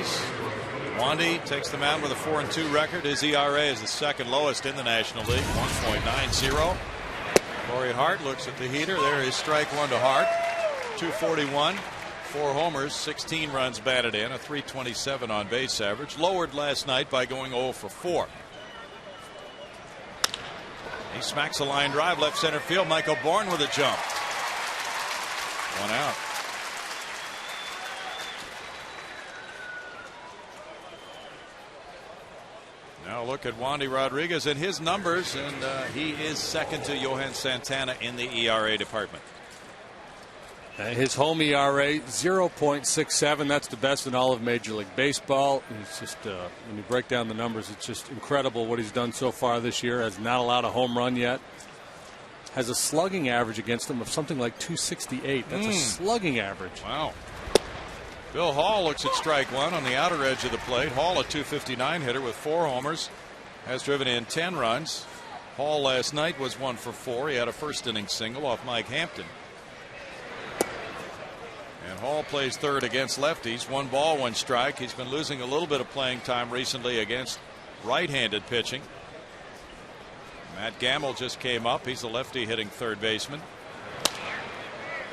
Rays. Wandy takes the mound with a 4-2 record. His ERA is the second lowest in the National League, 1.90. Corey Hart looks at the heater. There is strike one to Hart. 241, 4 homers, 16 runs batted in, a 327 on base average. Lowered last night by going 0 for 4. He smacks a line drive left center field. Michael Bourne with a jump. 1 out. Now look at Wandy Rodriguez and his numbers, and he is second to Johan Santana in the ERA department. His home ERA 0.67. That's the best in all of Major League Baseball. It's just when you break down the numbers, it's just incredible what he's done so far this year. Has not allowed a home run yet. Has a slugging average against him of something like 268. That's a slugging average. Wow. Bill Hall looks at strike one on the outer edge of the plate. Hall, a 259 hitter with 4 homers, has driven in 10 runs. Hall last night was 1 for 4. He had a first inning single off Mike Hampton. And Hall plays third against lefties. 1 ball, 1 strike. He's been losing a little bit of playing time recently against right-handed pitching. Matt Gamble just came up. He's a lefty hitting third baseman.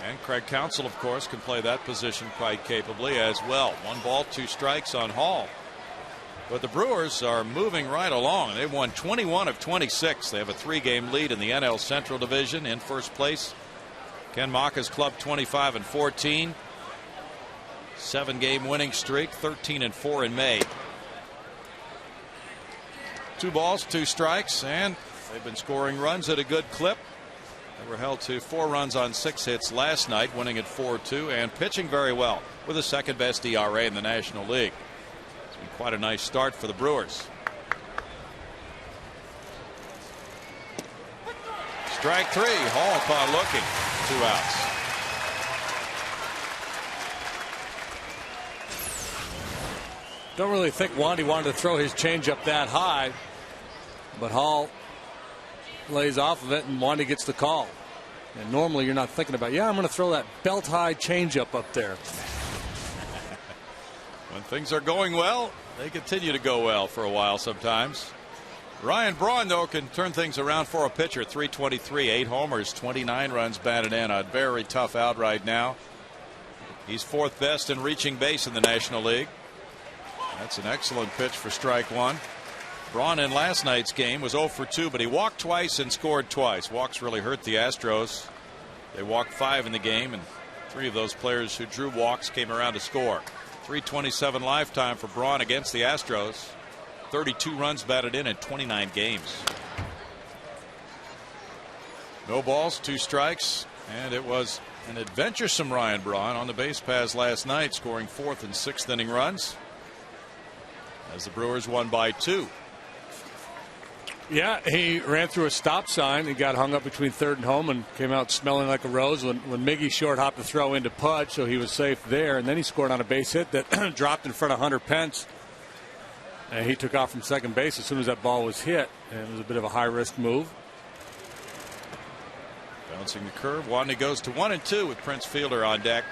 And Craig Counsell, of course, can play that position quite capably as well. 1 ball, 2 strikes on Hall. But the Brewers are moving right along. They've won 21 of 26. They have a 3-game lead in the NL Central Division. In first place, Ken Maka's club 25 and 14. 7-game winning streak, 13 and 4 in May. 2 balls, 2 strikes, and they've been scoring runs at a good clip. They were held to 4 runs on 6 hits last night, winning at 4-2 and pitching very well with the second best ERA in the National League. It's been quite a nice start for the Brewers. Strike 3. Hall caught looking. 2 outs. Don't really think Wandy wanted to throw his changeup that high, but Hall lays off of it and Wandy gets the call. And normally you're not thinking about, I'm going to throw that belt high changeup up there. When things are going well, they continue to go well for a while sometimes. Ryan Braun, though, can turn things around for a pitcher. 323, 8 homers, 29 runs batted in. A very tough out right now. He's 4th best in reaching base in the National League. That's an excellent pitch for strike 1. Braun in last night's game was 0 for 2, but he walked twice and scored twice. Walks really hurt the Astros. They walked 5 in the game, and 3 of those players who drew walks came around to score. 327 lifetime for Braun against the Astros. 32 runs batted in 29 games. No balls, 2 strikes, and it was an adventuresome Ryan Braun on the base paths last night, scoring 4th and 6th inning runs as the Brewers won by 2. Yeah, he ran through a stop sign. He got hung up between third and home and came out smelling like a rose when Miggy short hopped the throw into Pudge, so he was safe there. And then he scored on a base hit that dropped in front of Hunter Pence. And he took off from second base as soon as that ball was hit. And it was a bit of a high-risk move. Bouncing the curve. Wandy goes to 1-2 with Prince Fielder on deck.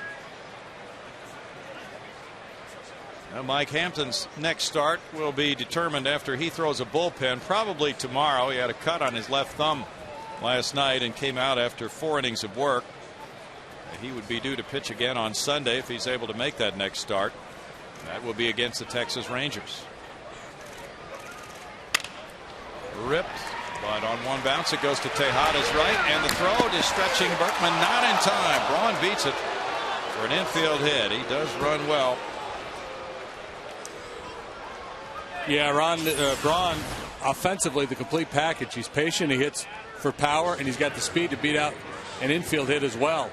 Now Mike Hampton's next start will be determined after he throws a bullpen, probably tomorrow. He had a cut on his left thumb last night and came out after 4 innings of work. He would be due to pitch again on Sunday if he's able to make that next start. That will be against the Texas Rangers. Ripped, but on one bounce it goes to Tejada's right, and the throw is stretching Berkman not in time. Braun beats it for an infield hit. He does run well. Yeah, Braun, offensively, the complete package. He's patient, he hits for power, and he's got the speed to beat out an infield hit as well.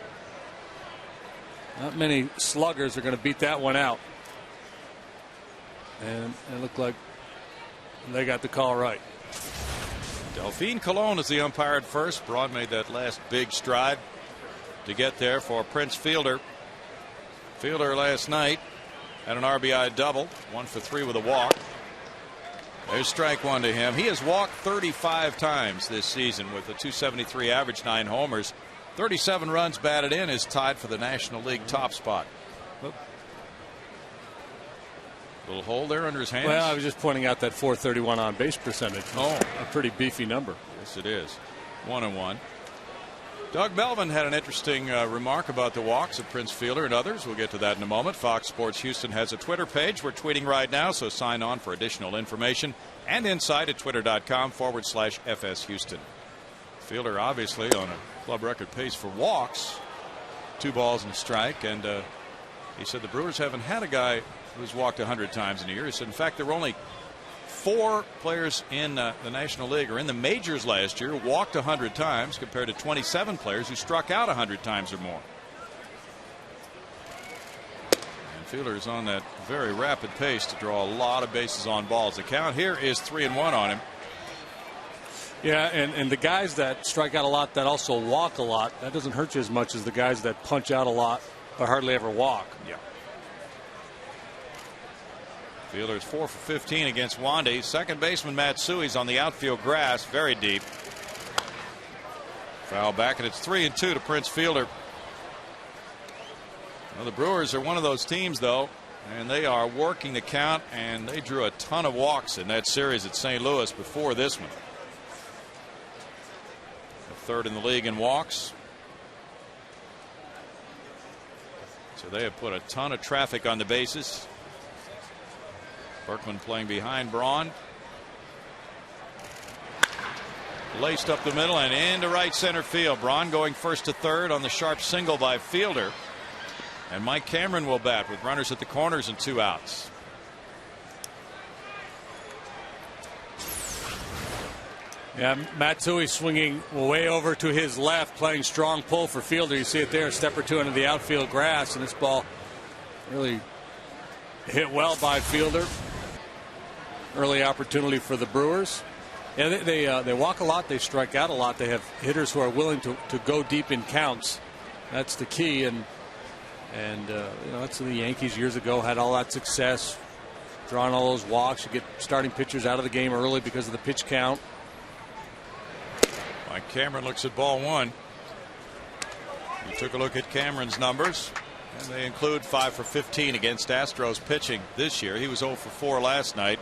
Not many sluggers are going to beat that one out. And it looked like they got the call right. Delphine Colon is the umpire at first. Braun made that last big stride to get there for Prince Fielder. Fielder last night had an RBI double, 1 for 3 with a walk. There's strike 1 to him. He has walked 35 times this season with a 273 average, 9 homers. 37 runs batted in is tied for the National League top spot. Little hole there under his hands. Well, I was just pointing out that 431 on base percentage. Oh, a pretty beefy number. Yes, it is. 1-1. Doug Melvin had an interesting remark about the walks of Prince Fielder and others. We'll get to that in a moment. Fox Sports Houston has a Twitter page. We're tweeting right now, so sign on for additional information and insight at twitter.com/FS Houston. Fielder obviously on a club record pace for walks. 2 balls and a strike. And he said the Brewers haven't had a guy who's walked 100 times in a year. He said, in fact, there were only 4 players in the National League or in the majors last year who walked 100 times compared to 27 players who struck out 100 times or more. And Fielder is on that very rapid pace to draw a lot of bases on balls. The count here is 3-1 on him. Yeah, and the guys that strike out a lot that also walk a lot, that doesn't hurt you as much as the guys that punch out a lot but hardly ever walk. Yeah. Fielder's 4 for 15 against Wandy. Second baseman Matsui's on the outfield grass, very deep. Foul back, and it's 3-2 to Prince Fielder. Well, the Brewers are one of those teams, though, and they are working the count, and they drew a ton of walks in that series at St. Louis before this one. The 3rd in the league in walks. So they have put a ton of traffic on the bases. Berkman playing behind Braun. Laced up the middle and into right center field. Braun going first to third on the sharp single by Fielder. And Mike Cameron will bat with runners at the corners and 2 outs. Yeah, Matsui swinging way over to his left, playing strong pull for Fielder. You see it there, a step or 2 into the outfield grass, and this ball really hit well by Fielder. Early opportunity for the Brewers. Yeah, they walk a lot, they strike out a lot. They have hitters who are willing to go deep in counts. That's the key, and you know, that's the Yankees years ago had all that success, drawing all those walks. You get starting pitchers out of the game early because of the pitch count. Mike Cameron looks at ball 1. We took a look at Cameron's numbers, and they include 5 for 15 against Astros pitching this year. He was 0 for 4 last night.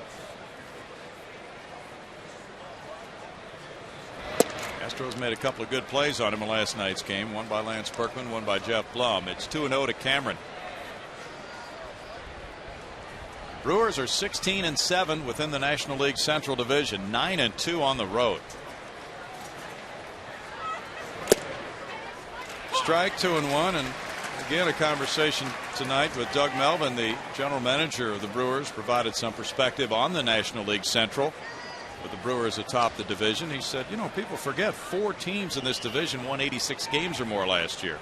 Astros made a couple of good plays on him in last night's game. One by Lance Berkman, one by Jeff Blum. It's 2-0 to Cameron. Brewers are 16-7 within the National League Central Division, 9-2 on the road. Strike 2-1, and again a conversation tonight with Doug Melvin, the general manager of the Brewers, provided some perspective on the National League Central with the Brewers atop the division. He said, you know, people forget 4 teams in this division won 86 games or more last year.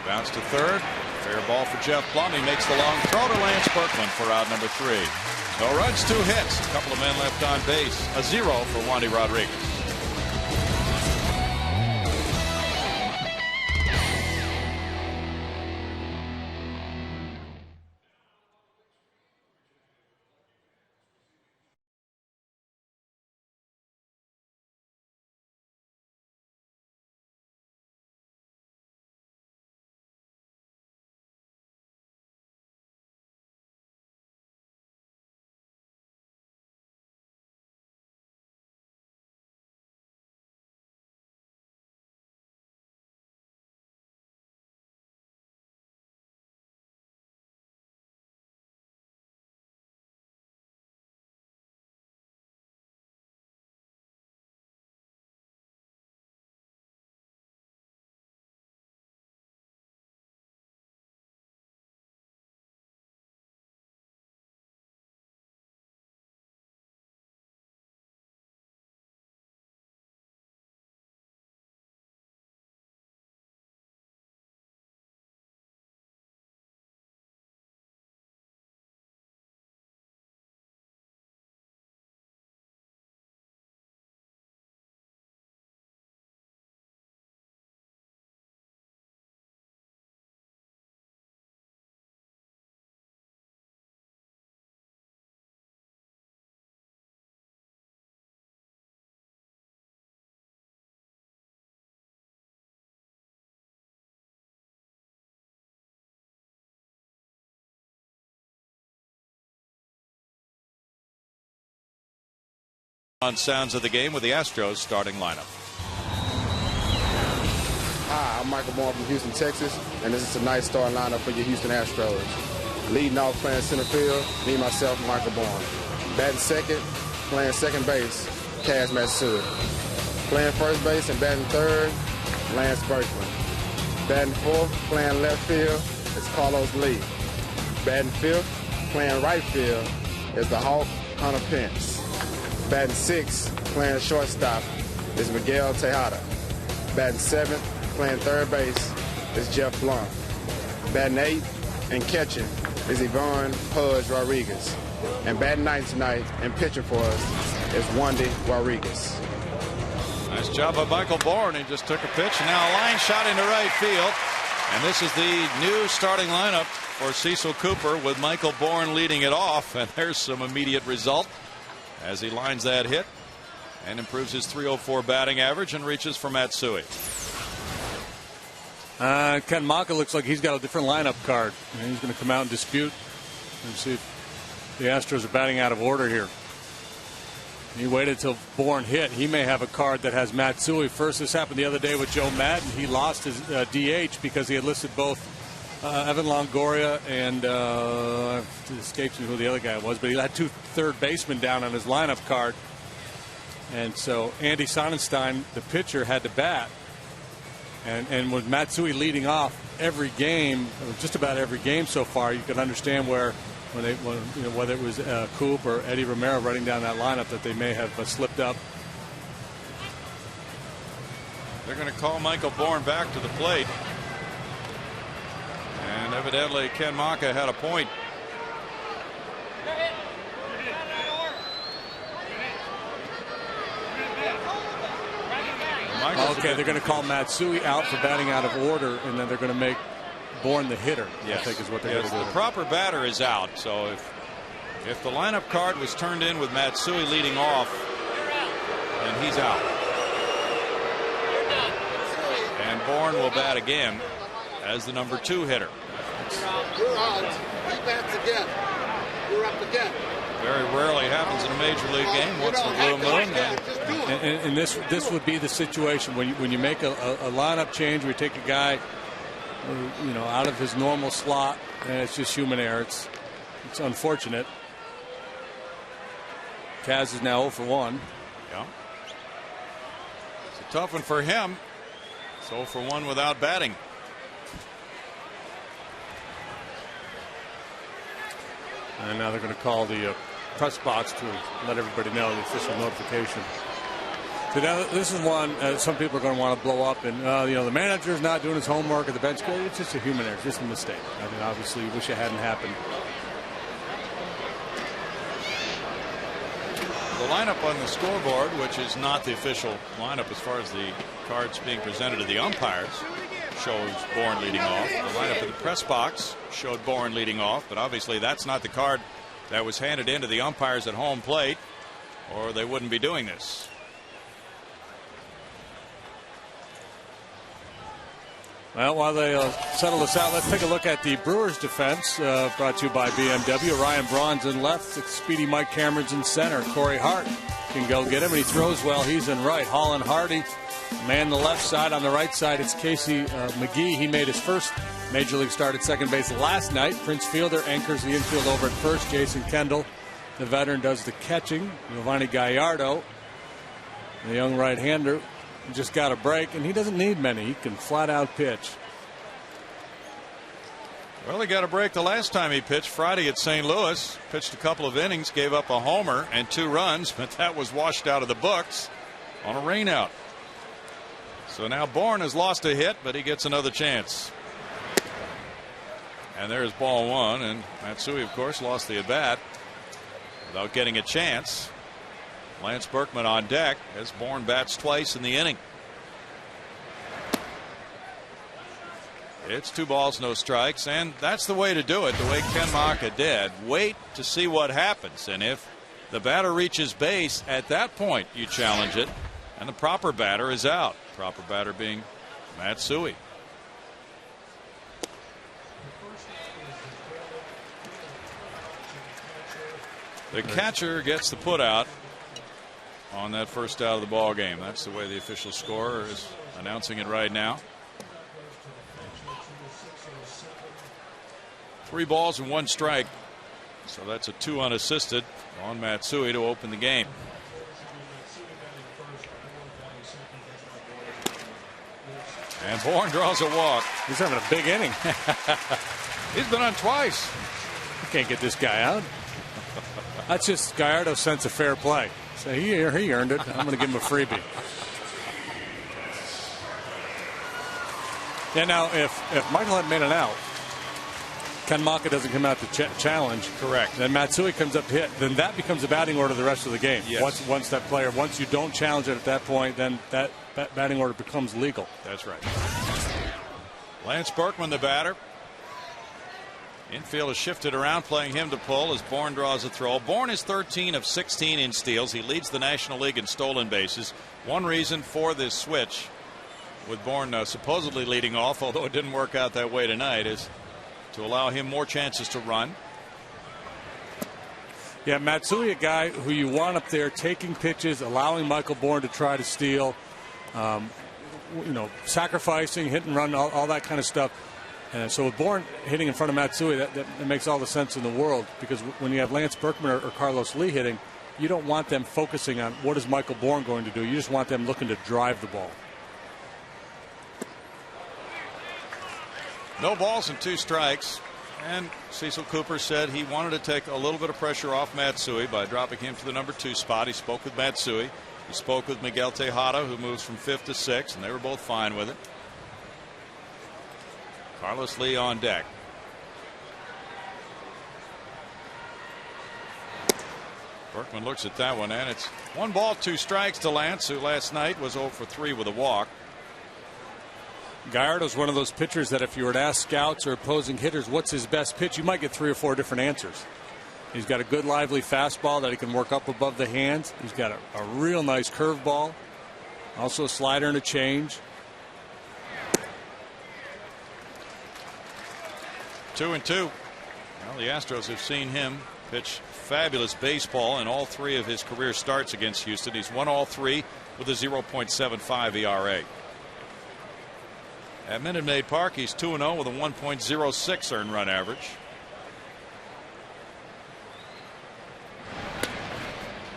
Bounce to third. Fair ball for Jeff Blum. He makes the long throw to Lance Berkman for out number 3. No runs, 2 hits. A couple of men left on base. A 0 for Wandy Rodriguez. On sounds of the game with the Astros starting lineup. Hi, I'm Michael Bourne from Houston, Texas, and this is tonight's starting lineup for your Houston Astros. Leading off playing center field, me, myself, Michael Bourne. Batting second, playing second base, Kaz Matsui. Playing first base and batting third, Lance Berkman. Batting fourth, playing left field, is Carlos Lee. Batting fifth, playing right field, is the Hawk, Hunter Pence. Batting sixth, playing shortstop, is Miguel Tejada. Batting seventh, playing third base, is Jeff Blunt. Batting eighth and catching is Ivan Pudge Rodriguez. And batting ninth tonight and pitching for us is Wandy Rodriguez. Nice job by Michael Bourne. He just took a pitch. And now a line shot into right field. And this is the new starting lineup for Cecil Cooper with Michael Bourne leading it off. And there's some immediate result as he lines that hit and improves his .304 batting average and reaches for Matsui. Ken Maka looks like he's got a different lineup card. And he's going to come out and dispute and see if the Astros are batting out of order here. He waited till Bourne hit. He may have a card that has Matsui first. This happened the other day with Joe Madden. He lost his DH because he had listed both Evan Longoria and it escapes me who the other guy was, but he had two third basemen down on his lineup card. And so Andy Sonnenstein, the pitcher, had to bat. And with Matsui leading off every game, or just about every game so far, you can understand where whether it was Coop or Eddie Romero running down that lineup, that they may have slipped up. They're going to call Michael Bourne back to the plate. And evidently Ken Maka had a point. Okay, they're going to call Matsui out for batting out of order, and then they're going to make Bourne the hitter. Yes. I think is what they're going to do. The proper batter is out. So if the lineup card was turned in with Matsui leading off, and he's out. And Bourne will bat again as the number 2 hitter. You're out. He bats again. You're up again. Very rarely happens in a major league game. Once in a blue moon. And this would be the situation when you make a lineup change, we take a guy out of his normal slot, and it's just human error. It's unfortunate. Kaz is now 0 for 1. Yeah. It's a tough one for him. It's 0 for 1 without batting. And now they're going to call the press box to let everybody know the official notification. So now this is one some people are going to want to blow up, and the manager's not doing his homework at the bench. It's just a human error, just a mistake. I mean, obviously, you wish it hadn't happened. The lineup on the scoreboard, which is not the official lineup as far as the cards being presented to the umpires, shows Bourne leading off. The lineup in the press box showed Bourne leading off, but obviously that's not the card that was handed in to the umpires at home plate, or they wouldn't be doing this. Well, while they settle this out, let's take a look at the Brewers' defense, brought to you by BMW. Ryan Braun's in left, Speedy Mike Cameron's in center. Corey Hart can go get him, and he throws well. He's in right. Holland Hardy, man the left side. On the right side, it's Casey McGee. He made his first major league start at second base last night. Prince Fielder anchors the infield over at first. Jason Kendall, the veteran, does the catching. Giovanni Gallardo, the young right-hander, just got a break, and he doesn't need many. He can flat out pitch. Well, he got a break the last time he pitched Friday at St. Louis. Pitched a couple of innings, gave up a homer and 2 runs, but that was washed out of the books on a rainout. So now Bourne has lost a hit, but he gets another chance. And there's ball 1, and Matsui, of course, lost the at-bat without getting a chance. Lance Berkman on deck as Bourne bats twice in the inning. It's 2 balls, no strikes, and that's the way to do it, the way Ken Maka did. Wait to see what happens, and if the batter reaches base, at that point you challenge it, and the proper batter is out. Proper batter being Matsui. The catcher gets the put out. on that first out of the ball game. That's the way the official scorer is announcing it right now. 3 balls and 1 strike. So that's a 2 unassisted on Matsui to open the game. And Bourne draws a walk. He's having a big inning. He's been on twice. You can't get this guy out. That's just Gallardo's sense of fair play. So he earned it. I'm going to give him a freebie. Yeah, now if Michael had made an out, Ken Maka doesn't come out to challenge. Correct. Then Matsui comes up to hit. Then that becomes a batting order the rest of the game. Yes. Once you don't challenge it at that point, then that batting order becomes legal. That's right. Lance Berkman, the batter. Infield is shifted around, playing him to pull as Bourne draws a throw. Bourne is 13 of 16 in steals. He leads the National League in stolen bases. One reason for this switch, with Bourne supposedly leading off, although it didn't work out that way tonight, is to allow him more chances to run. Yeah, Matsui, a guy who you want up there taking pitches, allowing Michael Bourne to try to steal, sacrificing, hit and run, all that kind of stuff. And so with Bourne hitting in front of Matsui, that makes all the sense in the world, because when you have Lance Berkman or Carlos Lee hitting, you don't want them focusing on what is Michael Bourne going to do. You just want them looking to drive the ball. No balls and 2 strikes. And Cecil Cooper said he wanted to take a little bit of pressure off Matsui by dropping him to the number 2 spot. He spoke with Matsui. He spoke with Miguel Tejada, who moves from 5th to 6th, and they were both fine with it. Carlos Lee on deck. Berkman looks at that one, and it's 1 ball, 2 strikes to Lance, who last night was 0 for 3 with a walk. Gallardo's one of those pitchers that if you were to ask scouts or opposing hitters what's his best pitch, you might get 3 or 4 different answers. He's got a good lively fastball that he can work up above the hands. He's got a real nice curveball. Also a slider and a change. 2-2. Well, the Astros have seen him pitch fabulous baseball in all 3 of his career starts against Houston. He's won all 3 with a 0.75 ERA. At Minute Maid Park, he's 2-0 with a 1.06 earned run average.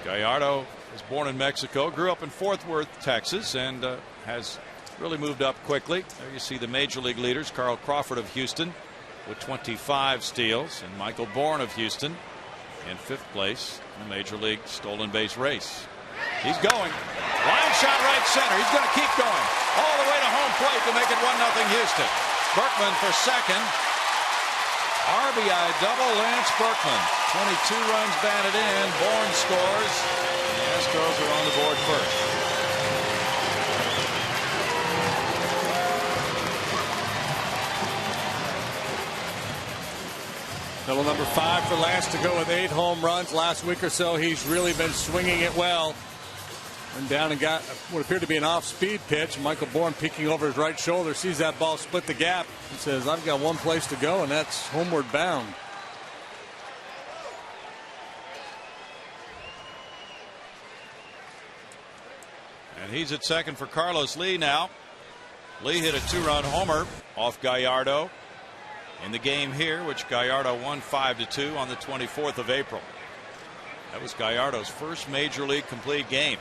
Gallardo was born in Mexico, grew up in Fort Worth, Texas, and has really moved up quickly. There you see the major league leaders: Carl Crawford of Houston with 25 steals, and Michael Bourne of Houston in 5th place in the major league stolen base race. He's going. Line shot right center. He's going to keep going all the way to home plate to make it 1-0 Houston. Berkman for second. RBI double, Lance Berkman. 22 runs batted in. Bourne scores. The Astros are on the board first. Double number 5 for Lance to go with 8 home runs. Last week or so, he's really been swinging it well. Went down and got what appeared to be an off-speed pitch. Michael Bourne peeking over his right shoulder, sees that ball split the gap. He says, I've got one place to go, and that's homeward bound. And he's at second for Carlos Lee now. Lee hit a 2-run homer off Gallardo in the game here, which Gallardo won 5-2 on the 24th of April. That was Gallardo's first major league complete game.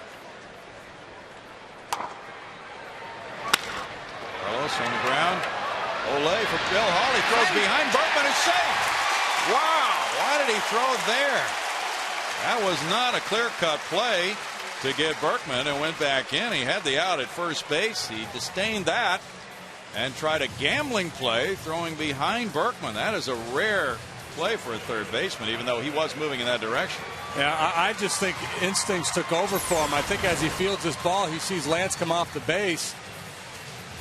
Carlos on the ground. Olay for Bill Hall. He throws behind. Berkman is safe. Wow. Why did he throw there? That was not a clear-cut play to get Berkman, and went back in. He had the out at first base. He disdained that and tried a gambling play throwing behind Berkman. That is a rare play for a third baseman, even though he was moving in that direction. Yeah, I just think instincts took over for him. I think as he fields this ball, he sees Lance come off the base,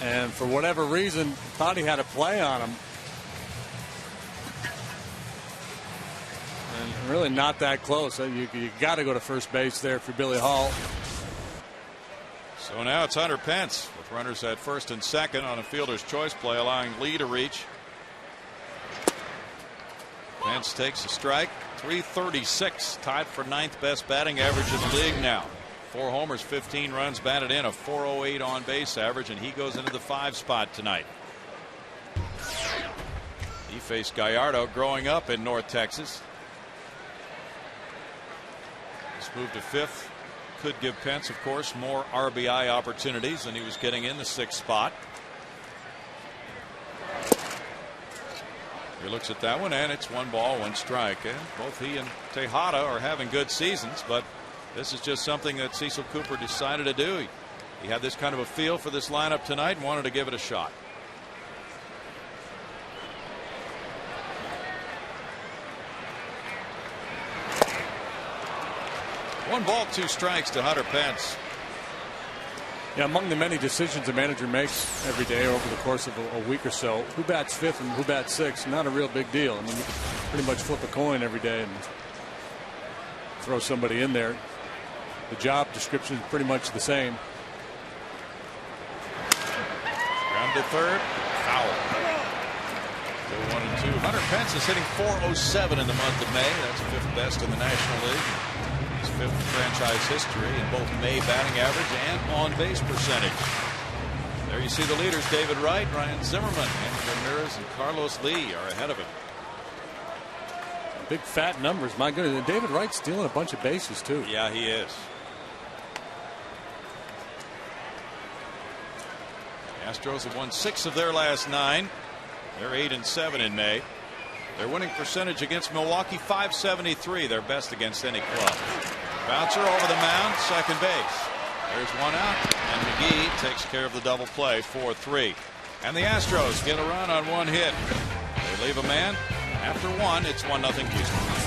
and for whatever reason thought he had a play on him. And really not that close. You got to go to first base there for Billy Hall. So now it's Hunter Pence with runners at first and second on a fielder's choice play, allowing Lee to reach. Pence takes a strike. 336, tied for 9th best batting average in the league now. 4 homers, 15 runs batted in, a .408 on base average, and he goes into the 5 spot tonight. He faced Gallardo growing up in North Texas. This move to 5th could give Pence, of course, more RBI opportunities than he was getting in the 6th spot. He looks at that one, and it's 1 ball, 1 strike. And both he and Tejada are having good seasons, but this is just something that Cecil Cooper decided to do. He had this kind of a feel for this lineup tonight and wanted to give it a shot. 1 ball, 2 strikes to Hunter Pence. Yeah, among the many decisions a manager makes every day over the course of a week or so, who bats 5th and who bats 6th, not a real big deal. I mean, you can pretty much flip a coin every day and throw somebody in there. The job description is pretty much the same. Ground to 3rd, foul. Still 1 and 2. Hunter Pence is hitting .407 in the month of May. That's 5th best in the National League. His 5th franchise history in both May batting average and on base percentage. There you see the leaders: David Wright, Ryan Zimmerman, Henry Ramirez, and Carlos Lee are ahead of him. Big fat numbers, my goodness. And David Wright's stealing a bunch of bases too. Yeah, he is. Astros have won 6 of their last 9. They're 8-7 in May. Their winning percentage against Milwaukee, .573, their best against any club. Bouncer over the mound, second base. There's 1 out, and McGee takes care of the double play, 4-3. And the Astros get a run on 1 hit. They leave a man. After 1, it's 1-0 Houston.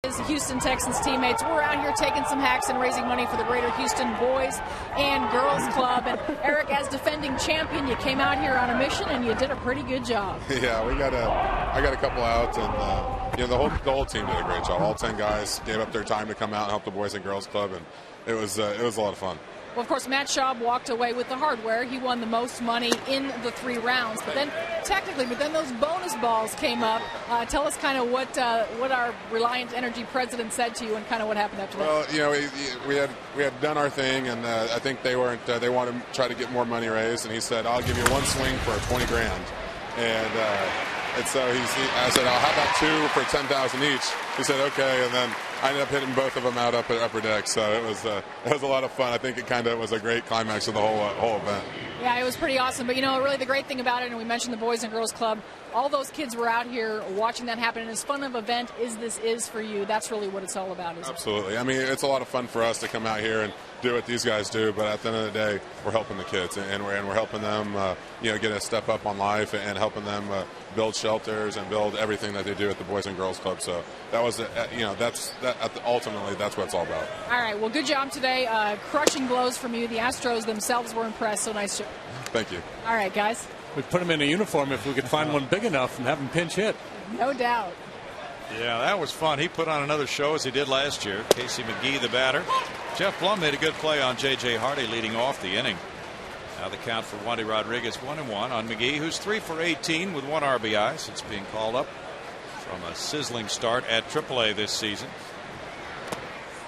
The Houston Texans teammates, we're out here taking some hacks and raising money for the Greater Houston Boys and Girls Club. And Eric, as defending champion, you came out here on a mission and you did a pretty good job. Yeah, I got a couple out, and the whole team did a great job. All 10 guys gave up their time to come out and help the Boys and Girls Club, and it was a lot of fun. Well, of course, Matt Schaub walked away with the hardware. He won the most money in the 3 rounds. But then, those bonus balls came up. Tell us kind of what our Reliant Energy president said to you and kind of what happened after that. Well, we had done our thing, and I think they wanted to try to get more money raised, and he said, "I'll give you 1 swing for $20,000." And so I said, "How about 2 for $10,000 each?" He said, "Okay," and then I ended up hitting both of them out up at Upper Deck. So it was a lot of fun. I think it kind of was a great climax of the whole event. Yeah, it was pretty awesome. But really the great thing about it, and we mentioned the Boys and Girls Club, all those kids were out here watching that happen. And as fun of an event as this is for you, that's really what it's all about, isn't it? Absolutely. I mean, it's a lot of fun for us to come out here do what these guys do, but at the end of the day, we're helping the kids, and we're helping them, get a step up on life, and helping them build shelters and build everything that they do at the Boys and Girls Club. So that was, ultimately that's what it's all about. All right, well, good job today. Crushing blows from you. The Astros themselves were impressed, so nice job. Thank you. All right, guys. We'd put him in a uniform if we could find one big enough and have him pinch hit. No doubt. Yeah, that was fun. He put on another show as he did last year. Casey McGee, the batter. Jeff Blum made a good play on J.J. Hardy leading off the inning. Now the count for Wandy Rodriguez 1-1 on McGee, who's 3 for 18 with 1 RBI since being called up from a sizzling start at AAA this season.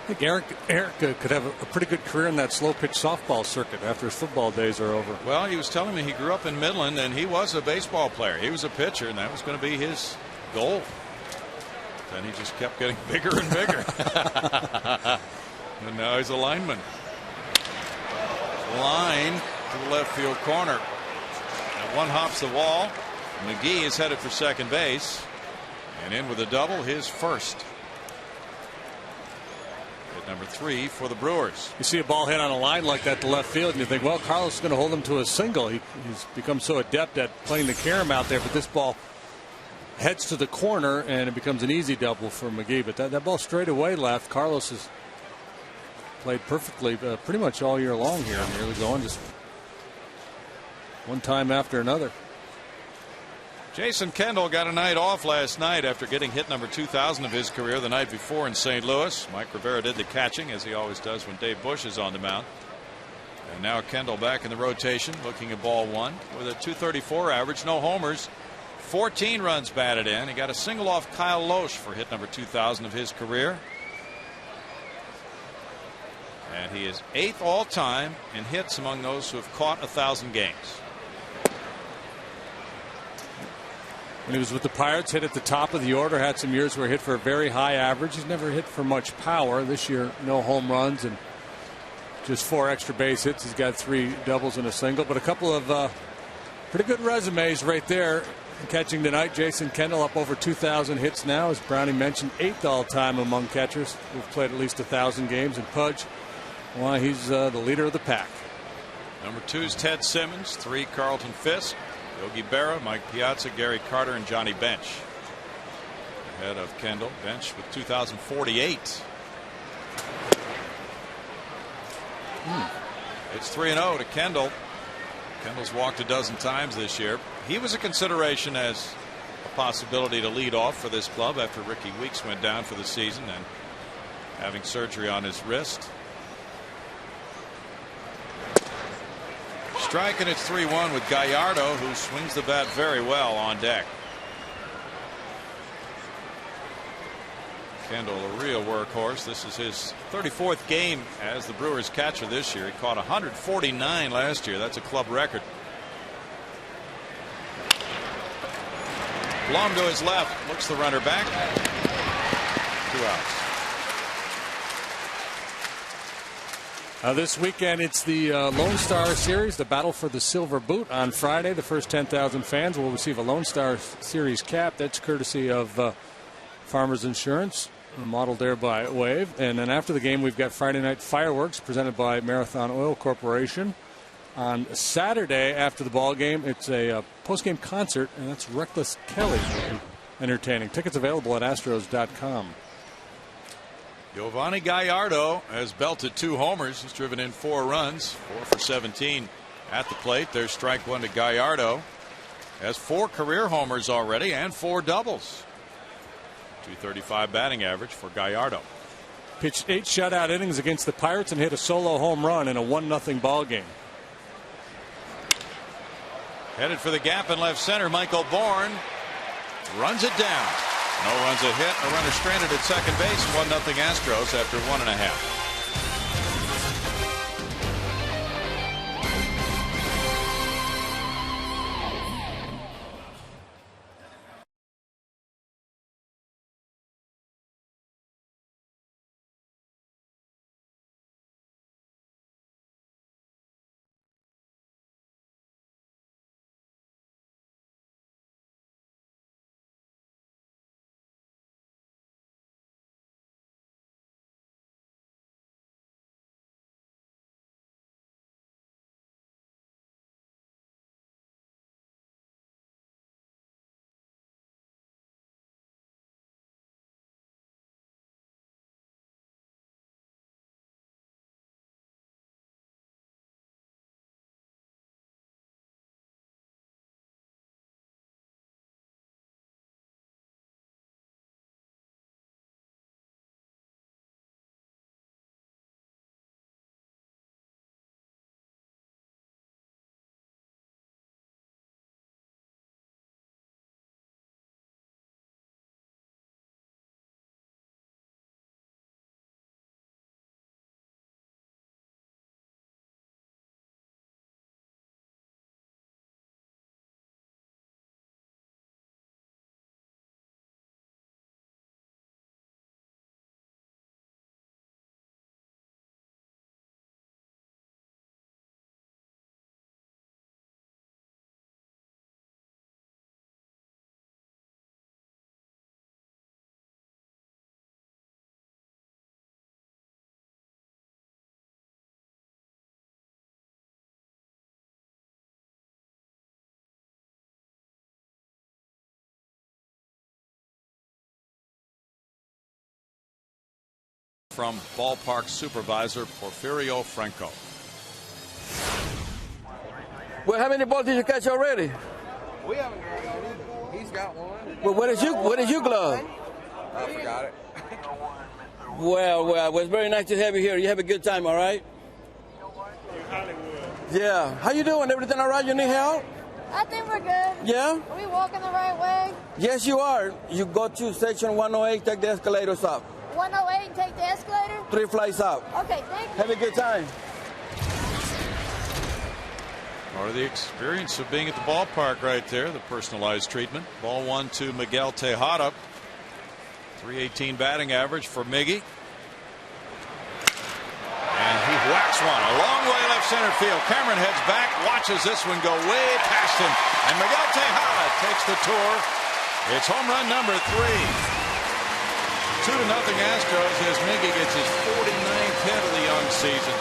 I think Eric could have a pretty good career in that slow pitch softball circuit after his football days are over. Well, he was telling me he grew up in Midland and he was a baseball player. He was a pitcher, and that was going to be his goal. Then he just kept getting bigger and bigger. And now he's a lineman. Line to the left field corner. And one hops the wall. McGee is headed for second base. And in with a double, his first. Hit number 3 for the Brewers. You see a ball hit on a line like that to left field, and you think, well, Carlos is going to hold him to a single. He's become so adept at playing the carom out there, but this ball heads to the corner, and it becomes an easy double for McGee. But that ball straight away left. Carlos has played perfectly pretty much all year long here, and really going just one time after another. Jason Kendall got a night off last night after getting hit number 2,000 of his career the night before in St. Louis. Mike Rivera did the catching, as he always does when Dave Bush is on the mound. And now Kendall back in the rotation, looking at ball 1 with a .234 average, no homers, 14 runs batted in. He got a single off Kyle Loesch for hit number 2,000 of his career. And he is 8th all time in hits among those who have caught 1,000 games. When he was with the Pirates, hit at the top of the order, had some years where he hit for a very high average. He's never hit for much power. This year, no home runs and just 4 extra base hits. He's got 3 doubles and a single, but a couple of pretty good resumes right there. Catching tonight, Jason Kendall up over 2,000 hits now, as Brownie mentioned, 8th all time among catchers who've played at least 1,000 games. And Pudge, well, he's the leader of the pack. Number 2 is Ted Simmons, 3 Carlton Fisk, Yogi Berra, Mike Piazza, Gary Carter, and Johnny Bench. Ahead of Kendall. Bench with 2,048. It's 3-0 to Kendall. Kendall's walked a dozen times this year. He was a consideration as a possibility to lead off for this club after Ricky Weeks went down for the season and having surgery on his wrist. Strike, and it's 3-1 with Gallardo, who swings the bat very well on deck. Kendall, a real workhorse. This is his 34th game as the Brewers catcher this year. He caught 149 last year. That's a club record. Blum to his left, looks the runner back. 2 outs. This weekend, it's the Lone Star Series, the battle for the Silver Boot. On Friday, the first 10,000 fans will receive a Lone Star Series cap. That's courtesy of Farmers Insurance, modeled there by Wave. And then after the game, we've got Friday night fireworks presented by Marathon Oil Corporation. On Saturday, after the ball game, it's a post-game concert, and that's Reckless Kelly entertaining. Tickets available at Astros.com. Giovanni Gallardo has belted 2 homers. He's driven in 4 runs, 4 for 17 at the plate. There's strike 1 to Gallardo. Has 4 career homers already and 4 doubles. .235 batting average for Gallardo. Pitched 8 shutout innings against the Pirates and hit a solo home run in a 1-0 ball game. Headed for the gap in left center, Michael Bourne runs it down. No runs, a hit, a runner stranded at second base. 1-0 Astros after 1.5. from ballpark supervisor Porfirio Franco. Well, how many balls did you catch already? We haven't got any. He's got one. Well, what is your glove? I forgot it. Well, it's very nice to have you here. You have a good time, all right? Yeah. How you doing? Everything all right? You need help? I think we're good. Yeah? Are we walking the right way? Yes, you are. You go to section 108, take the escalators up. 108 and take the escalator? 3 flights up. Okay, thank you. Have a good time. Part of the experience of being at the ballpark right there, the personalized treatment. Ball 1 to Miguel Tejada. .318 batting average for Miggy. And he whacks one a long way left center field. Cameron heads back, watches this one go way past him. And Miguel Tejada takes the tour. It's home run number 3. 2-0 Astros as Miggy gets his 49th hit of the young season.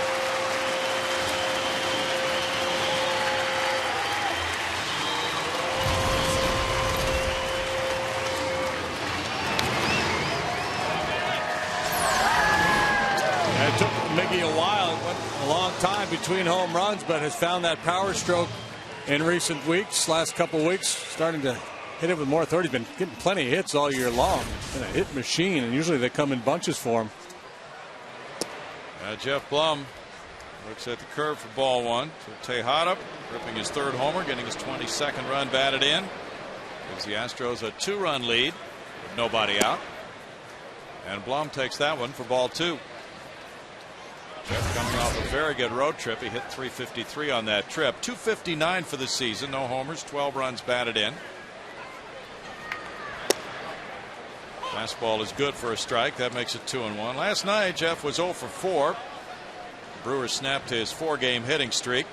It took Miggy a while. It went a long time between home runs, but has found that power stroke in recent weeks. Last couple weeks, starting to hit it with more authority. He's been getting plenty of hits all year long. Been a hit machine, and usually they come in bunches for him. Jeff Blum looks at the curve for ball 1. So Tejada ripping his 3rd homer, getting his 22nd run batted in. Gives the Astros a 2-run lead with nobody out. And Blum takes that one for ball 2. Jeff coming off a very good road trip. He hit .353 on that trip. .259 for the season. No homers, 12 runs batted in. Fastball is good for a strike. That makes it 2-1. Last night, Jeff was 0 for 4. The Brewers snapped his 4-game hitting streak.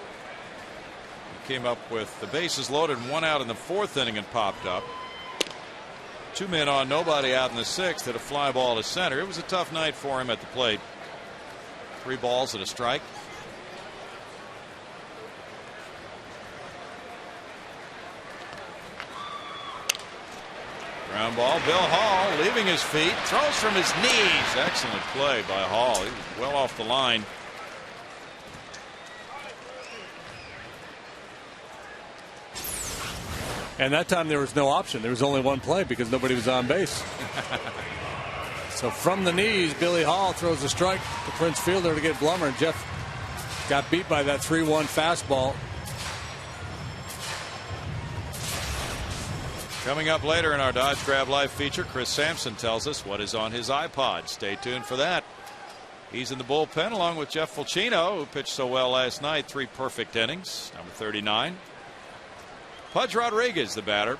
He came up with the bases loaded and 1 out in the 4th inning and popped up. 2 men on, nobody out in the 6th. Hit a fly ball to center. It was a tough night for him at the plate. 3 balls and a strike. Ground ball. Bill Hall leaving his feet. Throws from his knees. Excellent play by Hall. He was well off the line. And that time there was no option. There was only one play because nobody was on base. So from the knees, Billy Hall throws a strike to Prince Fielder to get Blummer. And Jeff got beat by that 3-1 fastball. Coming up later in our Dodge Grab Live feature, Chris Sampson tells us what is on his iPod. Stay tuned for that. He's in the bullpen along with Jeff Fulcino, who pitched so well last night. 3 perfect innings. Number 39. Pudge Rodriguez, the batter.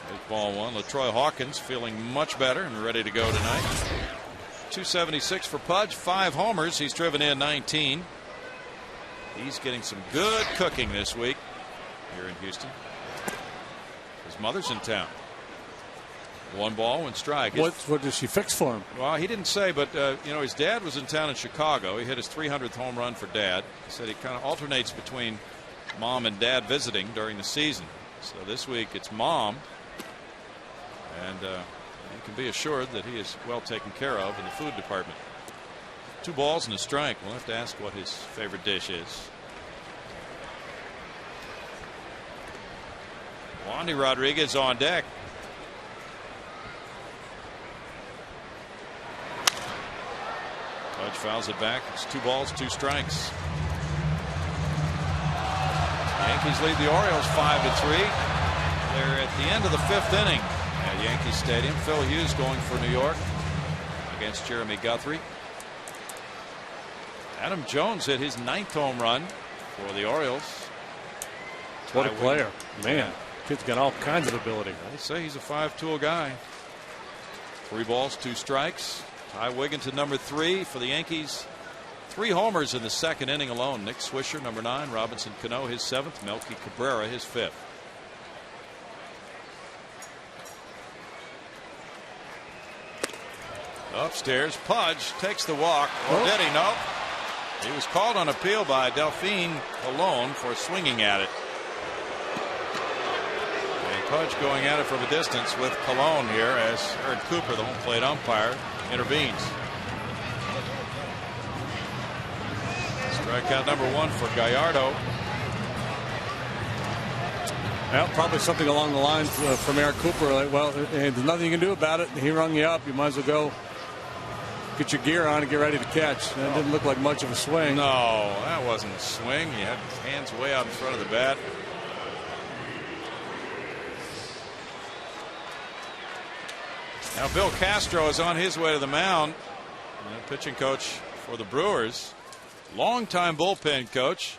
There's ball 1. LaTroy Hawkins feeling much better and ready to go tonight. .276 for Pudge. 5 homers. He's driven in 19. He's getting some good cooking this week here in Houston. His mother's in town. 1 ball, 1 strike. What does she fix for him? Well, he didn't say, but you know, his dad was in town in Chicago. He hit his 300th home run for Dad. He said he kind of alternates between Mom and Dad visiting during the season. So this week it's Mom, and you can be assured that he is well taken care of in the food department. 2 balls and a strike. We'll have to ask what his favorite dish is. Wandy Rodriguez on deck. Pudge fouls it back. It's 2 balls, 2 strikes. Yankees lead the Orioles 5-3. They're at the end of the 5th inning at Yankee Stadium. Phil Hughes going for New York against Jeremy Guthrie. Adam Jones hit his 9th home run for the Orioles. What a player. Man, kid's got all kinds of ability. They say he's a 5-tool guy. 3 balls, 2 strikes. Ty Wigginton, number 3 for the Yankees. 3 homers in the 2nd inning alone. Nick Swisher, number 9. Robinson Cano, his 7th. Melky Cabrera, his 5th. Upstairs, Pudge takes the walk. Or did he? No. He was called on appeal by Delphine Colon for swinging at it. And Pudge going at it from a distance with Colon here as Aaron Cooper, the home plate umpire, intervenes. Strikeout number 1 for Gallardo. Well, probably something along the lines from Eric Cooper. Like, well, there's nothing you can do about it. He rung you up. You might as well go get your gear on and get ready to catch. That didn't look like much of a swing. No, that wasn't a swing. He had his hands way out in front of the bat. Now Bill Castro is on his way to the mound. Pitching coach for the Brewers. Longtime bullpen coach.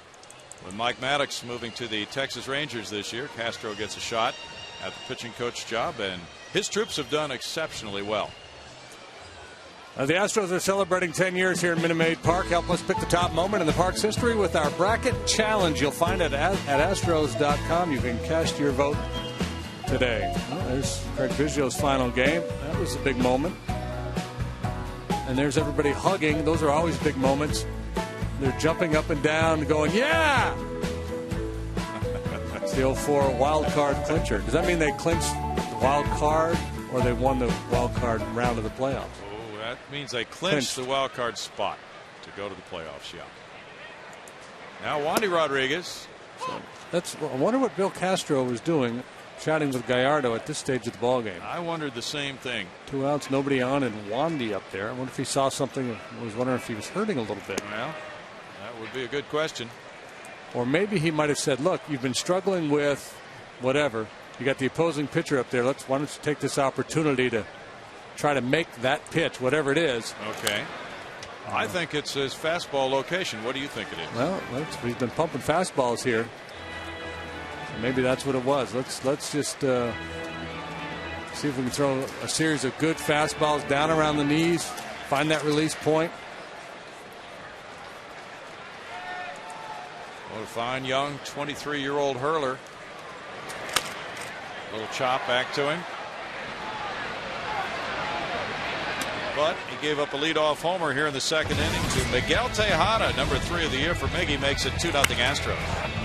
With Mike Maddox moving to the Texas Rangers this year, Castro gets a shot at the pitching coach job, and his troops have done exceptionally well. The Astros are celebrating 10 years here in Minute Maid Park. Help us pick the top moment in the park's history with our bracket challenge. You'll find it at Astros.com. You can cast your vote today. Well, there's Craig Biggio's final game. That was a big moment. And there's everybody hugging. Those are always big moments. They're jumping up and down, going, yeah! It's the 0-4 wild card clincher. Does that mean they clinched the wild card, or they won the wild card round of the playoffs? Oh, that means they clinched the wild card spot to go to the playoffs, yeah. Now Wandy Rodriguez. I wonder what Bill Castro was doing, chatting with Gallardo at this stage of the ballgame. I wondered the same thing. 2 outs, nobody on, and Wandy up there. I wonder if he saw something. I was wondering if he was hurting a little bit. Well, that would be a good question. Or maybe he might have said, look, you've been struggling with whatever. You got the opposing pitcher up there. Why don't you take this opportunity to try to make that pitch, whatever it is. Okay. I think it's his fastball location. What do you think it is? Well, he's been pumping fastballs here. Maybe that's what it was. Let's just see if we can throw a series of good fastballs down around the knees, find that release point. What a fine young 23-year-old hurler. Little chop back to him. But he gave up a leadoff homer here in the second inning to Miguel Tejada, number 3 of the year for Miggy, makes it 2-0 Astros.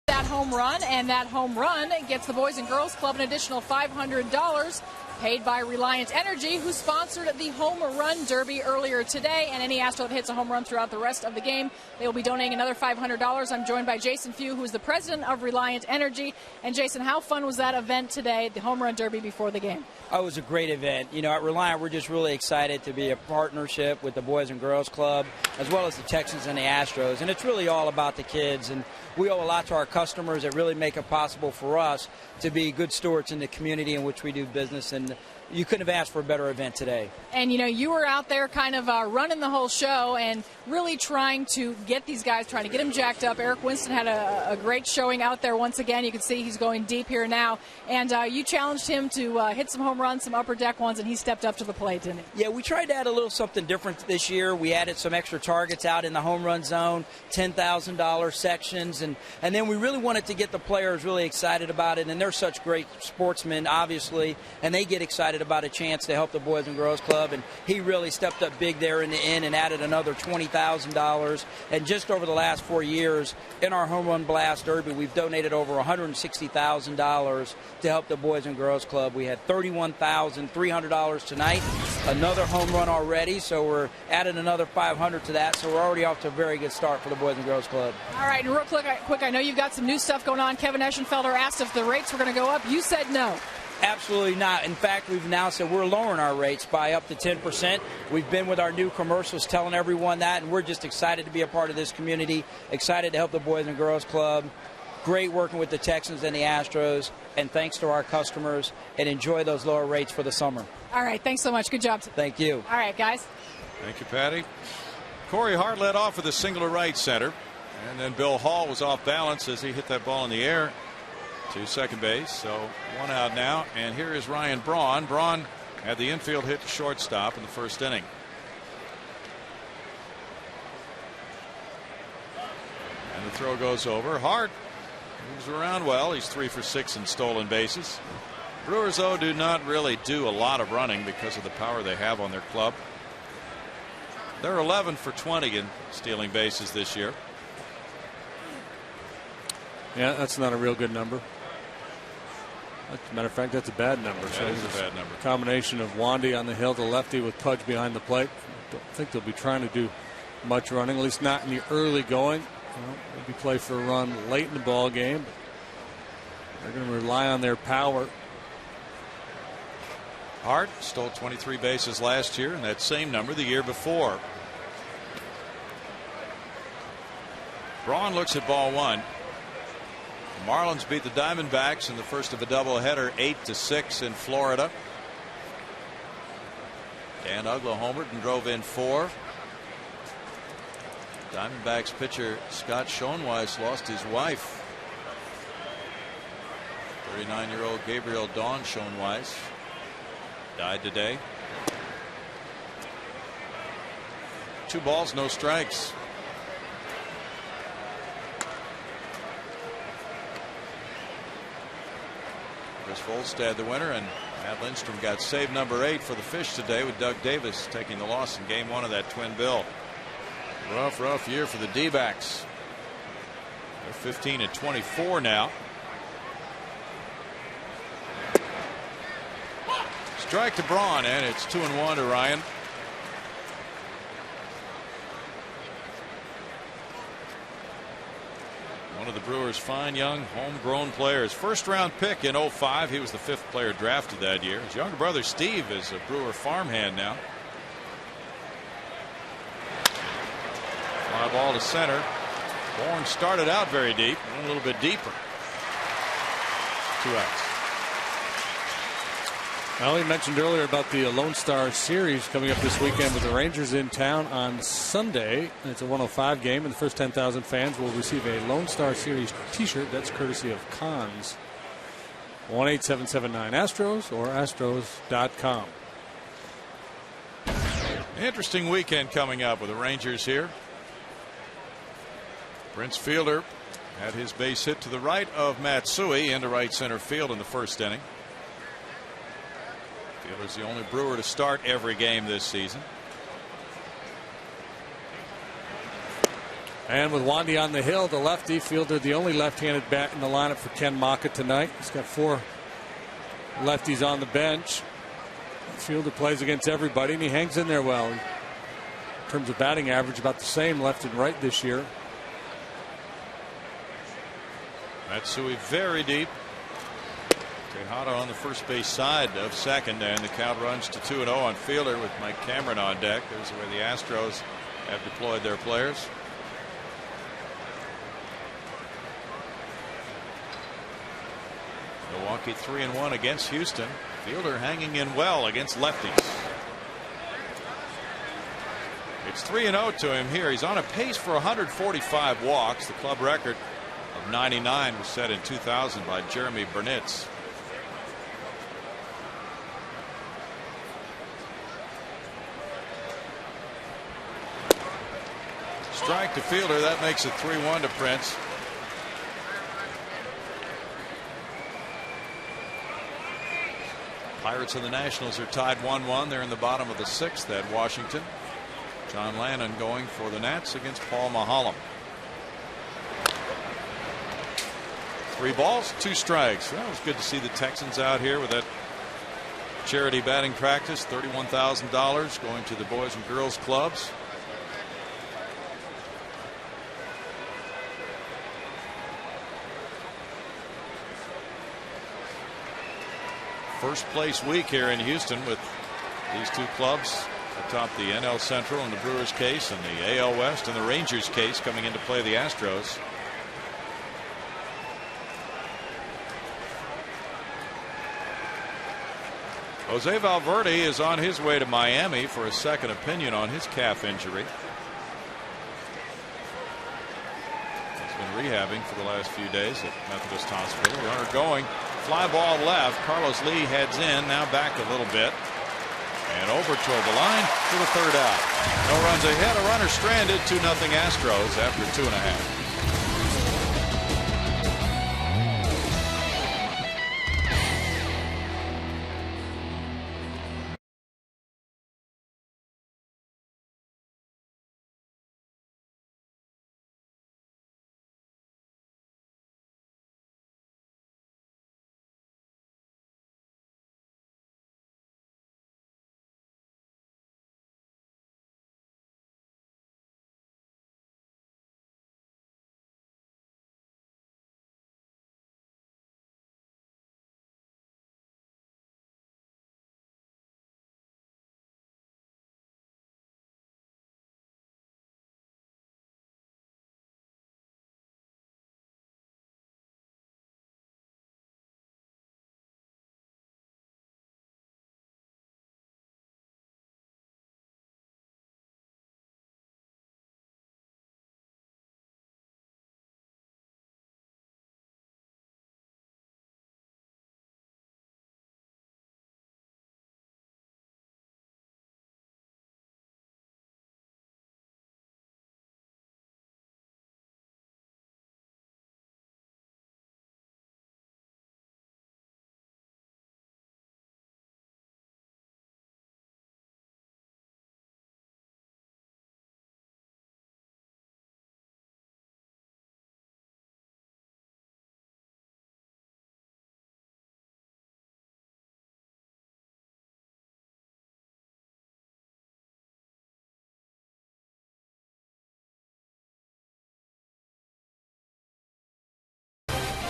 That home run, and that home run gets the Boys and Girls Club an additional $500 paid by Reliant Energy, who sponsored the Home Run Derby earlier today. And any Astro that hits a home run throughout the rest of the game, they will be donating another $500. I'm joined by Jason Few, who is the president of Reliant Energy. And Jason, how fun was that event today, the Home Run Derby before the game? Oh, it was a great event. You know, at Reliant, we're just really excited to be a partnership with the Boys and Girls Club, as well as the Texans and the Astros. And it's really all about the kids. And we owe a lot to our customers that really make it possible for us to be good stewards in the community in which we do business. And you couldn't have asked for a better event today. And, you know, you were out there kind of running the whole show and really trying to get these guys, trying to get them jacked up. Eric Winston had a great showing out there once again. You can see he's going deep here now. And you challenged him to hit some home runs, some upper deck ones, and he stepped up to the plate, didn't he? Yeah, we tried to add a little something different this year. We added some extra targets out in the home run zone, $10,000 sections, and then we really wanted to get the players really excited about it. And they're such great sportsmen, obviously, and they get excited about a chance to help the Boys and Girls Club. And he really stepped up big there in the end and added another $20,000. And just over the last 4 years, in our Home Run Blast Derby, we've donated over $160,000 to help the Boys and Girls Club. We had $31,300 tonight, another home run already, so we're adding another $500 to that. So we're already off to a very good start for the Boys and Girls Club. All right, and real quick, I know you've got some new stuff going on. Kevin Eschenfelder asked if the rates were going to go up. You said no. Absolutely not. In fact, we've announced that we're lowering our rates by up to 10%. We've been with our new commercials telling everyone that, and we're just excited to be a part of this community, excited to help the Boys and Girls Club. Great working with the Texans and the Astros, and thanks to our customers, and enjoy those lower rates for the summer. All right, thanks so much. Good job. Thank you. All right, guys. Thank you, Patty. Corey Hart led off with a single to right center, and then Bill Hall was off balance as he hit that ball in the air to second base. So one out now, and here is Ryan Braun. Braun had the infield hit to shortstop in the first inning. And the throw goes over. Hart moves around well. He's 3 for 6 in stolen bases. Brewers, though, do not really do a lot of running because of the power they have on their club. They're 11 for 20 in stealing bases this year. Yeah, that's not a real good number. As a matter of fact, that's a bad number. That is a bad number. Combination of Wandy on the hill, the lefty with Pudge behind the plate. Don't think they'll be trying to do much running, at least not in the early going. Maybe play for a run late in the ball game. They're going to rely on their power. Hart stole 23 bases last year, and that same number the year before. Braun looks at ball one. The Marlins beat the Diamondbacks in the first of a doubleheader, 8-6 in Florida. Dan Ugla homered and drove in 4. Diamondbacks pitcher Scott Schoenweis lost his wife. 39-year-old Gabriel Dawn Schoenweis died today. 2 balls, no strikes. Chris Volstad the winner, and Matt Lindstrom got save number 8 for the Fish today, with Doug Davis taking the loss in game 1 of that twin bill. Rough year for the D-backs. They're 15-24 now. Strike to Braun, and it's 2-1 to Ryan. One of the Brewers' fine young homegrown players. First round pick in 05. He was the 5th player drafted that year. His younger brother Steve is a Brewer farmhand now. Fly ball to center. Bourne started out very deep, went a little bit deeper. 2 outs. Well, we mentioned earlier about the Lone Star Series coming up this weekend with the Rangers in town on Sunday. It's a 105 game, and the first 10,000 fans will receive a Lone Star Series t-shirt. That's courtesy of Cons. 1-877-9-ASTROS or astros.com. Interesting weekend coming up with the Rangers here. Prince Fielder had his base hit to the right of Matsui into right center field in the first inning. Fielder's the only Brewer to start every game this season. And with Wandy on the hill, the lefty, Fielder the only left-handed bat in the lineup for Ken Maka tonight. He's got 4 lefties on the bench. Fielder plays against everybody, and he hangs in there well. In terms of batting average, about the same left and right this year. Matsui very deep. Tejada on the first base side of second, and the count runs to 2-0 on Fielder with Mike Cameron on deck. There's where the Astros have deployed their players. Milwaukee 3-1 against Houston. Fielder hanging in well against lefties. It's 3-0 to him here. He's on a pace for 145 walks. The club record of 99 was set in 2000 by Jeremy Burnitz. Strike to Fielder. That makes it 3-1 to Prince. Pirates and the Nationals are tied 1-1. They're in the bottom of the 6th at Washington. John Lannon going for the Nats against Paul Maholm. 3 balls, 2 strikes. Well, it was good to see the Texans out here with that charity batting practice. $31,000 going to the Boys and Girls Clubs. First place week here in Houston with these 2 clubs atop the NL Central in the Brewers case and the AL West and the Rangers case coming into play the Astros. Jose Valverde is on his way to Miami for a second opinion on his calf injury. He's been rehabbing for the last few days at Methodist Hospital. Runner going. Fly ball left. Carlos Lee heads in. Now back a little bit. And over toward the line for the 3rd out. No runs ahead. A runner stranded. 2-0 Astros after 2.5.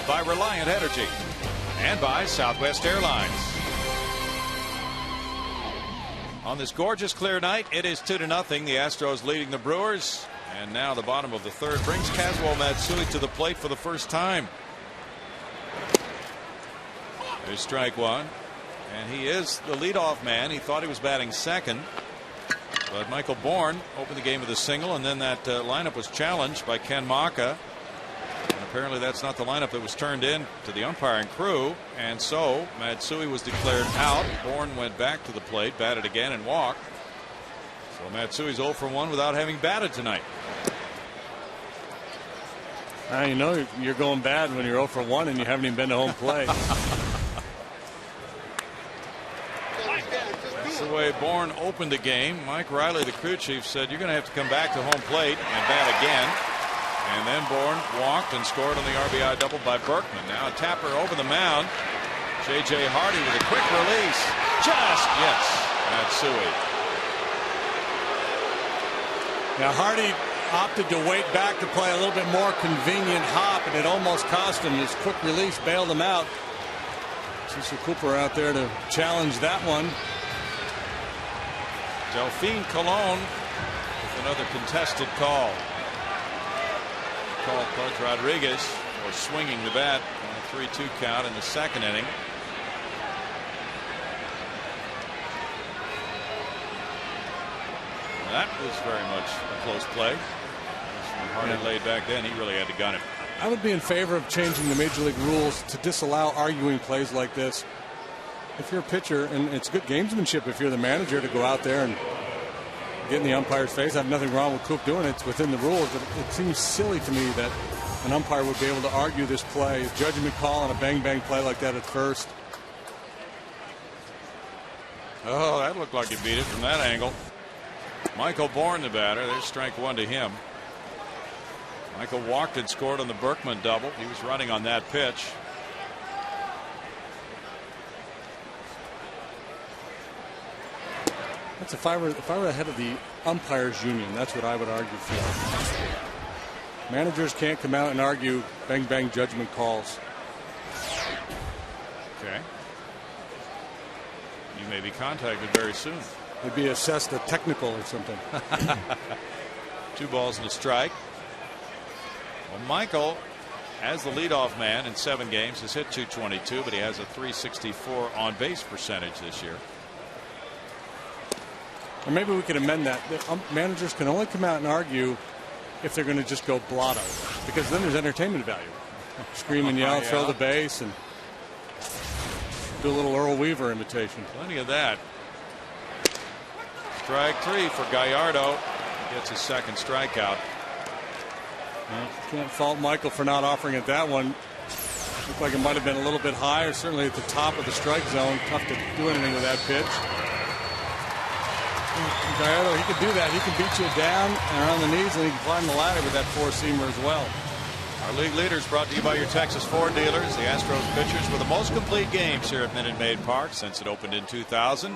By Reliant Energy and by Southwest Airlines. On this gorgeous clear night, it is 2-0. The Astros leading the Brewers. And now the bottom of the 3rd brings Kazuo Matsui to the plate for the first time. There's strike 1. And he is the leadoff man. He thought he was batting second. But Michael Bourne opened the game with a single, and then that lineup was challenged by Ken Maka. And apparently that's not the lineup that was turned in to the umpiring crew, and so Matsui was declared out. Bourne went back to the plate, batted again, and walked. So Matsui's 0 for 1 without having batted tonight. You know you're going bad when you're 0 for 1 and you haven't even been to home plate. That's the way Bourne opened the game. Mike Riley, the crew chief, said you're going to have to come back to home plate and bat again. And then Bourne walked and scored on the RBI double by Berkman. Now Tapper over the mound. J.J. Hardy with a quick release. Just gets Matsui. Now Hardy opted to wait back to play a little bit more convenient hop, and it almost cost him. His quick release bailed him out. Cecil Cooper out there to challenge that one. Delphine Colon with another contested call. Called Pudge Rodriguez for swinging the bat on a 3-2 count in the 2nd inning. was very much a close play. When Hardy laid back then, he really had to gun it. I would be in favor of changing the Major League rules to disallow arguing plays like this. If you're a pitcher, and it's good gamesmanship if you're the manager to go out there and get in the umpire's face. I have nothing wrong with Coop doing it. It's within the rules, but it seems silly to me that an umpire would be able to argue this play, a judgment call on a bang-bang play like that at first. Oh, that looked like he beat it from that angle. Michael Bourne, the batter. There's strike one to him. Michael walked and scored on the Berkman double. He was running on that pitch. That's if I were the head of the umpires union, that's what I would argue for. Managers can't come out and argue bang bang judgment calls. Okay. You may be contacted very soon. They'd be assessed a technical or something. 2 balls and a strike. Well, Michael, as the leadoff man in 7 games, has hit .222, but he has a .364 on base percentage this year. Or maybe we could amend that. Managers can only come out and argue if they're going to just go blotto, because then there's entertainment value. Scream and yell, throw the base, and do a little Earl Weaver imitation. Plenty of that. Strike 3 for Gallardo. Gets his second strikeout. Well, can't fault Michael for not offering it that one. Looked like it might have been a little bit high, or certainly at the top of the strike zone. Tough to do anything with that pitch. Gallardo, he can do that. He can beat you down and on the knees, and he can climb the ladder with that 4-seamer as well. Our league leaders brought to you by your Texas Ford dealers. The Astros pitchers with the most complete games here at Minute Maid Park since it opened in 2000.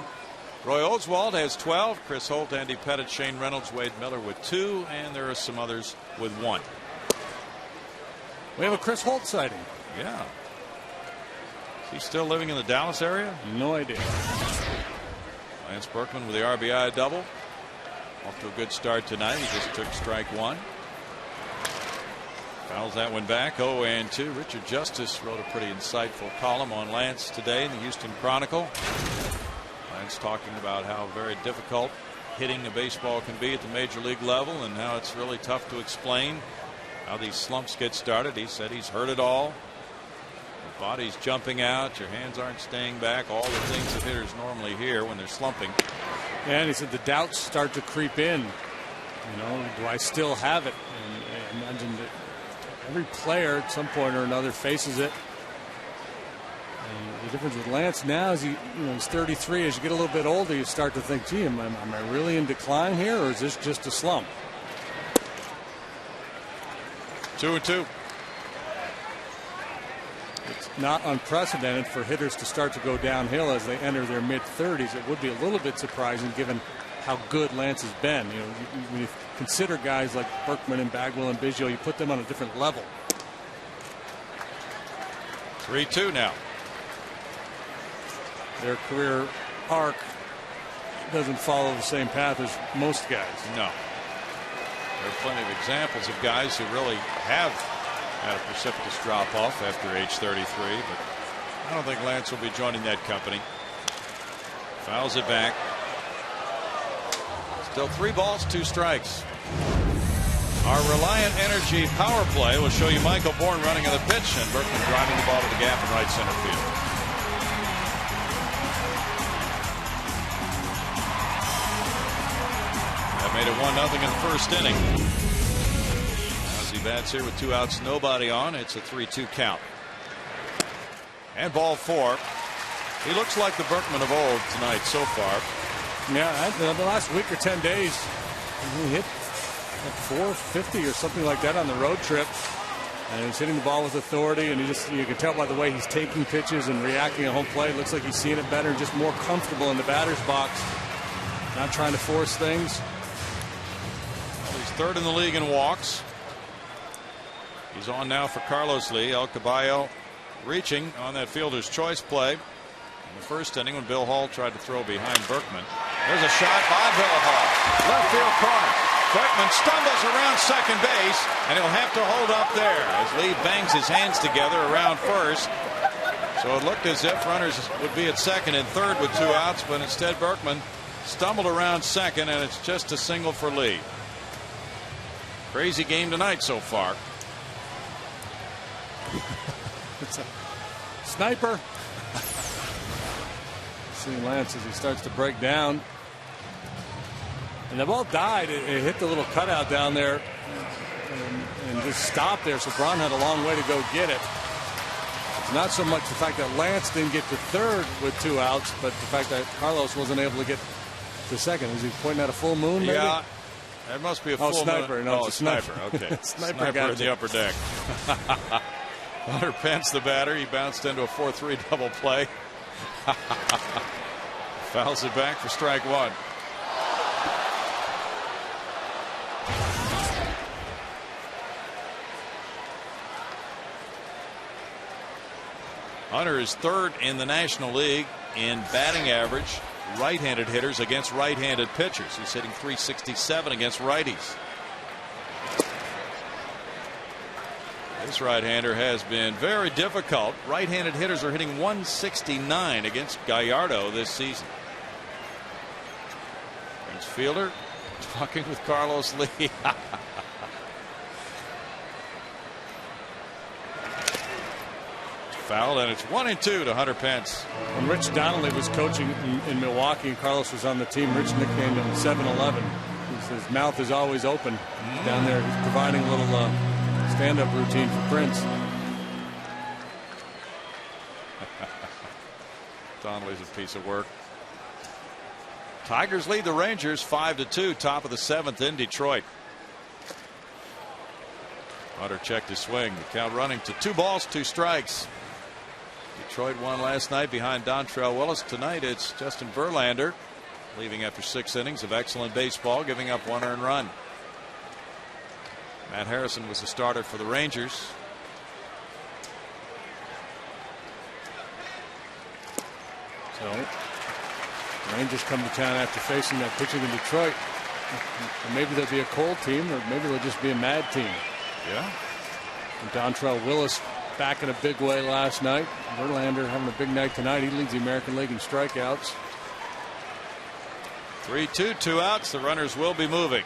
Roy Oswald has 12. Chris Holt, Andy Pettit, Shane Reynolds, Wade Miller with 2, and there are some others with 1. We have a Chris Holt sighting. Yeah. Is he still living in the Dallas area? No idea. Lance Berkman with the RBI double. Off to a good start tonight. He just took strike 1. Fouls that one back. 0-2. Richard Justice wrote a pretty insightful column on Lance today in the Houston Chronicle. Lance talking about how very difficult hitting a baseball can be at the major league level, and how it's really tough to explain how these slumps get started. He said he's heard it all. Your body's jumping out, your hands aren't staying back, all the things that hitters normally hear when they're slumping. And he said the doubts start to creep in. You know, do I still have it? And I imagine that every player at some point or another faces it. And the difference with Lance now is he's 33. As you get a little bit older, you start to think, gee, am I really in decline here, or is this just a slump? 2-2. It's not unprecedented for hitters to start to go downhill as they enter their mid-30s. It would be a little bit surprising given how good Lance has been. You know, when you consider guys like Berkman and Bagwell and Biggio, you put them on a different level. 3-2 now. Their career arc doesn't follow the same path as most guys. No. There are plenty of examples of guys who really have had a precipitous drop off after age 33, but I don't think Lance will be joining that company. Fouls it back. Still 3 balls, 2 strikes. Our Reliant Energy power play will show you Michael Bourne running on the pitch and Berkman driving the ball to the gap in right center field. That made it 1-0 in the first inning. As he bats here with 2 outs, nobody on, it's a 3-2 count. And ball 4. He looks like the Berkman of old tonight so far. Yeah, the last week or 10 days, he hit 450 or something like that on the road trip, and he's hitting the ball with authority, and you can tell by the way he's taking pitches and reacting at home plate. Looks like he's seeing it better, just more comfortable in the batter's box, not trying to force things. Well, he's 3rd in the league in walks. He's on now for Carlos Lee. El Caballo reaching on that fielder's choice play in the first inning when Bill Hall tried to throw behind Berkman. There's a shot by Bill Hall, left field corner. Berkman stumbles around second base, and he'll have to hold up there as Lee bangs his hands together around first. So it looked as if runners would be at second and third with 2 outs, but instead Berkman Stumbled around second, and it's just a single for Lee. Crazy game tonight so far. It's a sniper. Seeing Lance as he starts to break down. And the ball died. It hit the little cutout down there and just stopped there. So Braun had a long way to go get it. It's not so much the fact that Lance didn't get to third with 2 outs, but the fact that Carlos wasn't able to get to second. Is he pointing at a full moon, maybe? Yeah. That must be a full sniper. moon. No, it's a sniper. Okay. Sniper in the upper deck. Hunter Pence, the batter. He bounced into a 4-3 double play. Fouls it back for strike 1. Hunter is third in the National League in batting average. Right-handed hitters against right-handed pitchers. He's hitting .367 against righties. This right-hander has been very difficult. Right-handed hitters are hitting .169 against Gallardo this season. Prince fielder talking with Carlos Lee. Foul, and it's 1-2 to Hunter Pence. When Rich Donnelly was coaching in Milwaukee and Carlos was on the team, Rich nicknamed him 7-Eleven. His mouth is always open down there. He's providing a little stand-up routine for Prince. Donnelly's a piece of work. Tigers lead the Rangers 5-2, top of the 7th in Detroit. Hunter checked his swing. The count running to 2 balls, 2 strikes. Detroit won last night behind Dontrell Willis. Tonight it's Justin Verlander leaving after 6 innings of excellent baseball, giving up 1 earned run. Matt Harrison was the starter for the Rangers. So Rangers come to town after facing that pitching in Detroit. And maybe they'll be a cold team, or maybe they'll just be a mad team. Yeah. And Dontrell Willis back in a big way last night. Verlander having a big night tonight. He leads the American League in strikeouts. 3-2, 2 outs. The runners will be moving.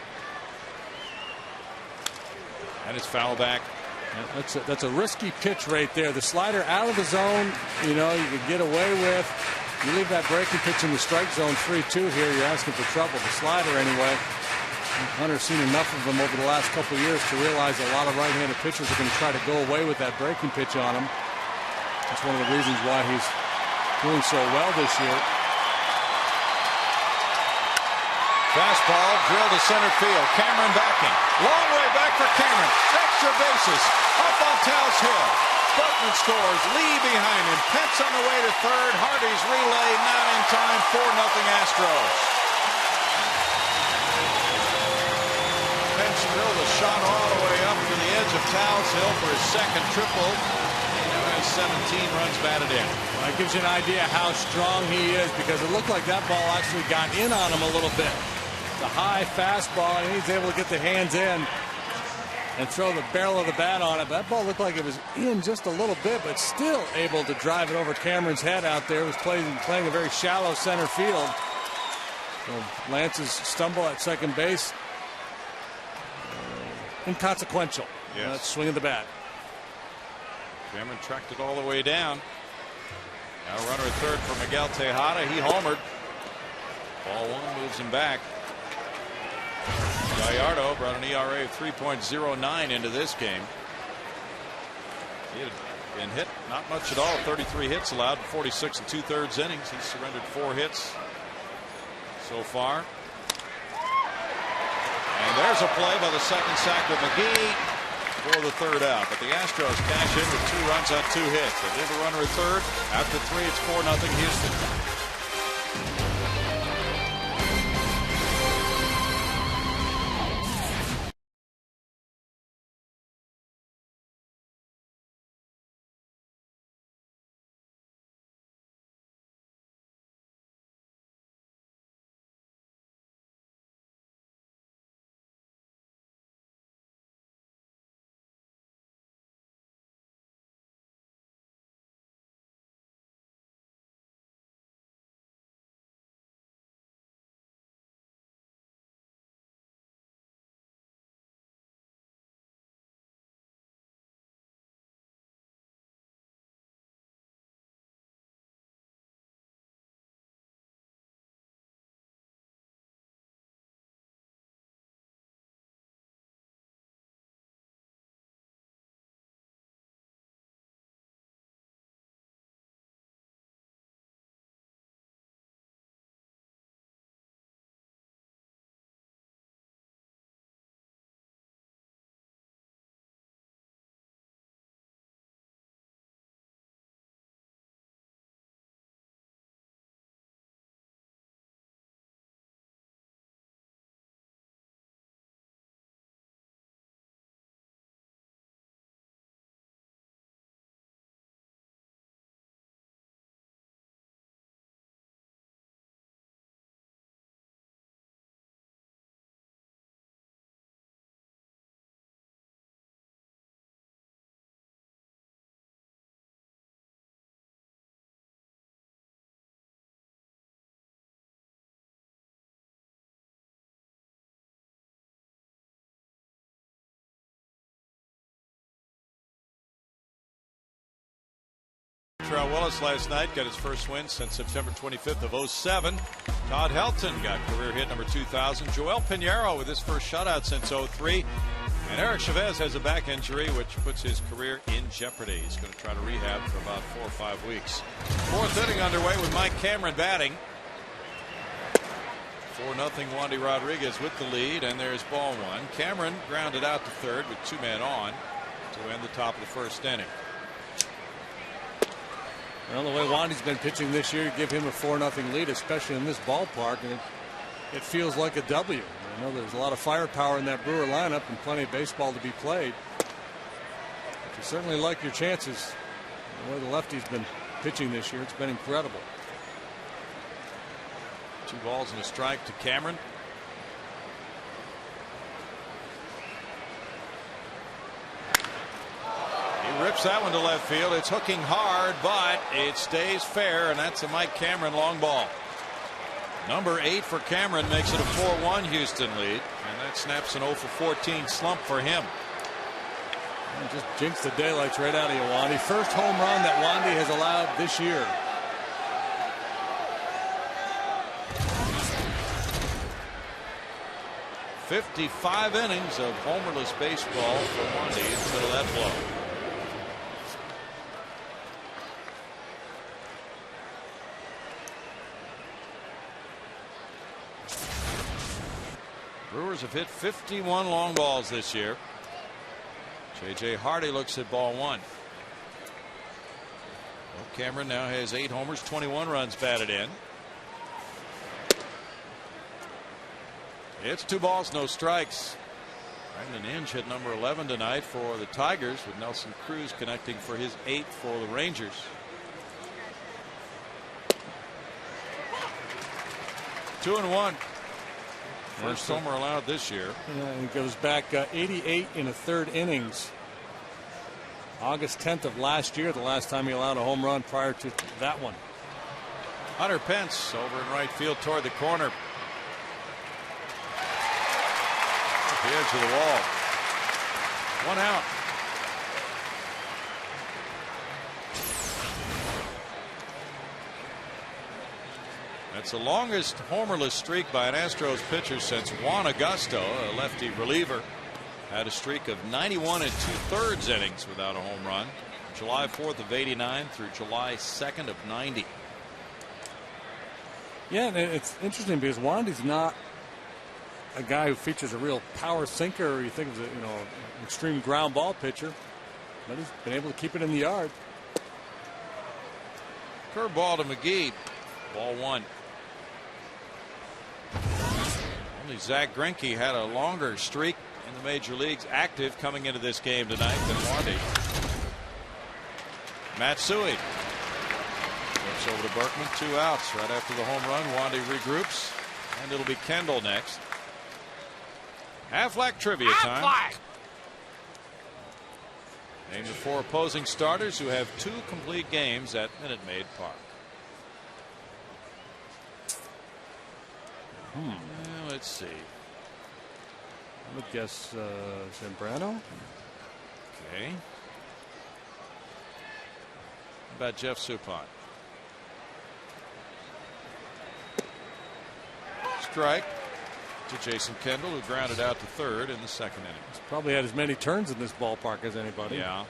And it's foul back. Yeah, that's a risky pitch right there. The slider out of the zone, you know, you could get away with. You leave that breaking pitch in the strike zone 3-2 here, you're asking for trouble. The slider anyway. Hunter's seen enough of them over the last couple of years to realize a lot of right-handed pitchers are going to try to go away with that breaking pitch on him. That's one of the reasons why he's doing so well this year. Fastball drilled to center field. Cameron backing. Long way back for Cameron. Extra bases. Up on Taos Hill. Boatman scores. Lee behind him. Pence on the way to third. Hardy's relay not in time. 4-0 Astros. Pence drilled a shot all the way up to the edge of Taos Hill for his second triple. He now has 17 runs batted in. Well, that gives you an idea how strong he is, because it looked like that ball actually got in on him a little bit. The high fastball, and he's able to get the hands in and throw the barrel of the bat on it. That ball looked like it was in just a little bit, but still able to drive it over Cameron's head out there. It was playing a very shallow center field. So Lance's stumble at second base, inconsequential. Yes. Swing of the bat. Cameron tracked it all the way down. Now runner at third for Miguel Tejada. He homered. Ball 1 moves him back. Gallardo brought an ERA of 3.09 into this game. He had been hit not much at all. 33 hits allowed, 46 2/3 innings. He's surrendered 4 hits so far. And there's a play by the second sack of McGee for the third out. But the Astros cash in with 2 runs on 2 hits. They leave a runner at third. After 3, it's 4-0 Houston. Terrell Willis last night got his first win since September 25th of 07. Todd Helton got career hit number 2,000. Joel Pinheiro with his first shutout since 03. And Eric Chavez has a back injury, which puts his career in jeopardy. He's going to try to rehab for about 4 or 5 weeks. Fourth inning underway with Mike Cameron batting. 4-0 Wandy Rodriguez with the lead, and there's ball one. Cameron grounded out to third with 2 men on to end the top of the first inning. Well, the way Wandy's been pitching this year, give him a 4-0 lead, especially in this ballpark, and it feels like a W. I know there's a lot of firepower in that Brewer lineup and plenty of baseball to be played. But you certainly like your chances. The way the lefty's been pitching this year, it's been incredible. 2 balls and a strike to Cameron. He rips that one to left field. It's hooking hard, but it stays fair, and that's a Mike Cameron long ball. Number 8 for Cameron makes it a 4-1 Houston lead, and that snaps an 0-for-14 slump for him. And just jinxed the daylights right out of you, Wandy. First home run that Wandy has allowed this year. "55 innings of homerless baseball for Wandy until that blow." Brewers have hit 51 long balls this year. J.J. Hardy looks at ball one. Well, Cameron now has 8 homers, 21 runs batted in. It's 2 balls, no strikes. Brandon Inge hit number 11 tonight for the Tigers, with Nelson Cruz connecting for his 8th for the Rangers. Two and one. First homer allowed this year. Yeah, he goes back 88 in a third innings. August 10th of last year, the last time he allowed a home run prior to that one. Hunter Pence over in right field toward the corner. At the edge of the wall. 1 out. That's the longest homerless streak by an Astros pitcher since Juan Augusto, a lefty reliever, had a streak of 91 2/3 innings without a home run. July 4th of 89 through July 2nd of 90. Yeah, and it's interesting because Wandy's not a guy who features a real power sinker, or you think of an extreme ground ball pitcher, but he's been able to keep it in the yard. Curveball to McGee. Ball one. Only Zach Greinke had a longer streak in the major leagues active coming into this game tonight than Wandy. Matsui flips over to Berkman. 2 outs right after the home run. Wandy regroups, and it'll be Kendall next. Aflac trivia time. Name the 4 opposing starters who have 2 complete games at Minute Maid Park. Let's see. I would guess Zambrano. Okay. How about Jeff Suppan? Strike to Jason Kendall, who grounded out to third in the second inning. He's probably had as many turns in this ballpark as anybody. Yeah. I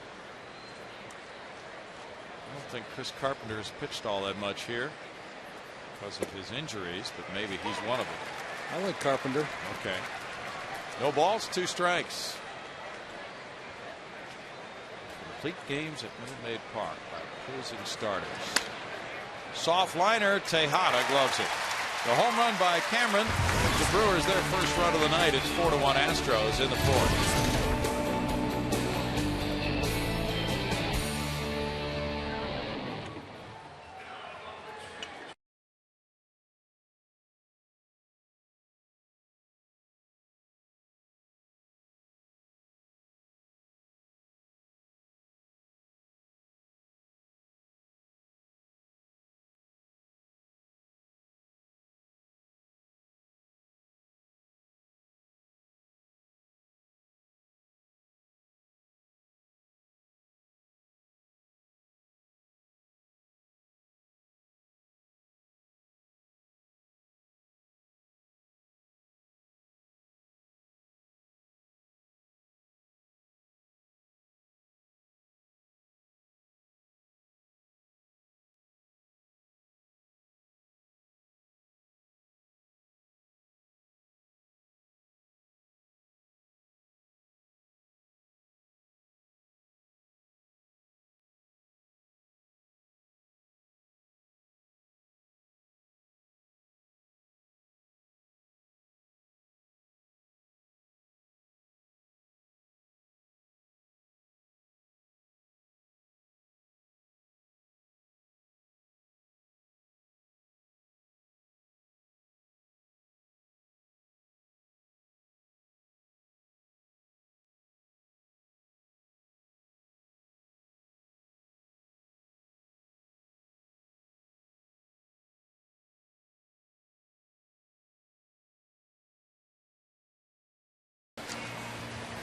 don't think Chris Carpenter has pitched all that much here because of his injuries, but maybe he's one of them. I like Carpenter. Okay. No balls, 2 strikes. Complete games at Minute Maid Park by opposing starters. Soft liner, Tejada gloves it. The home run by Cameron gives the Brewers their first run of the night. It's 4-1 Astros in the 4th.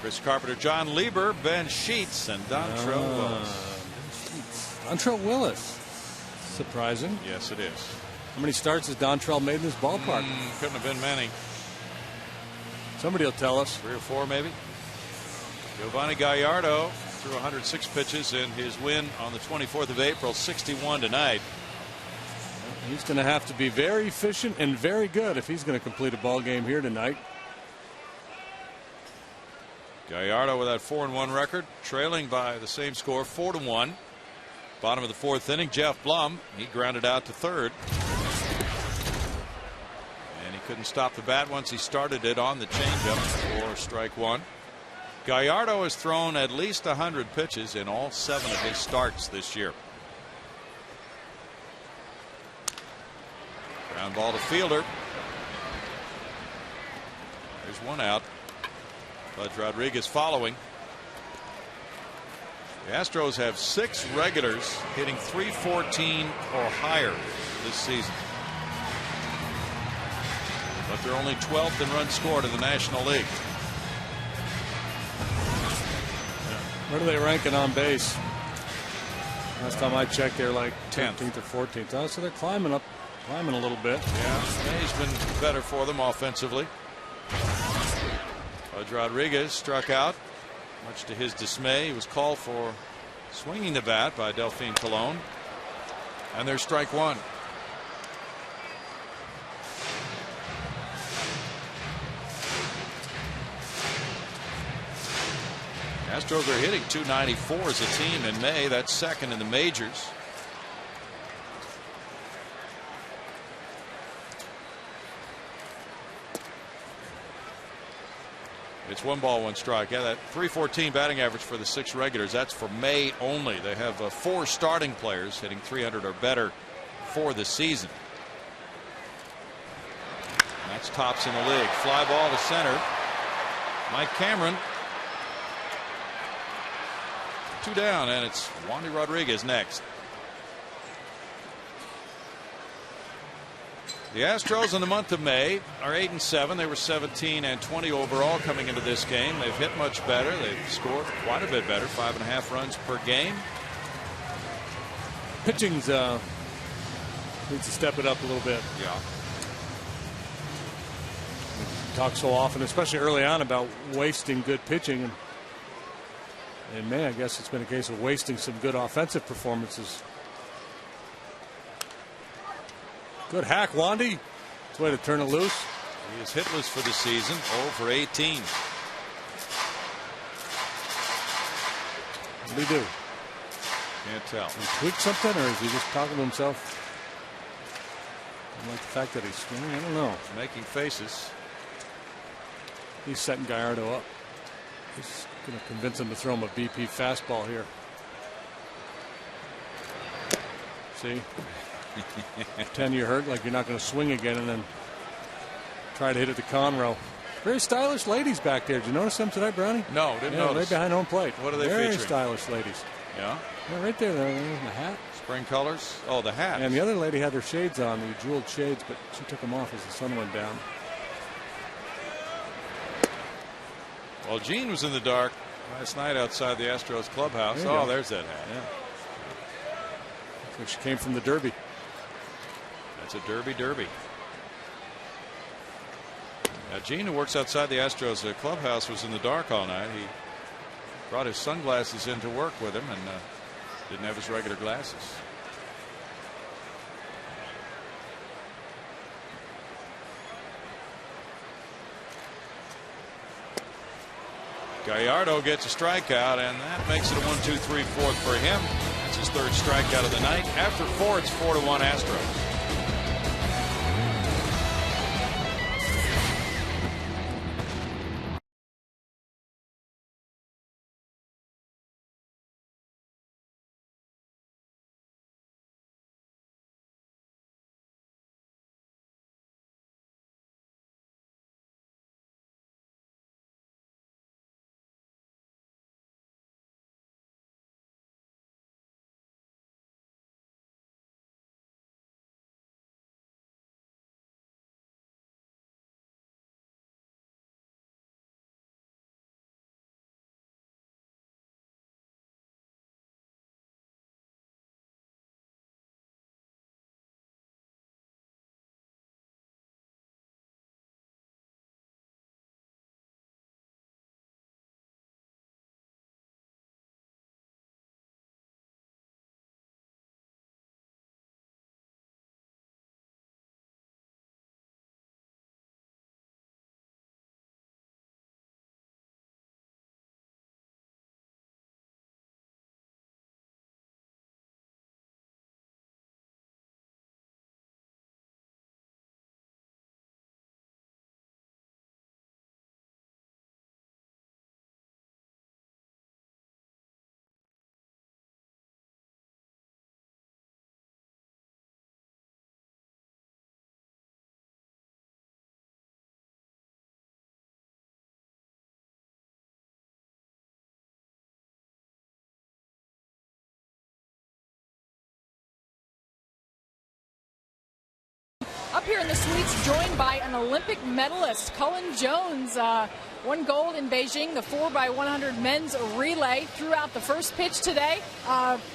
Chris Carpenter, John Lieber, Ben Sheets, and Dontrell Willis. Dontrell Willis. Surprising. Yes, it is. How many starts has Dontrell made in this ballpark? Couldn't have been many. Somebody will tell us. 3 or 4, maybe. Giovanni Gallardo threw 106 pitches in his win on the 24th of April, 61 tonight. He's going to have to be very efficient and very good if he's going to complete a ball game here tonight. Gallardo with that 4-1 record, trailing by the same score, 4-1. Bottom of the 4th inning, Jeff Blum, he grounded out to third. And he couldn't stop the bat once he started it on the changeup for strike 1. Gallardo has thrown at least 100 pitches in all 7 of his starts this year. Ground ball to Fielder. There's 1 out. Bud Rodriguez following. The Astros have 6 regulars hitting .314 or higher this season. But they're only 12th in runs scored in the National League. Where do they rank in on base? Last time I checked, they're like 10th 13th or 14th. Oh, so they're climbing a little bit. Yeah, he's been better for them offensively. Bud Rodriguez struck out, much to his dismay. He was called for swinging the bat by Delphine Colon. And there's strike 1. Astros are hitting .294 as a team in May. That's second in the majors. It's 1 ball, 1 strike. Yeah, that .314 batting average for the 6 regulars. That's for May only. They have 4 starting players hitting .300 or better for the season. That's tops in the league. Fly ball to center. Mike Cameron. 2 down, and it's Wandy Rodriguez next. The Astros in the month of May are 8-7. They were 17-20 overall coming into this game. They've hit much better. They've scored quite a bit better, 5.5 runs per game. Pitching's needs to step it up a little bit. Yeah. We talk so often, especially early on, about wasting good pitching. And man, I guess it's been a case of wasting some good offensive performances. Good hack, Wandy. It's a way to turn it loose. He is hitless for the season, 0 for 18. What did he do? Can't tell. Did he tweak something, or is he just talking to himself? I like the fact that he's swinging. I don't know. Making faces. He's setting Gallardo up. He's going to convince him to throw him a BP fastball here. See? Pretend you're hurt, like you're not going to swing again, and then try to hit it to Conroe. Very stylish ladies back there. Did you notice them today, Brownie? No, didn't notice. Right behind home plate. What are they Very featuring? stylish ladies. Yeah? Yeah, right there. The hat. Spring colors? Oh, the hat. And the other lady had her shades on, the jeweled shades, but she took them off as the sun went down. Well, Gene was in the dark last night outside the Astros clubhouse. Oh, there's that hat. Yeah. Looks like she came from the Derby. That's a derby. Now, Gene, who works outside the Astros clubhouse, was in the dark all night. He brought his sunglasses in to work with him and didn't have his regular glasses. Gallardo gets a strikeout, and that makes it a 1-2-3-4 for him. That's his 3rd strikeout of the night. After 4, it's 4-1 Astros. Up here in the suites, joined by an Olympic medalist, Cullen Jones. Won gold in Beijing, the 4x100 men's relay. Threw out the first pitch today.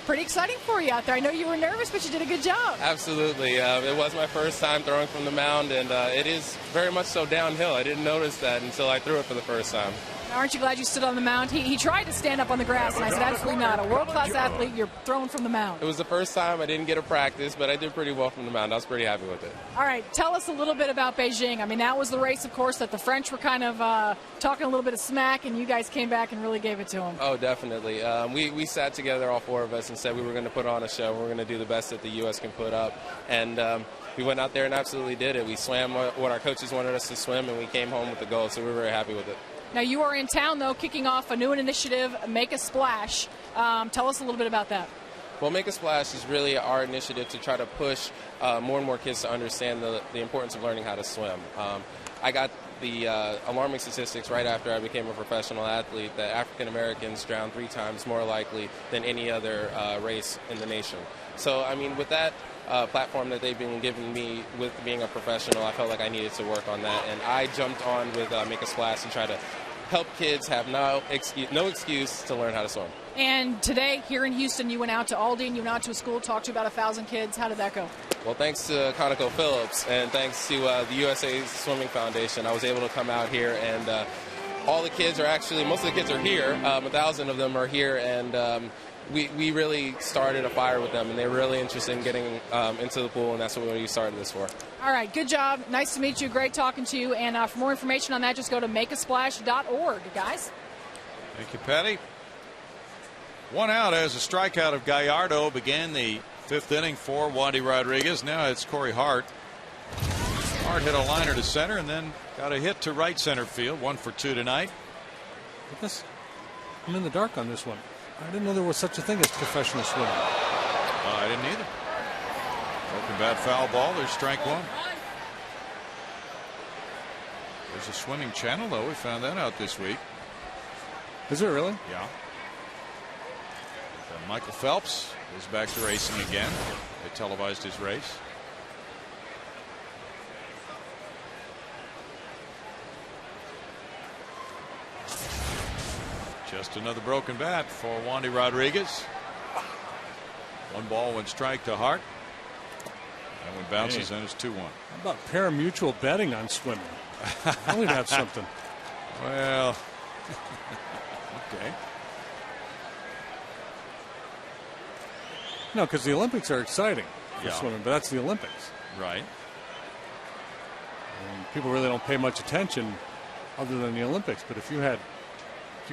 Pretty exciting for you out there. I know you were nervous, but you did a good job. Absolutely. It was my first time throwing from the mound, and it is very much so downhill. I didn't notice that until I threw it for the first time. Aren't you glad you stood on the mound? He tried to stand up on the grass, and I said, absolutely not. A world-class athlete, you're throwing from the mound. It was the first time I didn't get a practice, but I did pretty well from the mound. I was pretty happy with it. All right, tell us a little bit about Beijing. I mean, that was the race, of course, that the French were kind of talking a little bit of smack, and you guys came back and really gave it to them. Oh, definitely. We sat together, all four of us, and said we were going to put on a show. We were going to do the best that the U.S. can put up. And we went out there and absolutely did it. We swam what our coaches wanted us to swim, and we came home with the gold, so we were very happy with it. Now, you are in town, though, kicking off a new initiative, Make a Splash. Tell us a little bit about that. Well, Make a Splash is really our initiative to try to push more and more kids to understand the importance of learning how to swim. I got the alarming statistics right after I became a professional athlete that African Americans drown 3 times more likely than any other race in the nation. So, I mean, with that platform that they've been giving me with being a professional, I felt like I needed to work on that. And I jumped on with Make a Splash and try to help kids have no excuse to learn how to swim. And today, here in Houston, you went out to Aldi and you went out to a school, talked to about 1,000 kids. How did that go? Well, thanks to ConocoPhillips and thanks to the USA Swimming Foundation, I was able to come out here, and all the kids are actually, most of the kids are here, 1,000 of them are here, and we really started a fire with them, and they're really interested in getting into the pool, and that's what we started this for. All right, good job. Nice to meet you. Great talking to you. And for more information on that, just go to makeasplash.org, guys. Thank you, Patty. 1 out as a strikeout of Gallardo began the 5th inning for Wandy Rodriguez. Now it's Corey Hart. Hart hit a liner to center and then got a hit to right center field. 1 for 2 tonight. I'm in the dark on this one. I didn't know there was such a thing as professional swimming. I didn't either. Broken bat, foul ball. There's strike 1. There's a swimming channel, though. We found that out this week. Is it really? Yeah. Michael Phelps is back to racing again. They televised his race. Just another broken bat for Wandy Rodriguez. 1 ball, 1 strike to Hart. That one bounces and it's 2-1. How about parimutuel betting on swimming? I would have something. Well, okay. No, because the Olympics are exciting for Yeah. swimming, but that's the Olympics. Right. And people really don't pay much attention other than the Olympics. But if you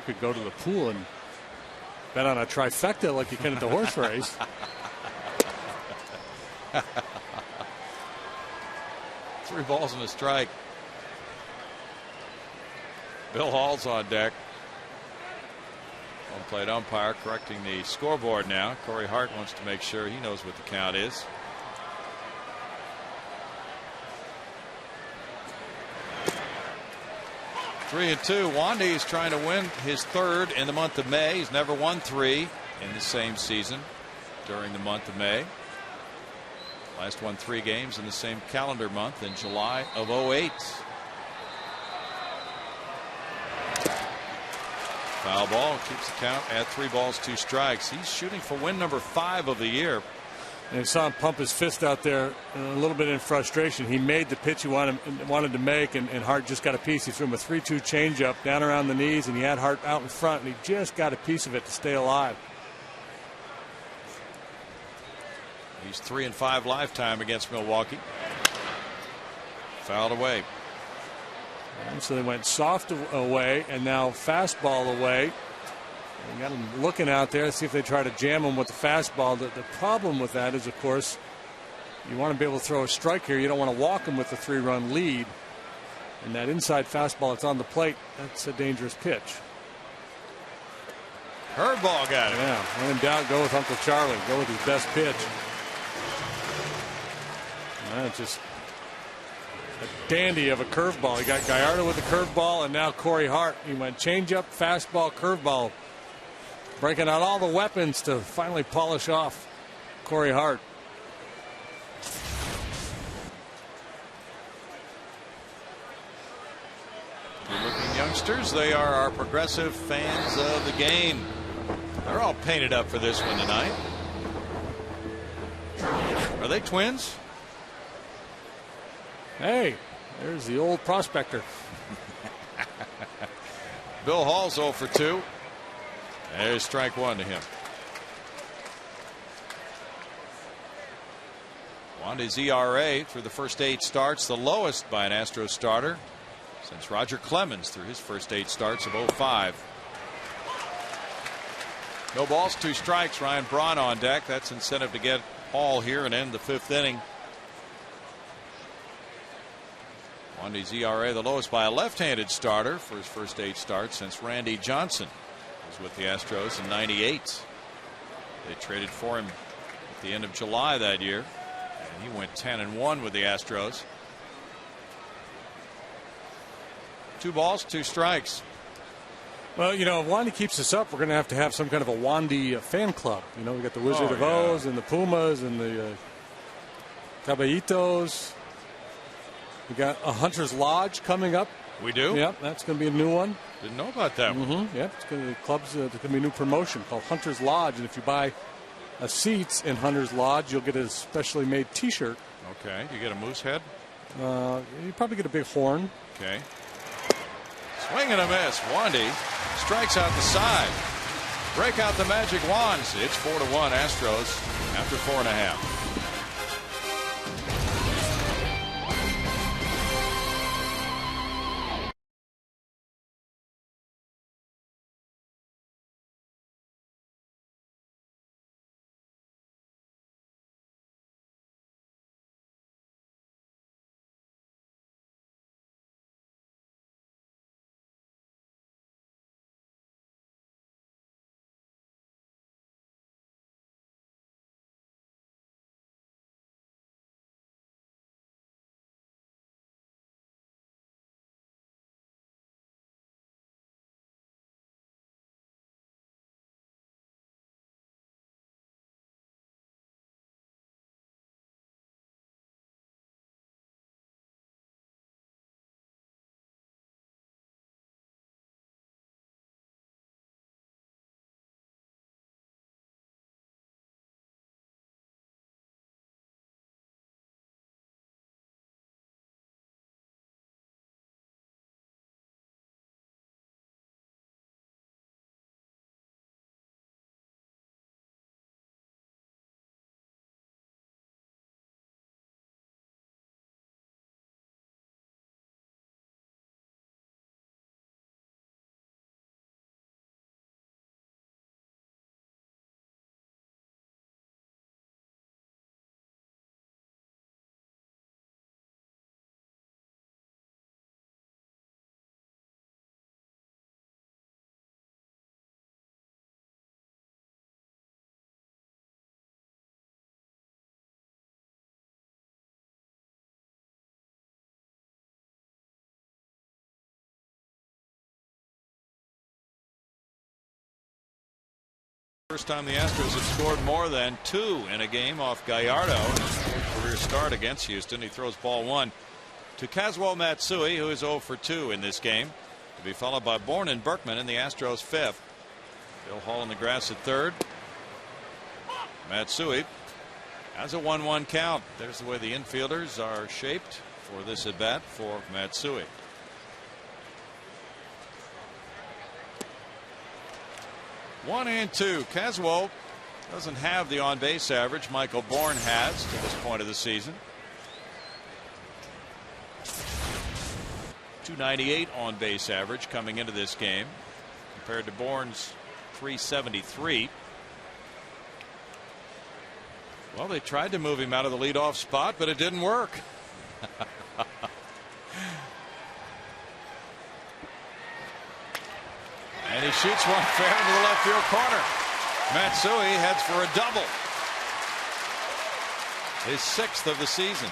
could go to the pool and bet on a trifecta like you can at the horse race. 3 balls and a strike. Bill Hall's on deck. Home plate umpire correcting the scoreboard now. Corey Hart wants to make sure he knows what the count is. Three and 2. Wandy is trying to win his 3rd in the month of May. He's never won 3 in the same season during the month of May. Last won 3 games in the same calendar month in July of 2008. Foul ball keeps the count at 3 balls, 2 strikes. He's shooting for win number 5 of the year. And you saw him pump his fist out there a little bit in frustration. He made the pitch he wanted to make, and Hart just got a piece. He threw him a 3-2 changeup down around the knees, and he had Hart out in front, and he just got a piece of it to stay alive. He's 3 and 5 lifetime against Milwaukee. Fouled away. And so they went soft away and now fastball away. You got him looking out there to see if they try to jam him with the fastball. The problem with that is, of course, you want to be able to throw a strike here. You don't want to walk him with the 3-run lead. And that inside fastball that's on the plate, that's a dangerous pitch. Curveball got it. Yeah, when in doubt, go with Uncle Charlie. Go with his best pitch. That's just a dandy of a curveball. He got Gallardo with the curveball, and now Corey Hart. He went changeup, fastball, curveball, breaking out all the weapons to finally polish off Corey Hart. Roosters. They are our progressive fans of the game. They're all painted up for this one tonight. Are they twins? Hey, there's the old prospector. Bill Hall's 0 for 2. There's strike one to him. Wandy's ERA through the first 8 starts, the lowest by an Astros starter since Roger Clemens through his first 8 starts of 05. No balls, 2 strikes. Ryan Braun on deck. That's incentive to get Hall here and end the 5th inning. Wandy's ERA the lowest by a left-handed starter for his first 8 starts since Randy Johnson was with the Astros in '98. They traded for him at the end of July that year, and he went 10-1 with the Astros. 2 balls, 2 strikes. Well, you know, if Wandy keeps this up, we're going to have some kind of a Wandy fan club. You know, we got the Wizard of Oz and the Pumas and the Caballitos. We got a Hunter's Lodge coming up. We do? Yep, that's going to be a new one. Didn't know about that one. Yep, it's going to be clubs. There's going to be a new promotion called Hunter's Lodge, and if you buy seats in Hunter's Lodge, you'll get a specially made T-shirt. Okay, you get a moose head. You probably get a big horn. Okay. Swing and a miss. Wandy strikes out the side. Break out the magic wands. It's 4-1 Astros after 4.5. First time the Astros have scored more than 2 in a game off Gallardo. His career start against Houston. He throws ball 1 to Kazuo Matsui, who is 0 for 2 in this game, to be followed by Bourne and Berkman in the Astros 5th. Bill Hall in the grass at 3rd. Matsui has a 1-1 count. There's the way the infielders are shaped for this at bat for Matsui. One and 2. Kazuo doesn't have the on base average Michael Bourne has to this point of the season. .298 on base average coming into this game compared to Bourne's .373. Well, they tried to move him out of the leadoff spot, but it didn't work. And he shoots one fair into the left field corner. Matsui heads for a double. His 6th of the season.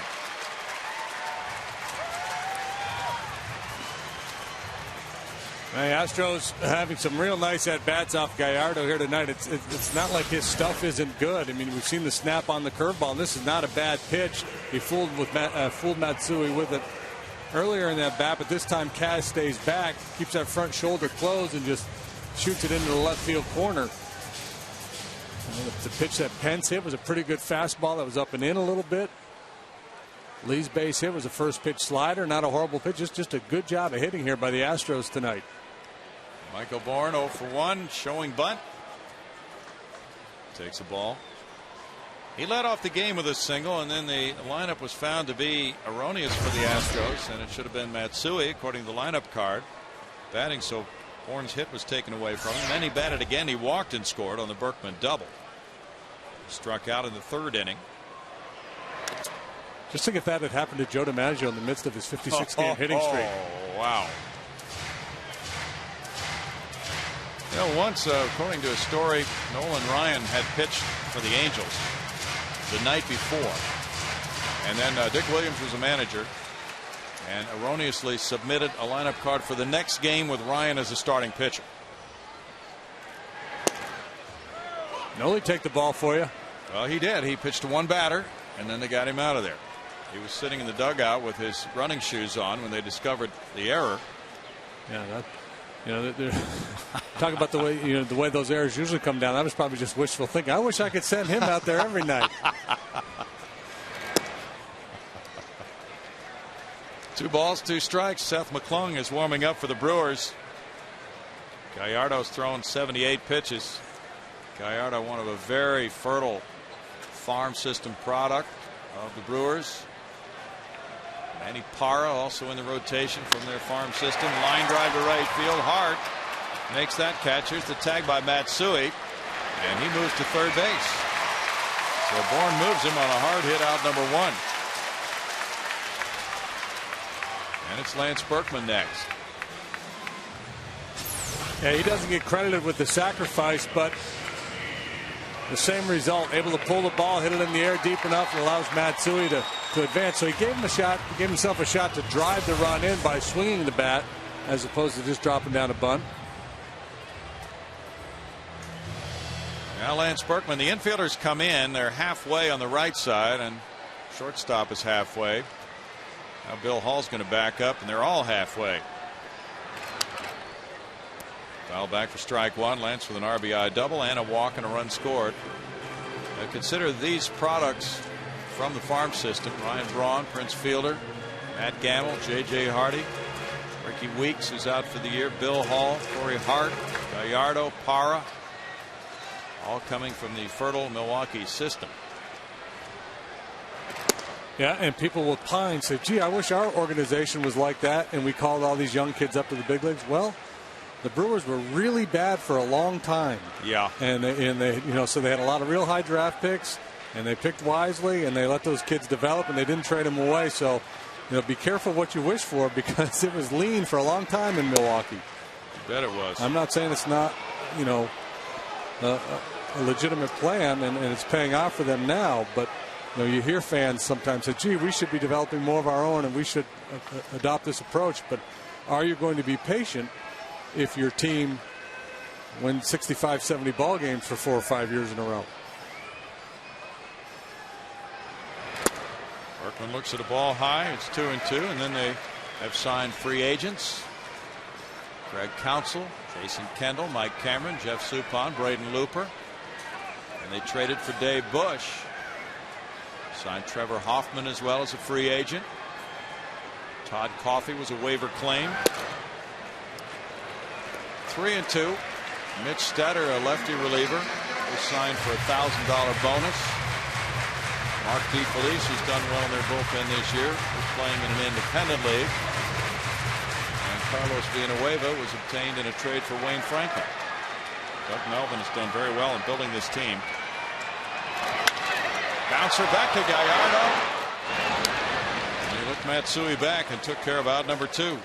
The Astros having some real nice at-bats off Gallardo here tonight. It's not like his stuff isn't good. I mean, we've seen the snap on the curveball. This is not a bad pitch. He fooled Matsui with it. earlier in that bat, but this time Kaz stays back, keeps that front shoulder closed, and just shoots it into the left field corner. And the pitch that Pence hit was a pretty good fastball that was up and in a little bit. Lee's base hit was a first pitch slider, not a horrible pitch, just a good job of hitting here by the Astros tonight. Michael Bourne 0 for 1, showing bunt. Takes the ball. He led off the game with a single, and then the lineup was found to be erroneous for the Astros, and it should have been Matsui according to the lineup card batting, so Bourne's hit was taken away from him. Then he batted again. He walked and scored on the Berkman double. Struck out in the 3rd inning. Just think if that had happened to Joe DiMaggio in the midst of his 56-game hitting streak. Oh, wow. You know, once, according to a story, Nolan Ryan had pitched for the Angels the night before. And then Dick Williams was a manager and erroneously submitted a lineup card for the next game with Ryan as a starting pitcher. Noli take the ball for you. Well, he did. He pitched to one batter, and then they got him out of there. He was sitting in the dugout with his running shoes on when they discovered the error. Yeah, that, you know, talk about the way, you know, the way those errors usually come down. That was probably just wishful thinking. I wish I could send him out there every night. 2 balls, 2 strikes. Seth McClung is warming up for the Brewers. Gallardo's thrown 78 pitches. Gallardo, one of a very fertile farm system product of the Brewers. Manny Parra also in the rotation from their farm system. Line drive to right field. Hart makes that catch. Here's the tag by Matsui, and he moves to third base. So Bourne moves him on a hard hit out number 1. And it's Lance Berkman next. Yeah, he doesn't get credited with the sacrifice, but the same result, able to pull the ball, hit it in the air deep enough, and allows Matsui to advance. So he gave him a shot, gave himself a shot to drive the run in by swinging the bat as opposed to just dropping down a bunt. Now Lance Berkman, the infielders come in. They're halfway on the right side, and shortstop is halfway. Now Bill Hall's going to back up, and they're all halfway. Foul back for strike 1. Lance with an RBI double and a walk and a run scored. Now consider these products from the farm system: Ryan Braun, Prince Fielder, Matt Gamble, J.J. Hardy, Ricky Weeks, who's out for the year, Bill Hall, Corey Hart, Gallardo, Parra, all coming from the fertile Milwaukee system. Yeah, and people with Pine say, gee, I wish our organization was like that, and we called all these young kids up to the big leagues. Well, the Brewers were really bad for a long time. Yeah. And they you know, so they had a lot of real high draft picks, and they picked wisely, and they let those kids develop, and they didn't trade them away. So, you know, be careful what you wish for, because it was lean for a long time in Milwaukee. I bet it was. I'm not saying it's not, you know, a legitimate plan, and it's paying off for them now, but you know, you hear fans sometimes say, gee, we should be developing more of our own, and we should adopt this approach. But are you going to be patient if your team wins 65, 70 ball games for 4 or 5 years in a row? Berkman looks at a ball high. It's 2-2, and then they have signed free agents: Greg Counsell, Jason Kendall, Mike Cameron, Jeff Suppan, Braden Looper, and they traded for Dave Bush. Signed Trevor Hoffman as well as a free agent. Todd Coffey was a waiver claim. 3-2. Mitch Stetter, a lefty reliever, was signed for a $1,000 bonus. Mark DeFelice, who's done well in their bullpen this year, was playing in an independent league. And Carlos Villanueva was obtained in a trade for Wayne Franklin. Doug Melvin has done very well in building this team. Bouncer back to Gallardo. And he looked Matsui back and took care of out number 2.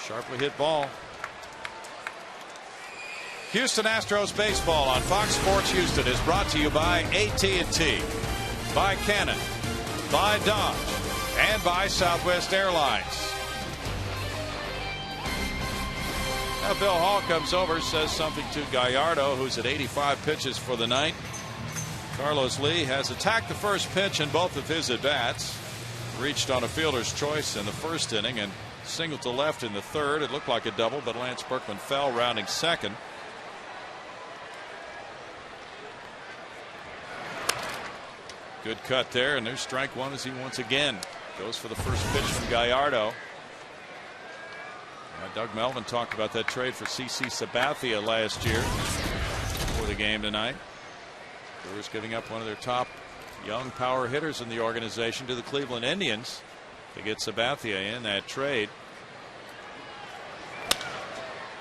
Sharply hit ball. Houston Astros baseball on Fox Sports Houston is brought to you by AT&T, by Canon, by Dodge, and by Southwest Airlines. Now Bill Hall comes over, says something to Gallardo, who's at 85 pitches for the night. Carlos Lee has attacked the first pitch in both of his at-bats. reached on a fielder's choice in the first inning and singled to left in the third. It looked like a double, but Lance Berkman fell, rounding second. Good cut there, and there's strike one as he once again goes for the first pitch from Gallardo. Doug Melvin talked about that trade for CC Sabathia last year before the game tonight. Brewers giving up one of their top young power hitters in the organization to the Cleveland Indians to get Sabathia in that trade.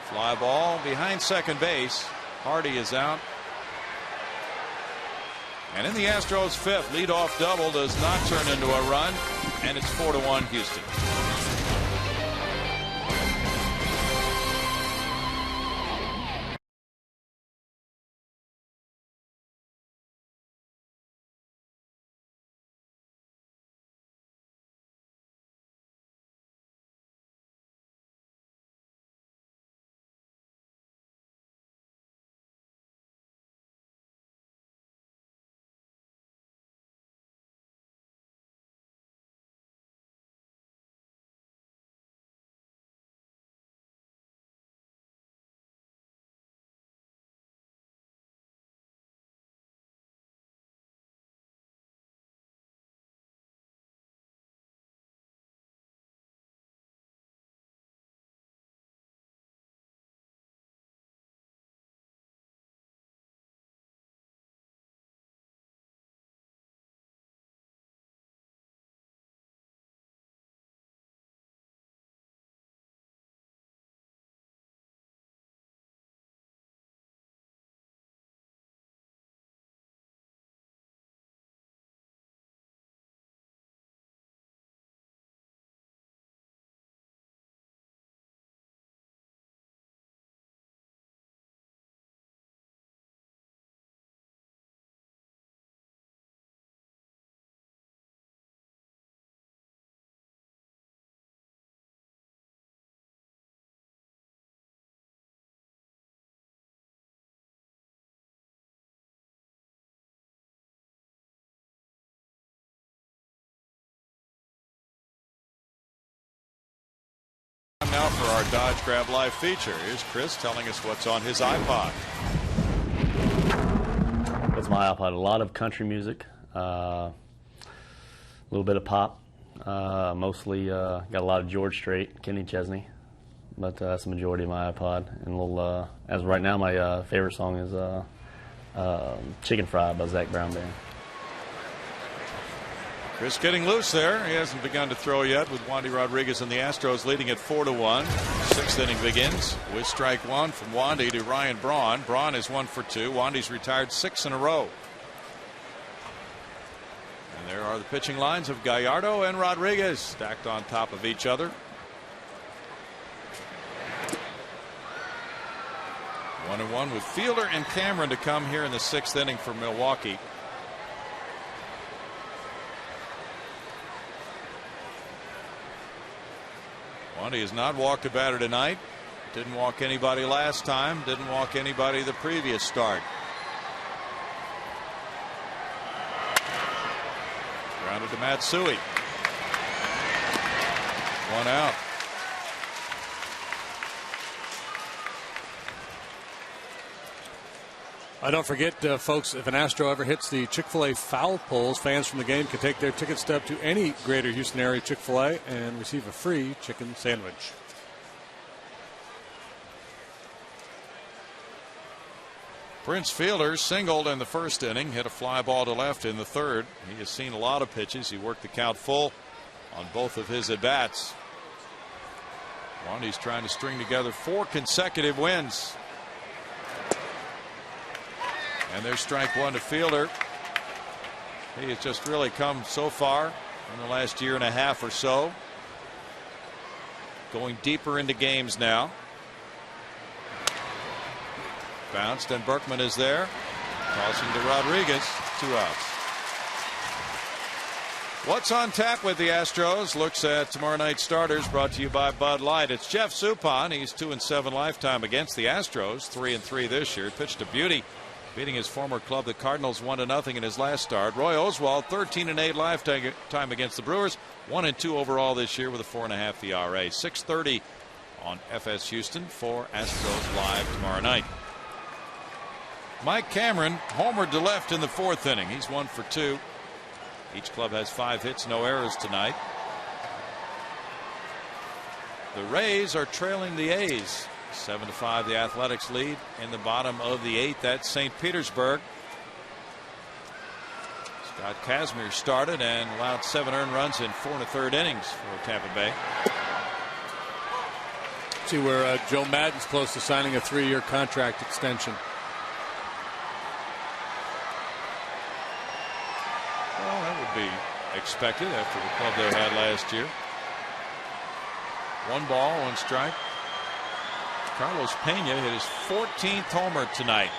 Fly ball behind second base. Hardy is out. And in the Astros' fifth, leadoff double does not turn into a run, and it's 4-1 Houston. Now for our Dodge Grab Live feature. Here's Chris telling us what's on his iPod. What's my iPod? A lot of country music, a little bit of pop, mostly got a lot of George Strait, Kenny Chesney, but that's the majority of my iPod. And a little, as of right now, my favorite song is Chicken Fried by Zach Brown Band. Chris getting loose there. He hasn't begun to throw yet with Wandy Rodriguez and the Astros leading at 4-1. Sixth inning begins with strike one from Wandy to Ryan Braun. Braun is 1 for 2. Wandy's retired 6 in a row. And there are the pitching lines of Gallardo and Rodriguez stacked on top of each other. 1-1 with Fielder and Cameron to come here in the sixth inning for Milwaukee. Wandy has not walked a batter tonight. Didn't walk anybody last time. Didn't walk anybody the previous start. Grounded to Matsui. 1 out. Don't forget, folks, if an Astro ever hits the Chick-fil-A foul poles, fans from the game can take their ticket stub to any greater Houston area Chick-fil-A and receive a free chicken sandwich. Prince Fielder singled in the first inning, hit a fly ball to left in the third. He has seen a lot of pitches. He worked the count full on both of his at-bats. Wandy's trying to string together 4 consecutive wins. And there's strike one to Fielder. He has just really come so far in the last year and a half or so. Going deeper into games now. Bounced and Berkman is there. Tossing to Rodriguez. 2 outs. What's on tap with the Astros? Looks at tomorrow night's starters, brought to you by Bud Light. It's Jeff Suppan. He's 2-7 lifetime against the Astros. 3-3 this year. Pitched a beauty beating his former club, the Cardinals, 1-0 in his last start. Roy Oswalt, 13-8 lifetime against the Brewers, 1-2 overall this year with a 4.5 ERA. 6:30 on FS Houston for Astros Live tomorrow night. Mike Cameron homered to left in the 4th inning. He's 1 for 2. Each club has 5 hits, no errors tonight. The Rays are trailing the A's 7-5. The Athletics lead in the bottom of the 8th at St. Petersburg. Scott Kazmir started and allowed 7 earned runs in 4 1/3 innings for Tampa Bay. See where Joe Maddon's close to signing a 3-year contract extension. Well, that would be expected after the club they had last year. 1 ball, 1 strike. Carlos Pena hit his 14th homer tonight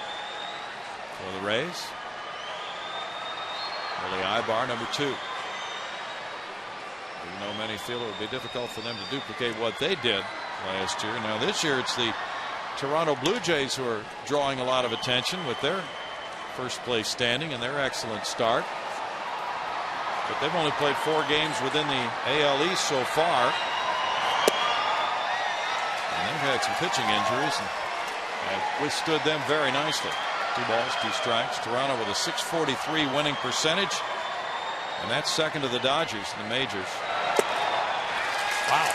for the Rays. Willie Ibar, number 2. Even though many feel it would be difficult for them to duplicate what they did last year. Now this year it's the Toronto Blue Jays who are drawing a lot of attention with their first place standing and their excellent start. But they've only played 4 games within the AL East so far. And they've had some pitching injuries and have withstood them very nicely. 2 balls, 2 strikes. Toronto with a .643 winning percentage. And that's second to the Dodgers in the majors. Wow.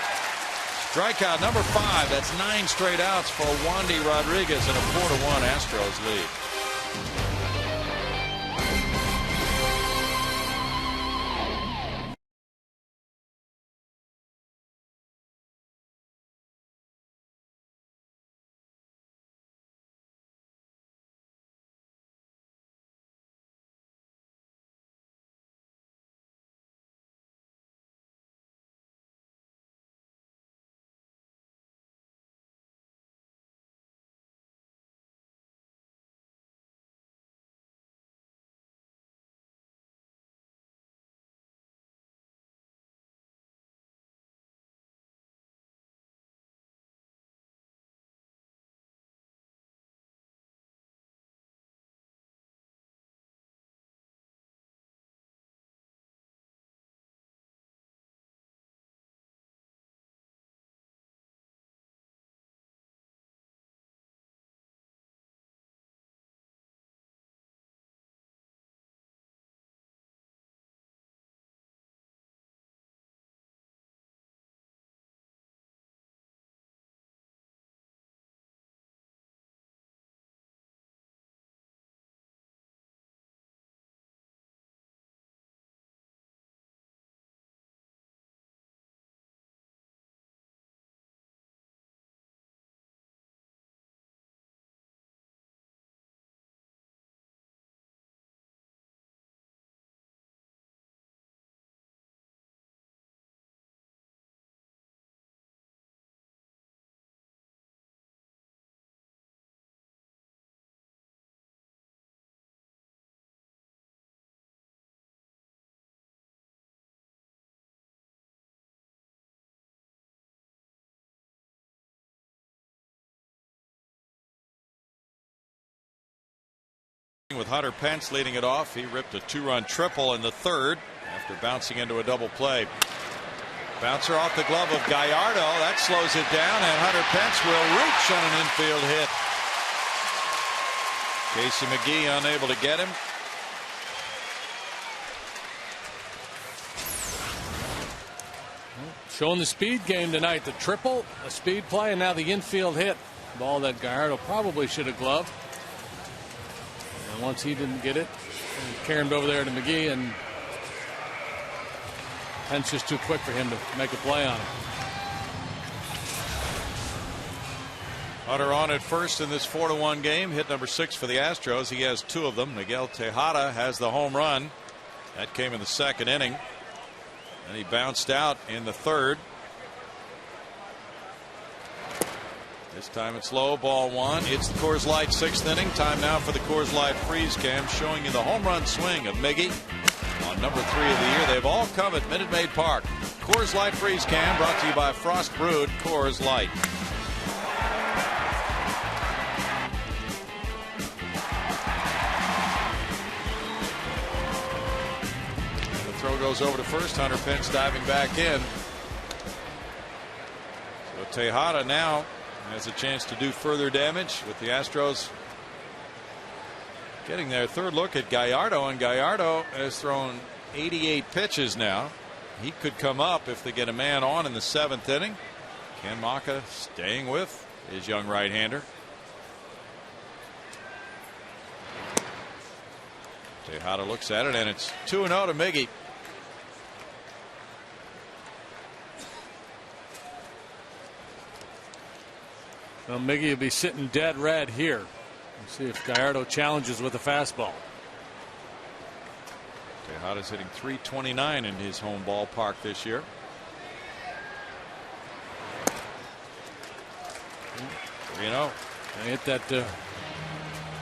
Strikeout number 5. That's 9 straight outs for Wandy Rodriguez in a 4-1 Astros lead. With Hunter Pence leading it off, he ripped a 2-run triple in the 3rd after bouncing into a double play. Bouncer off the glove of Gallardo. That slows it down, and Hunter Pence will reach on an infield hit. Casey McGee unable to get him. Showing the speed game tonight. The triple, a speed play, and now the infield hit. Ball that Gallardo probably should have gloved. And once he didn't get it, he carried over there to McGee, and Pence just too quick for him to make a play on him. Hunter on at first in this 4-1 game. Hit number 6 for the Astros. He has 2 of them. Miguel Tejada has the home run. That came in the 2nd inning. And he bounced out in the 3rd. This time it's low, ball 1. It's the Coors Light 6th inning. Time now for the Coors Light freeze cam, showing you the home run swing of Miggy on number 3 of the year. They've all come at Minute Maid Park. Coors Light freeze cam brought to you by Frost Brewed Coors Light. goes over to first. Hunter Pence diving back in. So Tejada now has a chance to do further damage with the Astros getting their third look at Gallardo, and Gallardo has thrown 88 pitches now. He could come up if they get a man on in the 7th inning. Ken Maka staying with his young right-hander. Tejada looks at it, and it's 2-0 to Miggy. Well, Miggy will be sitting dead red here. Let's see if Gallardo challenges with a fastball. Tejada's hitting .329 in his home ballpark this year. I hit that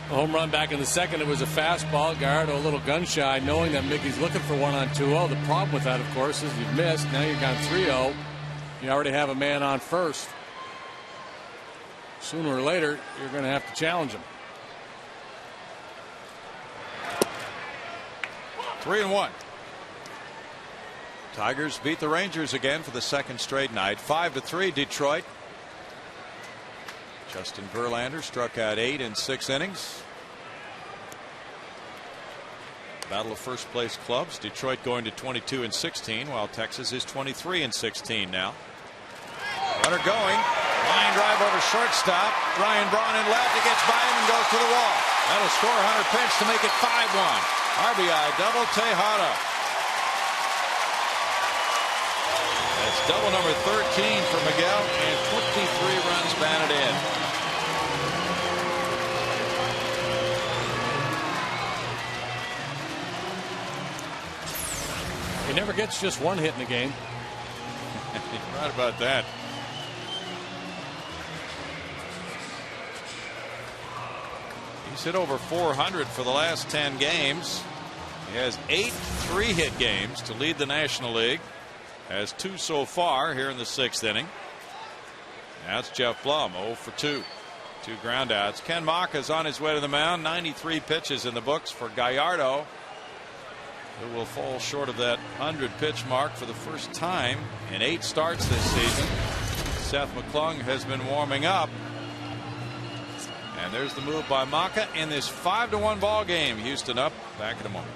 home run back in the 2nd. It was a fastball. Gallardo a little gun shy, knowing that Miggy's looking for one on 2-0. The problem with that, of course, is you've missed. Now you've got 3-0. You already have a man on first. Sooner or later, you're going to have to challenge him. 3-1. Tigers beat the Rangers again for the 2nd straight night. 5-3 Detroit. Justin Verlander struck out 8 in 6 innings. Battle of first place clubs. Detroit going to 22-16, while Texas is 23-16 now. Runner going. Line drive over shortstop. Ryan Braun in left. He gets by him and goes to the wall. That'll score Hunter Pence to make it 5-1. RBI double Tejada. That's double number 13 for Miguel, and 23 runs batted in. He never gets just one hit in the game. You're right about that. He's hit over 400 for the last 10 games. He has 8 3-hit games to lead the National League. Has 2 so far here in the 6th inning. That's Jeff Blum, 0 for 2. 2 groundouts. Ken Maka's on his way to the mound. 93 pitches in the books for Gallardo, who will fall short of that 100-pitch mark for the first time in 8 starts this season. Seth McClung has been warming up. And there's the move by Maka in this 5-1 ball game. Houston up. Back in a moment.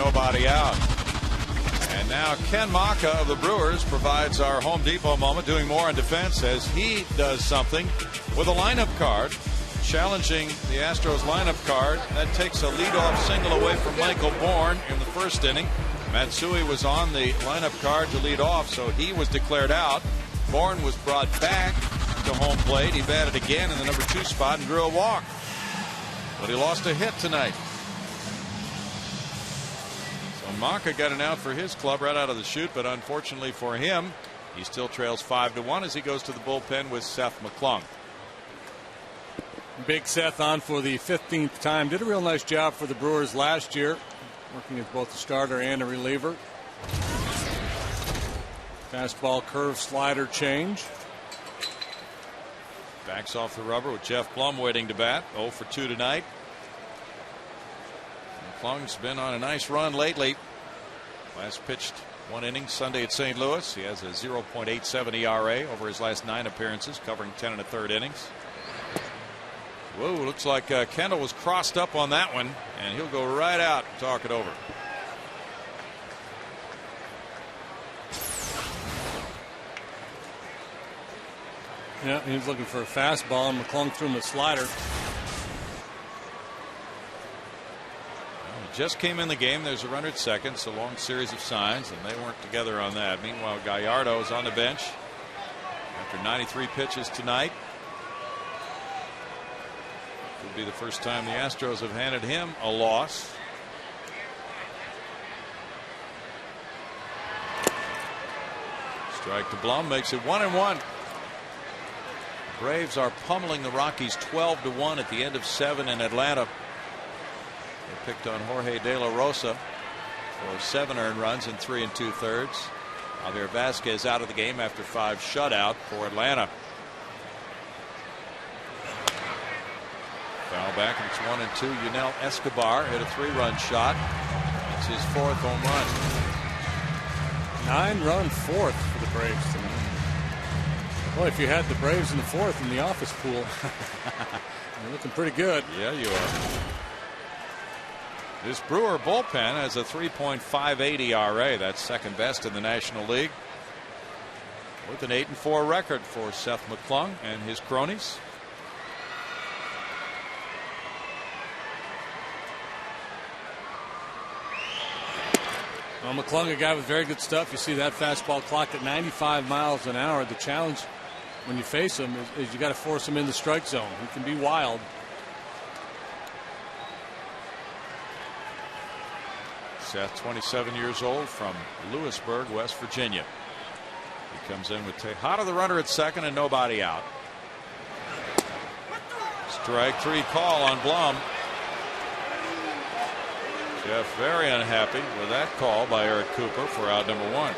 Nobody out. And now Ken Maka of the Brewers provides our Home Depot moment, doing more on defense as he does something with a lineup card, challenging the Astros lineup card. That takes a leadoff single away from Michael Bourne in the 1st inning. Matsui was on the lineup card to lead off, so he was declared out. Bourne was brought back to home plate. He batted again in the number 2 spot and drew a walk. But he lost a hit tonight. So Maka got an out for his club right out of the chute, but unfortunately for him, He still trails 5-1 as he goes to the bullpen with Seth McClung. Big Seth on for the 15th time. Did a real nice job for the Brewers last year, working as both a starter and a reliever. Fastball, curve, slider change. Backs off the rubber with Jeff Blum waiting to bat. 0 for 2 tonight. McClung's been on a nice run lately. Last pitched 1 inning Sunday at St. Louis. He has a 0.87 ERA over his last 9 appearances, covering 10 1/3 innings. Whoa, looks like Kendall was crossed up on that one, and he'll go right out and talk it over. Yeah, he was looking for a fastball, and McClung threw him a slider. He just came in the game. There's a runner at second. It's a long series of signs, and they weren't together on that. Meanwhile, Gallardo is on the bench after 93 pitches tonight. Could be the first time the Astros have handed him a loss. Strike to Blum makes it 1-1. Braves are pummeling the Rockies 12-1 at the end of 7 in Atlanta. They picked on Jorge De La Rosa for 7 earned runs in 3 2/3. Javier Vasquez out of the game after 5 shutout for Atlanta. Foul back, and it's 1-2. Yunel Escobar hit a 3-run shot. It's his 4th home run. 9-run 4th for the Braves tonight. Well, if you had the Braves in the 4th in the office pool, you're looking pretty good. Yeah, you are. This Brewer bullpen has a 3.58 ERA. That's second best in the National League. With an 8-4 record for Seth McClung and his cronies. Well, McClung, a guy with very good stuff. You see that fastball clocked at 95 miles an hour. The challenge when you face him is you got to force him in the strike zone. He can be wild. Seth, 27 years old, from Lewisburg, West Virginia. He comes in with Tejada, the runner at second, and nobody out. Strike 3 call on Blum. Jeff very unhappy with that call by Eric Cooper for out number 1.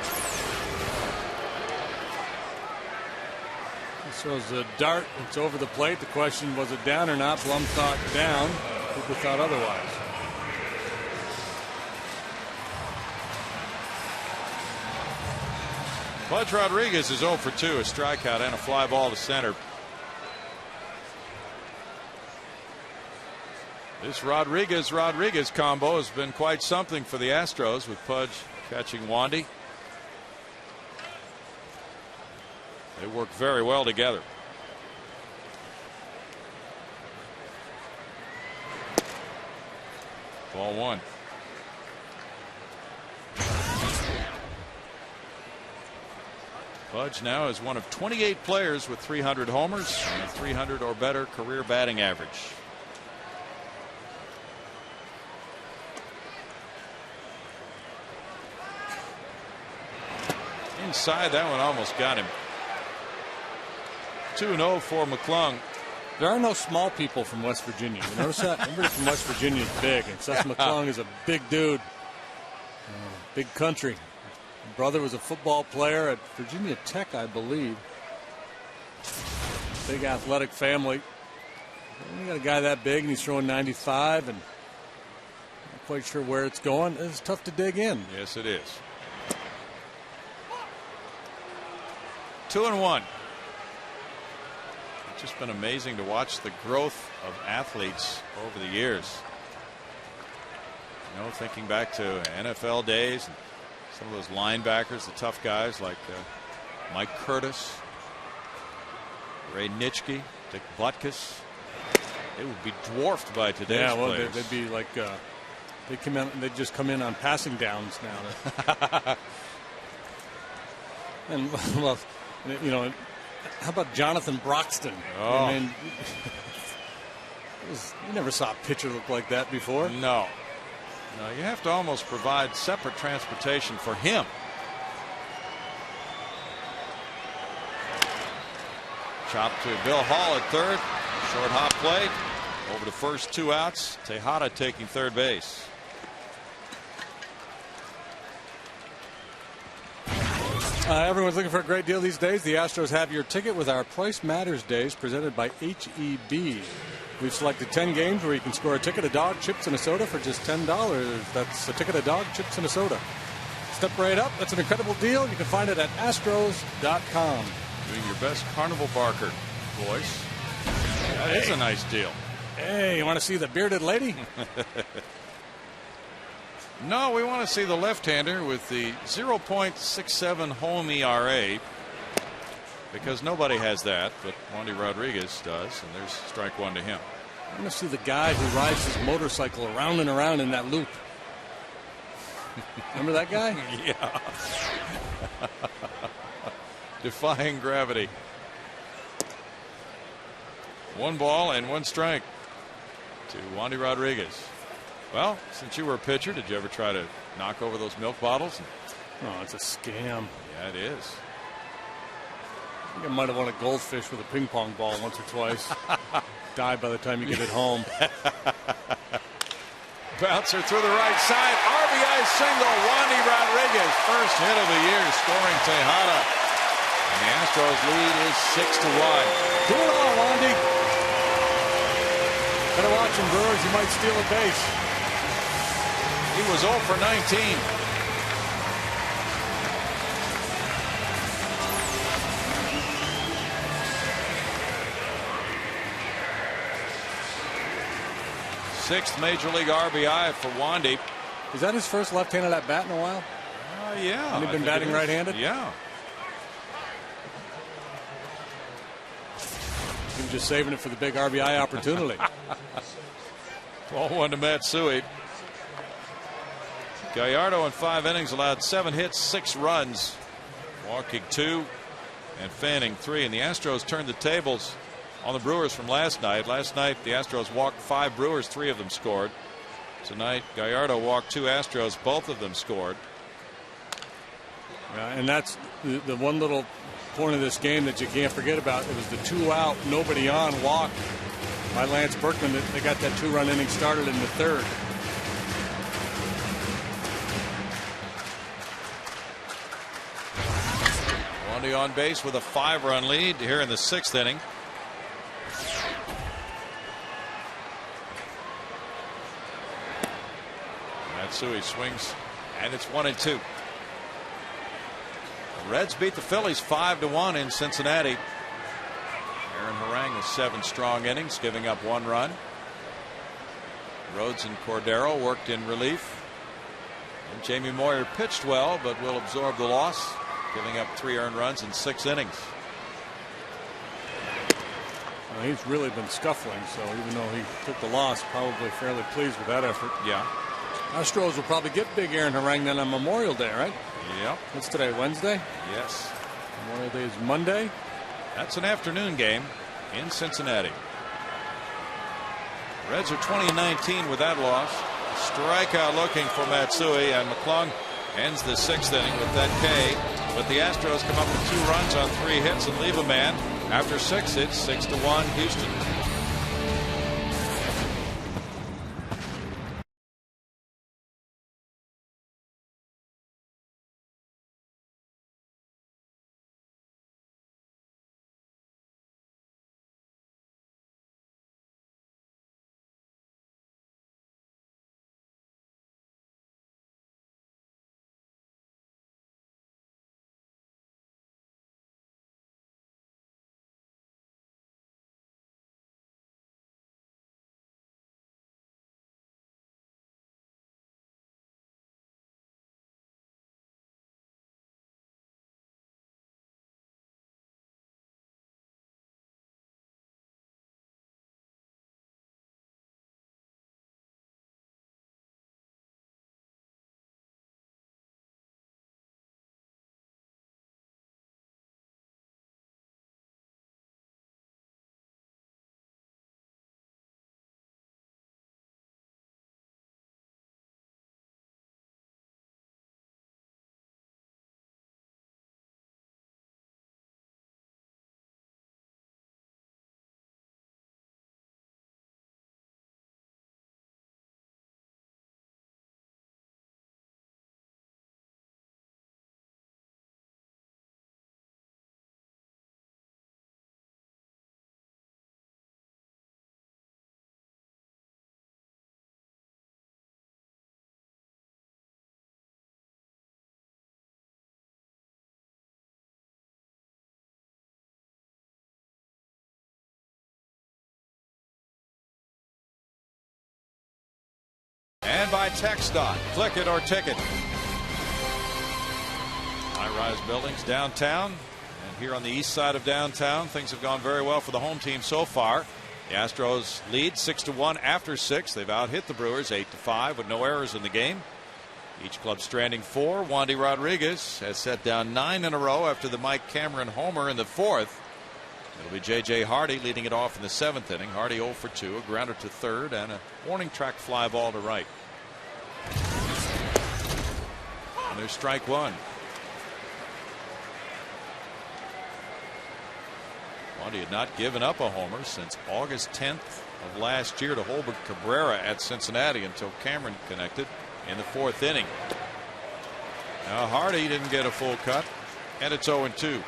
So it's a dart. It's over the plate. The question, was it down or not? Blum thought down. Cooper thought otherwise. Pudge Rodriguez is 0 for 2, a strikeout and a fly ball to center. This Rodriguez combo has been quite something for the Astros, with Pudge catching Wandy. They work very well together. Ball 1. Pudge now is one of 28 players with 300 homers and a 300 or better career batting average. Inside, that one almost got him. 2-0 for McClung. There are no small people from West Virginia. You notice that? Everybody from West Virginia is big, and Seth McClung is a big dude. Big country. His brother was a football player at Virginia Tech, I believe. Big athletic family. You got a guy that big, and he's throwing 95, and not quite sure where it's going. It's tough to dig in. Yes, it is. 2-1. It's just been amazing to watch the growth of athletes over the years. You know, thinking back to NFL days, and some of those linebackers, the tough guys like Mike Curtis, Ray Nitschke, Dick Butkus. They would be dwarfed by today's players. They'd be like they'd just come in on passing downs now. And well, you know, how about Jonathan Broxton? Oh. I mean, you never saw a pitcher look like that before. No. No, you have to almost provide separate transportation for him. Chop to Bill Hall at third. Short hop play. Over to first, 2 outs. Tejada taking third base. Everyone's looking for a great deal these days. The Astros have your ticket with our Price Matters Days presented by HEB. We've selected 10 games where you can score a ticket, a dog, chips, and a soda for just $10. That's a ticket, a dog, chips, and a soda. Step right up. That's an incredible deal. You can find it at Astros.com. Doing your best Carnival Barker voice. That is a nice deal. Hey, you want to see the bearded lady? No, we want to see the left-hander with the 0.67 home ERA, because nobody has that, but Wandy Rodriguez does, and there's strike one to him. I want to see the guy who rides his motorcycle around and around in that loop. Remember that guy? Yeah. Defying gravity. 1 ball and 1 strike to Wandy Rodriguez. Well, since you were a pitcher, did you ever try to knock over those milk bottles? Oh, it's a scam. Yeah, it is. I think I might have won a goldfish with a ping pong ball once or twice. Die by the time you get it home. Bouncer through the right side. RBI single. Wandy Rodriguez. First hit of the year, scoring Tejada. And the Astros lead is 6-1. Do it all, Wandy. Better watch him, Brewers. He might steal a base. He was 0 for 19. Sixth Major League RBI for Wandy. Is that his first left-handed at bat in a while? Yeah. And he's been batting right-handed? Yeah. He's just saving it for the big RBI opportunity. 12-1 to Matsui. Gallardo in 5 innings allowed 7 hits, 6 runs, walking 2 and fanning 3. And the Astros turned the tables on the Brewers from last night. Last night the Astros walked 5 Brewers, 3 of them scored. Tonight Gallardo walked 2 Astros, both of them scored. Yeah, and that's the one little point of this game that you can't forget about. It was the 2-out, nobody on walk by Lance Berkman. They got that 2-run inning started in the 3rd. Wandy on base with a 5-run lead here in the 6th inning. Matsui swings, and it's 1-2. The Reds beat the Phillies 5-1 in Cincinnati. Aaron Harang with 7 strong innings, giving up 1 run. Rhodes and Cordero worked in relief. And Jamie Moyer pitched well, but will absorb the loss, giving up 3 earned runs in 6 innings. Well, he's really been scuffling, so even though he took the loss, probably fairly pleased with that effort. Yeah. Astros will probably get big Aaron Harang then on Memorial Day, right? Yep. What's today, Wednesday? Yes. Memorial Day is Monday. That's an afternoon game in Cincinnati. Reds are 20-19 with that loss. Strikeout looking for Matsui, and McClung ends the 6th inning with that K. But the Astros come up with 2 runs on 3 hits and leave a man. After 6 hits, 6-1 Houston. and by TxDOT. Click it or ticket. High-rise buildings downtown. And here on the east side of downtown, things have gone very well for the home team so far. The Astros lead 6-1 after 6. They've out-hit the Brewers 8-5 with no errors in the game. Each club stranding 4. Wandy Rodriguez has set down 9 in a row after the Mike Cameron homer in the 4th. It'll be J.J. Hardy leading it off in the 7th inning. Hardy 0 for 2, a grounder to third, and a warning track fly ball to right. And there's strike one. Wandy had not given up a homer since August 10th of last year to Holbert Cabrera at Cincinnati until Cameron connected in the 4th inning. Now Hardy didn't get a full cut, and it's 0-2.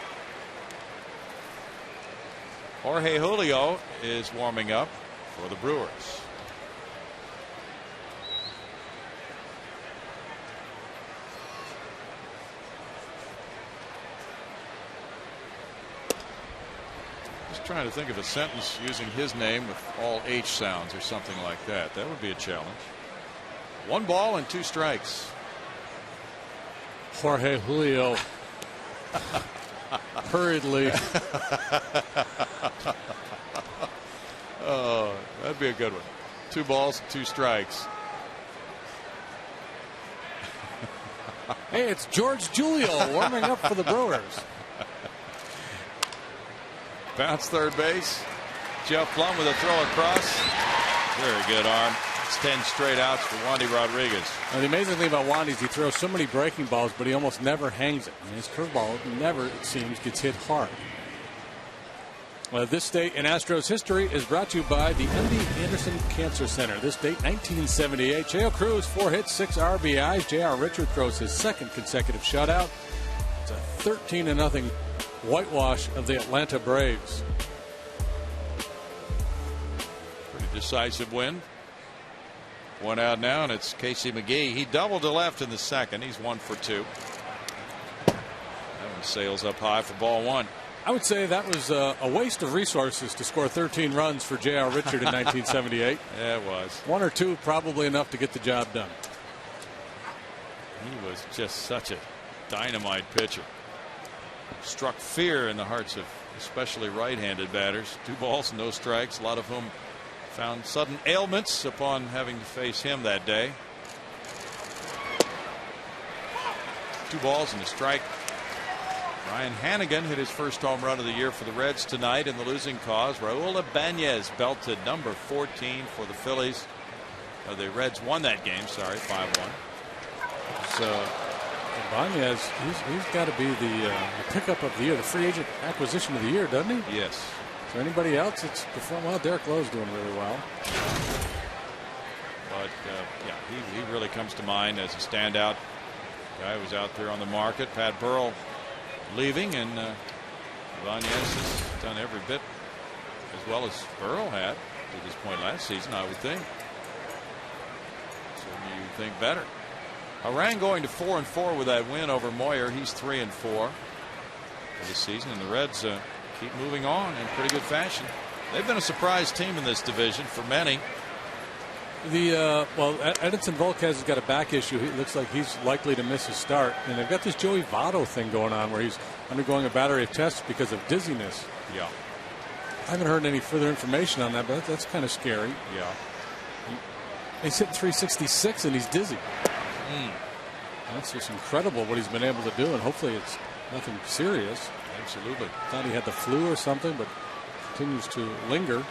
Jorge Julio is warming up for the Brewers. Just trying to think of a sentence using his name with all H sounds or something like that. That would be a challenge. 1 ball and 2 strikes. Jorge Julio. Hurriedly. Oh, that'd be a good one. 2 balls, 2 strikes. Hey, it's George Julio warming up for the Brewers. Bounce third base. Jeff Plum with a throw across. Very good arm. It's 10 straight outs for Wandy Rodriguez. Now, the amazing thing about Wandy is he throws so many breaking balls, but he almost never hangs it. And his curveball never, it seems, gets hit hard. Well, this date in Astros history is brought to you by the MD Anderson Cancer Center. This date, 1978. J.O. Cruz, 4 hits, 6 RBIs. J.R. Richard throws his 2nd consecutive shutout. It's a 13-0 whitewash of the Atlanta Braves. Pretty decisive win. 1 out now, and it's Casey McGee. He doubled to left in the 2nd. He's 1 for 2. That one sails up high for ball 1. I would say that was a waste of resources to score 13 runs for J.R. Richard in 1978. Yeah, it was. 1 or 2 probably enough to get the job done. He was just such a dynamite pitcher. Struck fear in the hearts of especially right-handed batters. 2 balls, no strikes, a lot of whom found sudden ailments upon having to face him that day. 2 balls and a strike. Ryan Hannigan hit his first home run of the year for the Reds tonight in the losing cause. Raul Ibanez belted number 14 for the Phillies. The Reds won that game, 5-1. So Ibanez, he's got to be the pickup of the year, the free agent acquisition of the year, doesn't he? Yes. So anybody else that's performed well? Derek Lowe's doing really well. But yeah, he really comes to mind as a standout guy who was out there on the market. Pat Burrell leaving, and Ibanez has done every bit as well as Burrell had to this point last season, I would think. Certainly you would think better. Harang going to 4-4 with that win over Moyer. He's 3-4 for this season, and the Reds keep moving on in pretty good fashion. They've been a surprise team in this division for many. Well, Edinson Volquez has got a back issue. It looks like he's likely to miss his start. And they've got this Joey Votto thing going on where he's undergoing a battery of tests because of dizziness. Yeah. I haven't heard any further information on that, but that's kind of scary. Yeah. He's hitting 366 and he's dizzy. That's just incredible what he's been able to do, and hopefully it's nothing serious. Absolutely. Thought he had the flu or something, but continues to linger.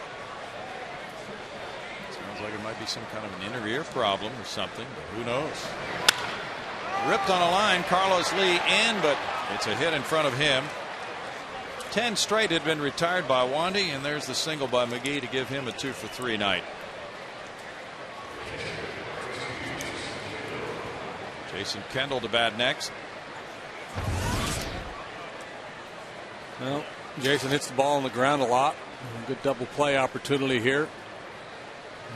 Sounds like it might be some kind of an inner ear problem or something, but who knows. Ripped on a line, Carlos Lee in, but it's a hit in front of him. 10 straight had been retired by Wandy, and there's the single by McGee to give him a 2-for-3 night. Jason Kendall to bat next. Well, Jason hits the ball on the ground a lot. Good double play opportunity here.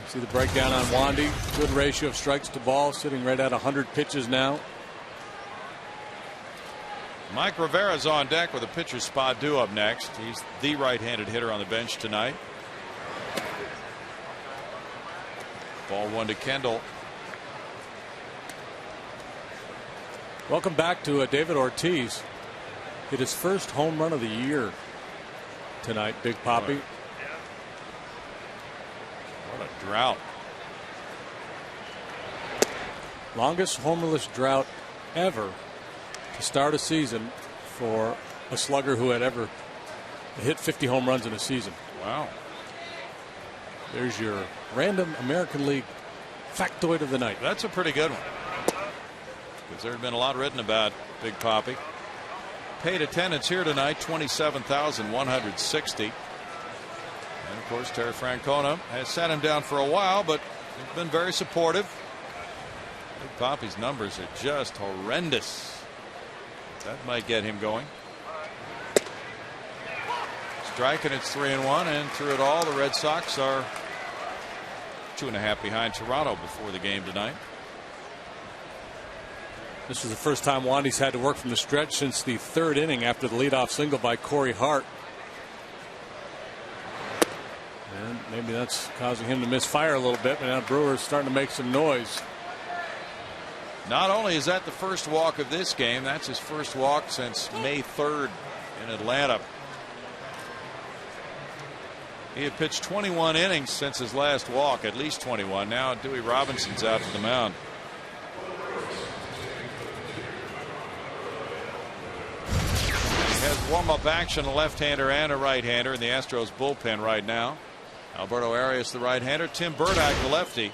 See the breakdown on Wandy. Good ratio of strikes to ball, sitting right at 100 pitches now. Mike Rivera's on deck with a pitcher's spot due up next. He's the right-handed hitter on the bench tonight. Ball 1 to Kendall. Welcome back to David Ortiz. Hit his first home run of the year tonight, Big Papi. What a drought. Longest homerless drought ever to start a season for a slugger who had ever hit 50 home runs in a season. Wow. There's your random American League factoid of the night. That's a pretty good one. Because there had been a lot written about Big Papi. Paid attendance here tonight, 27,160. And of course, Terry Francona has sat him down for a while, but he's been very supportive. Big Papi's numbers are just horrendous. That might get him going. Strike, and it's 3-1, and through it all, the Red Sox are 2.5 behind Toronto before the game tonight. This is the first time Wandy's had to work from the stretch since the 3rd inning after the leadoff single by Corey Hart. And maybe that's causing him to misfire a little bit, but now Brewer's starting to make some noise. Not only is that the first walk of this game, that's his first walk since May 3rd in Atlanta. He had pitched 21 innings since his last walk, at least 21. Now Dewey Robinson's out to the mound. He has warm-up action, a left-hander and a right-hander in the Astros bullpen right now. Alberto Arias, the right-hander. Tim Burdick, the lefty.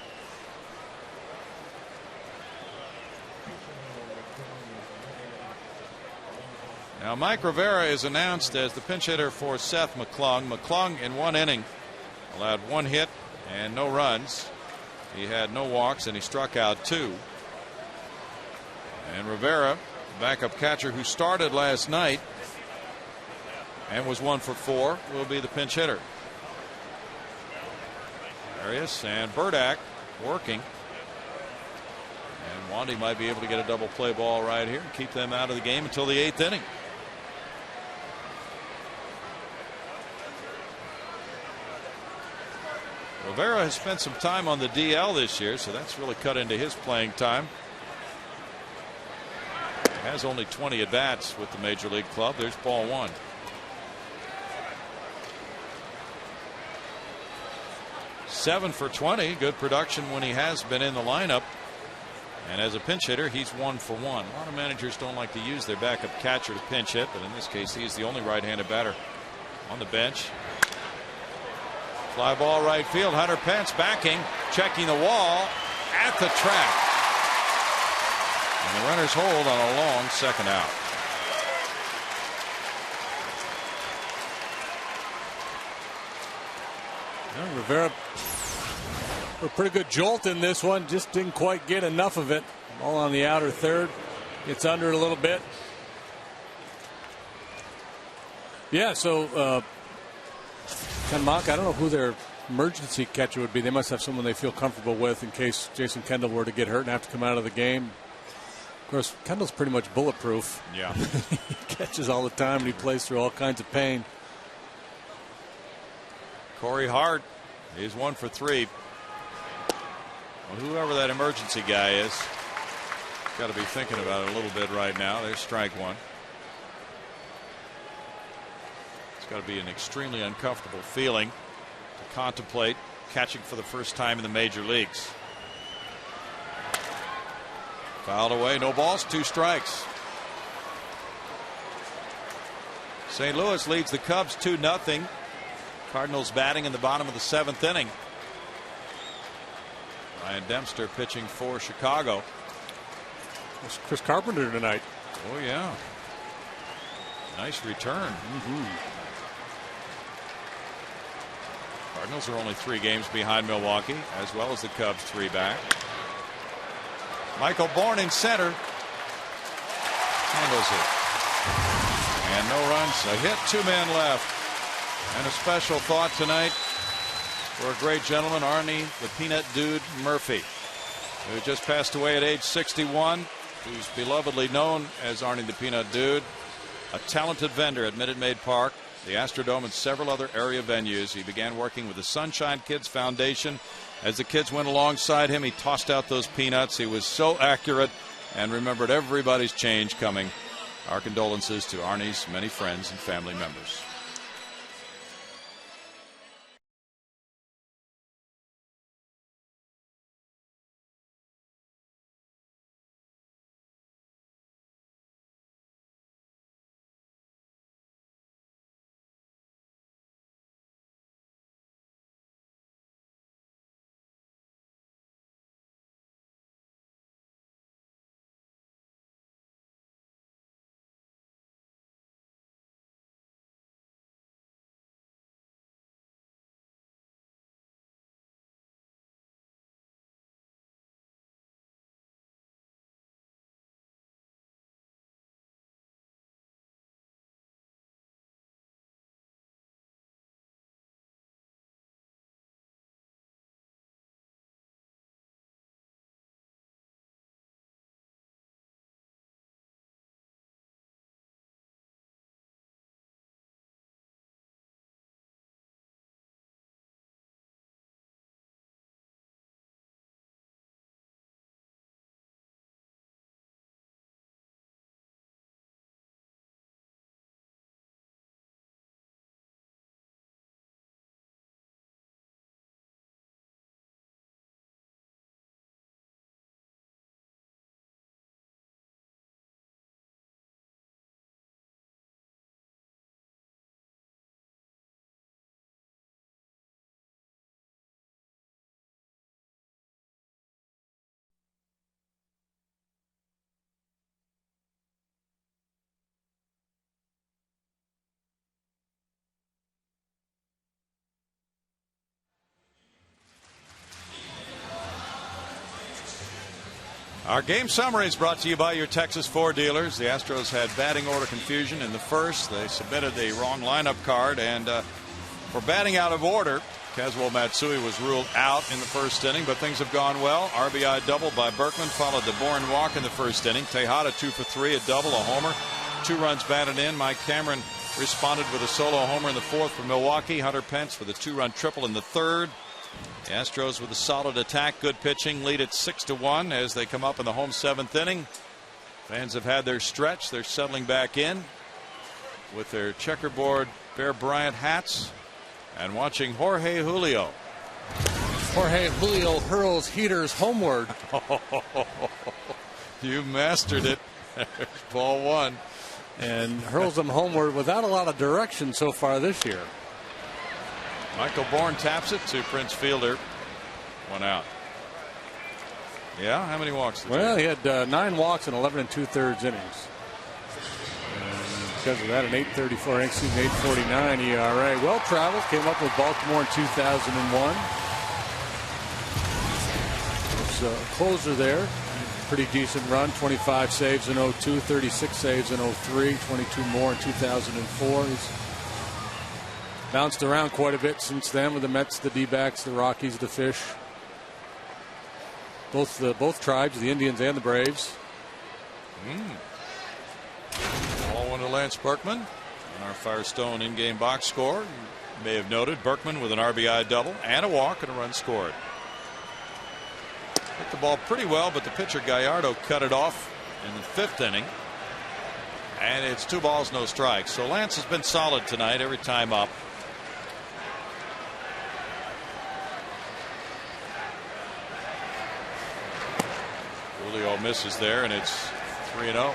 Now Mike Rivera is announced as the pinch hitter for Seth McClung. McClung in 1 inning allowed 1 hit and no runs. He had no walks and he struck out 2. And Rivera, backup catcher who started last night and was 1 for 4, will be the pinch hitter. Arias and Burdick working. And Wandy might be able to get a double play ball right here and keep them out of the game until the 8th inning. Rivera has spent some time on the DL this year, so that's really cut into his playing time. He has only 20 at bats with the Major League club. There's ball 1. Seven for 20. Good production when he has been in the lineup. And as a pinch hitter, he's 1 for 1. A lot of managers don't like to use their backup catcher to pinch hit, but in this case, he's the only right-handed batter on the bench. Fly ball right field. Hunter Pence backing, checking the wall at the track. And the runners hold on a long second out. Well, Rivera, a pretty good jolt in this one. Just didn't quite get enough of it. Ball on the outer third. Gets under it a little bit. Yeah, so Ken Mock, I don't know who their emergency catcher would be. They must have someone they feel comfortable with in case Jason Kendall were to get hurt and have to come out of the game. Of course, Kendall's pretty much bulletproof. Yeah. He catches all the time and he plays through all kinds of pain. Corey Hart is 1 for 3. Well, whoever that emergency guy is, got to be thinking about it a little bit right now. There's strike 1. It's got to be an extremely uncomfortable feeling to contemplate catching for the first time in the major leagues. Fouled away, no balls, 2 strikes. St. Louis leads the Cubs 2-0. Cardinals batting in the bottom of the 7th inning. Ryan Dempster pitching for Chicago. It's Chris Carpenter tonight. Oh yeah, nice return. Cardinals are only 3 games behind Milwaukee, as well as the Cubs 3 back. Michael Bourne in center handles it, and no runs, a hit, 2 men left. And a special thought tonight for a great gentleman, Arnie the Peanut Dude Murphy, who just passed away at age 61, who's belovedly known as Arnie the Peanut Dude, a talented vendor at Minute Maid Park, the Astrodome, and several other area venues. He began working with the Sunshine Kids Foundation. As the kids went alongside him, he tossed out those peanuts. He was so accurate and remembered everybody's change coming. Our condolences to Arnie's many friends and family members. Our game summary is brought to you by your Texas Ford dealers. The Astros had batting order confusion in the first. They submitted the wrong lineup card, and for batting out of order, Kazuo Matsui was ruled out in the first inning, but things have gone well. RBI double by Berkman, followed the Bourne walk in the first inning. Tejada 2 for 3, a double, a homer, 2 runs batted in. Mike Cameron responded with a solo homer in the fourth for Milwaukee. Hunter Pence with a 2-run triple in the third. The Astros with a solid attack, good pitching, lead at 6-1 as they come up in the home 7th inning. Fans have had their stretch. They're settling back in with their checkerboard Bear Bryant hats and watching Jorge Julio. Jorge Julio hurls heaters homeward. You mastered it. Ball 1. And hurls them homeward without a lot of direction so far this year. Michael Bourne taps it to Prince Fielder. 1 out. Yeah, how many walks? Well, he had 9 walks in 11 2/3 innings. And because of that, an 8.49 ERA. Well traveled, came up with Baltimore in 2001. Was a closer there. Pretty decent run. 25 saves in 02, 36 saves in 03, 22 more in 2004. He's bounced around quite a bit since then with the Mets, the D-backs, the Rockies, the Fish. Both tribes, the Indians and the Braves. Ball 1 to Lance Berkman. On our Firestone in-game box score, you may have noted Berkman with an RBI double and a walk and a run scored. Hit the ball pretty well, but the pitcher Gallardo cut it off in the 5th inning. And it's 2 balls, no strikes. So Lance has been solid tonight every time up. Julio misses there, and it's 3-0.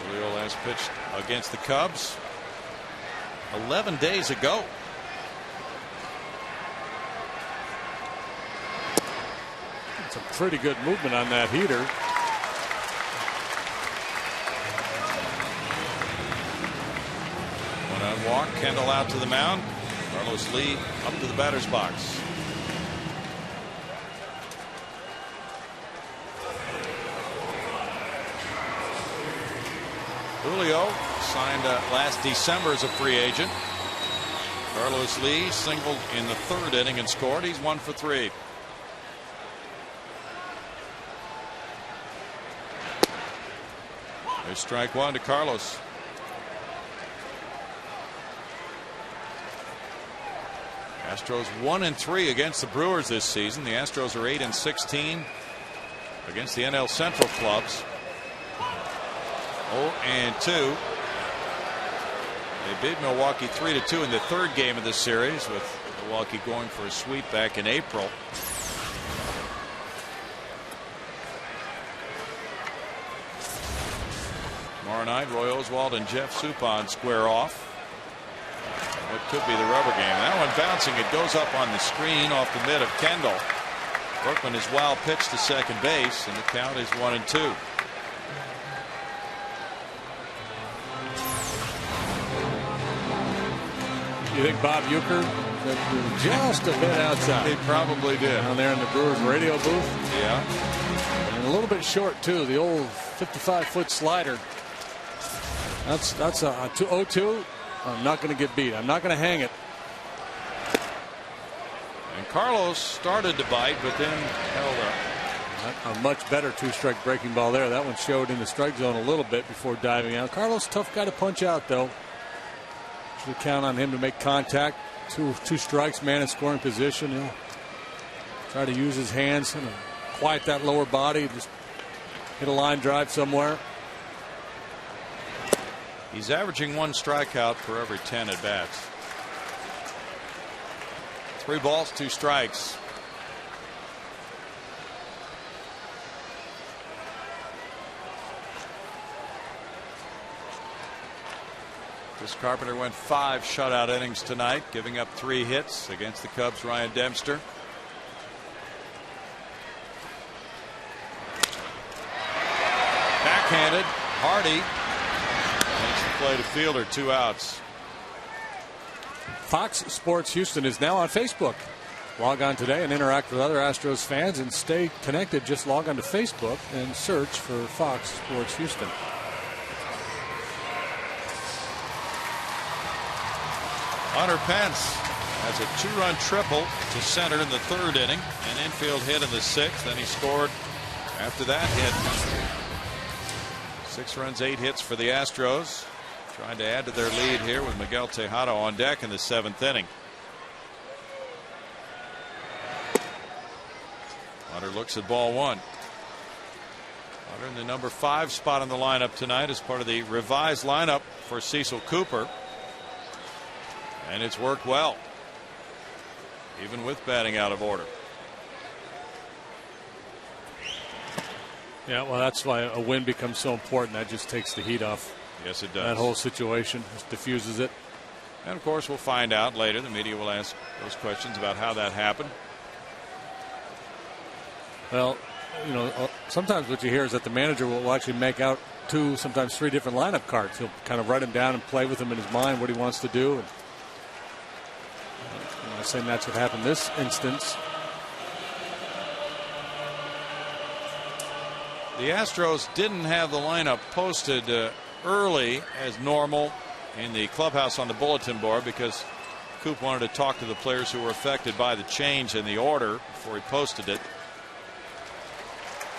Julio last pitched against the Cubs 11 days ago. Some pretty good movement on that heater. One-on walk. Kendall out to the mound. Carlos Lee up to the batter's box. Julio signed last December as a free agent. Carlos Lee singled in the 3rd inning and scored. He's 1 for 3. There's strike 1 to Astros 1-3 against the Brewers this season. The Astros are 8-16 against the NL Central clubs. 0-2. They beat Milwaukee 3-2 in the third game of the series, with Milwaukee going for a sweep back in April. Tomorrow night, Roy Oswalt and Jeff Suppan square off. What could be the rubber game. That one bouncing. It goes up on the screen off the mid of Kendall. Workman is wild pitch to second base, and the count is 1-2. You think Bob Uecker just a bit outside? He probably did. Down there in the Brewers radio booth. Yeah. And a little bit short, too. The old 55-foot slider. That's a 0-2. I'm not going to get beat. I'm not going to hang it. And Carlos started to bite, but then held up. A much better two-strike breaking ball there. That one showed in the strike zone a little bit before diving out. Carlos, tough guy to punch out, though. Should count on him to make contact. Two strikes, man in scoring position. He'll try to use his hands and quiet that lower body. Just hit a line drive somewhere. He's averaging 1 strikeout for every 10 at bats. 3 balls, 2 strikes. Chris Carpenter went 5 shutout innings tonight, giving up 3 hits against the Cubs' Ryan Dempster. Backhanded, Hardy makes the play to fielder, 2 outs. Fox Sports Houston is now on Facebook. Log on today and interact with other Astros fans and stay connected. Just log on to Facebook and search for Fox Sports Houston. Hunter Pence has a 2-run triple to center in the 3rd inning, an infield hit in the 6th, then he scored after that hit. 6 runs, 8 hits for the Astros, trying to add to their lead here with Miguel Tejada on deck in the 7th inning. Hunter looks at ball 1. Hunter in the number 5 spot in the lineup tonight as part of the revised lineup for Cecil Cooper. And it's worked well, even with batting out of order. Yeah, well, that's why a win becomes so important. That just takes the heat off. Yes, it does. That whole situation just diffuses it. And of course, we'll find out later. The media will ask those questions about how that happened. Well, you know, sometimes what you hear is that the manager will actually make out 2, sometimes 3 different lineup cards. He'll kind of write them down and play with them in his mind what he wants to do. And I'm not saying that's what happened in this instance. The Astros didn't have the lineup posted early as normal in the clubhouse on the bulletin board because Coop wanted to talk to the players who were affected by the change in the order before he posted it.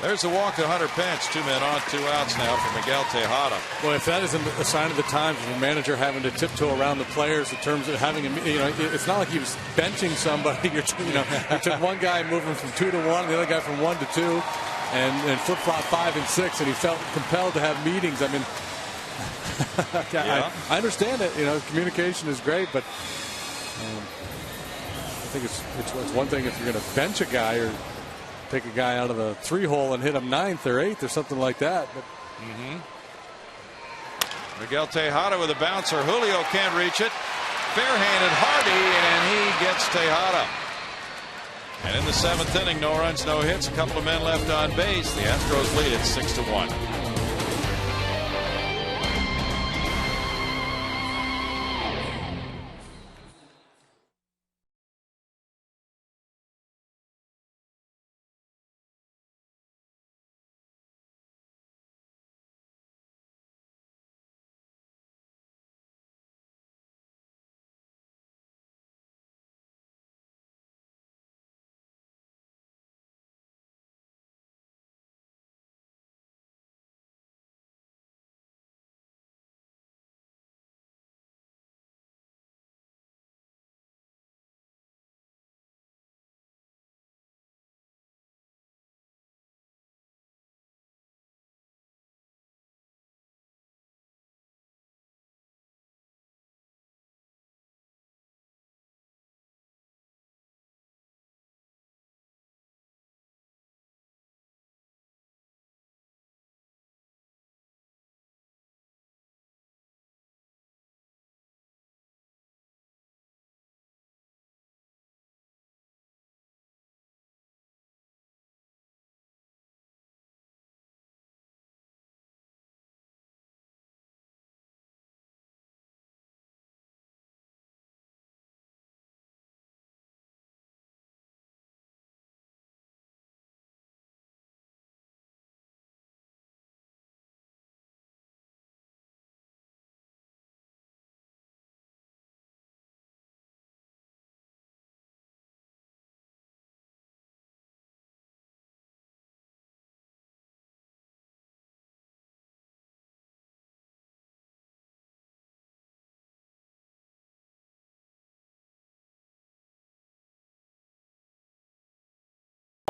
There's the walk to Hunter Pence. 2 men on, 2 outs now for Miguel Tejada. Well, if that isn't a sign of the times of a manager having to tiptoe around the players in terms of having, it's not like he was benching somebody. You took one guy moving from 2 to 1, the other guy from 1 to 2, and flip-flop 5 and 6, and he felt compelled to have meetings. I mean, yeah. I understand it. Communication is great, but I think it's one thing if you're going to bench a guy or take a guy out of the 3-hole and hit him 9th or 8th or something like that. But Miguel Tejada with a bouncer. Julio can't reach it. Fair-handed Hardy, and he gets Tejada. And in the 7th inning, no runs, no hits, a couple of men left on base. The Astros lead it 6-1.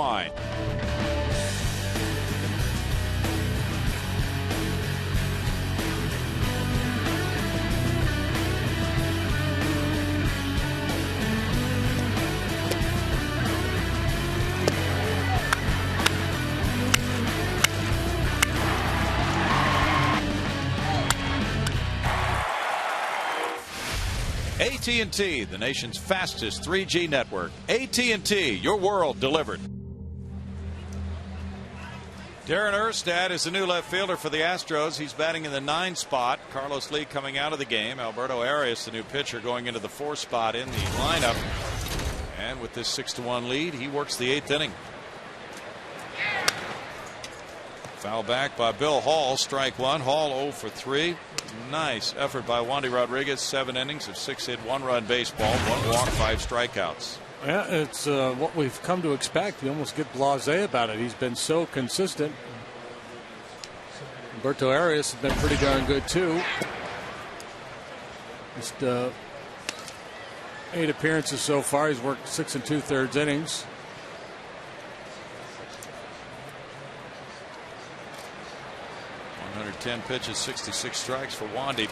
Fine. AT&T, the nation's fastest 3G network. AT&T, your world delivered. Darren Erstad is the new left fielder for the Astros. He's batting in the 9 spot. Carlos Lee coming out of the game. Alberto Arias, the new pitcher, going into the 4 spot in the lineup. And with this 6-1 lead, he works the 8th inning. Foul back by Bill Hall, strike 1. Hall 0 for 3. Nice effort by Wandy Rodriguez. 7 innings of 6-hit, 1-run baseball, 1 walk, 5 strikeouts. Yeah, it's what we've come to expect. You almost get blasé about it. He's been so consistent. Alberto Arias has been pretty darn good too. Just 8 appearances so far. He's worked 6 2/3 innings. .110 pitches, 66 strikes for Wandy.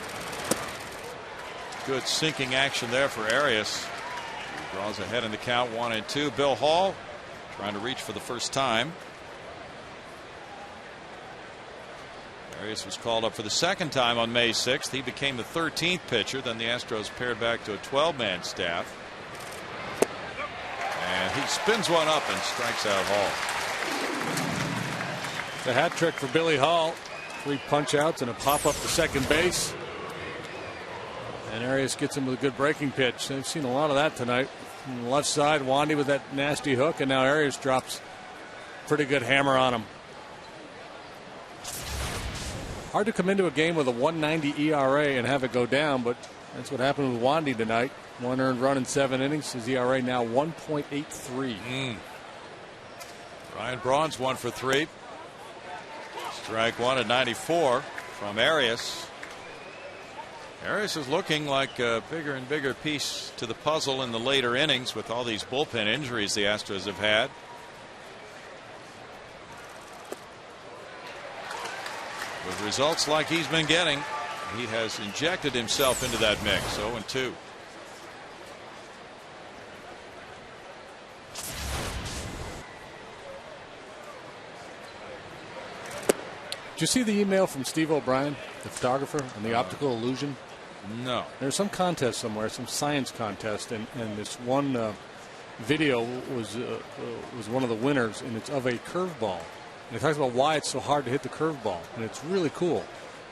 Good sinking action there for Arias. He draws ahead in the count, 1-2. Bill Hall trying to reach for the first time. Arias was called up for the 2nd time on May 6th. He became the 13th pitcher. Then the Astros paired back to a 12-man staff. And he spins one up and strikes out Hall. The hat trick for Billy Hall. 3 punch outs and a pop up to second base. And Arias gets him with a good breaking pitch. They've seen a lot of that tonight. On the left side, Wandy with that nasty hook, and now Arias drops pretty good hammer on him. Hard to come into a game with a 1.90 ERA and have it go down, but that's what happened with Wandy tonight. 1 earned run in 7 innings. His ERA now 1.83. Ryan Braun's 1 for 3. Strike 1 at 94 from Arias. Arias is looking like a bigger and bigger piece to the puzzle in the later innings with all these bullpen injuries the Astros have had. With results like he's been getting, he has injected himself into that mix. 0-2. Did you see the email from Steve O'Brien, the photographer, on the optical illusion? No. There's some contest somewhere, some science contest, and this one video was one of the winners, and it's of a curveball. And it talks about why it's so hard to hit the curveball, and it's really cool.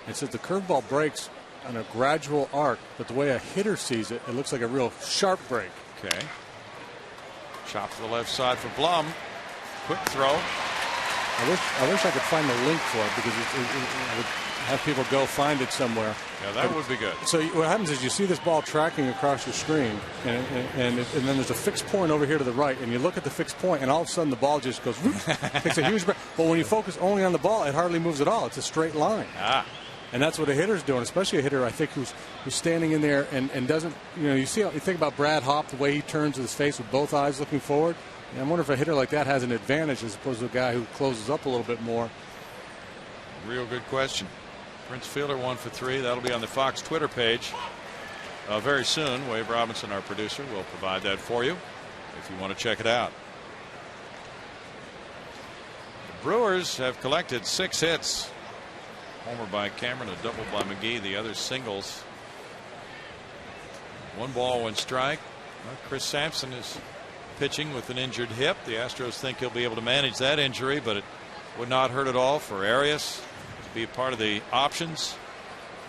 It says the curveball breaks on a gradual arc, but the way a hitter sees it, it looks like a real sharp break. Okay. Chop to the left side for Blum. Quick throw. I wish I could find the link for it, because it would have people go find it somewhere. Yeah, that would be good. So what happens is you see this ball tracking across your screen, and then there's a fixed point over here to the right, and you look at the fixed point, and all of a sudden the ball just goes, takes a huge break. But when you focus only on the ball, it hardly moves at all. It's a straight line. And that's what a hitter's doing, especially a hitter, I think, who's standing in there and doesn't, you think about Brad Hopp, the way he turns his face with both eyes looking forward. And I wonder if a hitter like that has an advantage as opposed to a guy who closes up a little bit more. Real good question. Prince Fielder 1 for 3. That'll be on the Fox Twitter page very soon. Wade Robinson, our producer, will provide that for you if you want to check it out. The Brewers have collected 6 hits. Homer by Cameron, a double by McGee, the other singles. 1 ball, 1 strike. Chris Sampson is pitching with an injured hip. The Astros think he'll be able to manage that injury, but it would not hurt at all for Arias to be a part of the options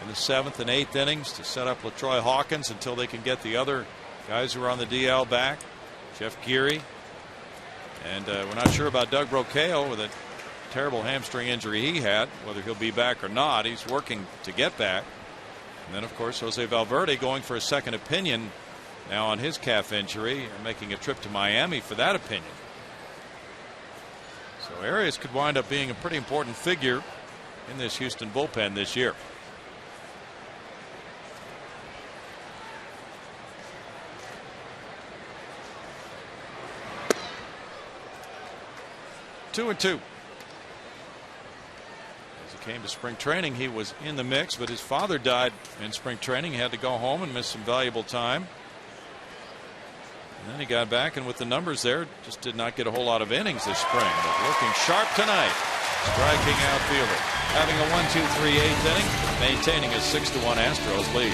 in the 7th and 8th innings to set up LaTroy Hawkins until they can get the other guys who are on the DL back. Jeff Geary. And we're not sure about Doug Brocail with a terrible hamstring injury he had, whether he'll be back or not. He's working to get back. And then, of course, Jose Valverde going for a second opinion now on his calf injury and making a trip to Miami for that opinion. So Arias could wind up being a pretty important figure in this Houston bullpen this year. 2-2. As he came to spring training, he was in the mix, but his father died in spring training. He had to go home and miss some valuable time. And then he got back, and with the numbers there, just did not get a whole lot of innings this spring. But looking sharp tonight. Striking outfielder. Having a 1-2-3-8th inning, maintaining a 6-1 Astros lead.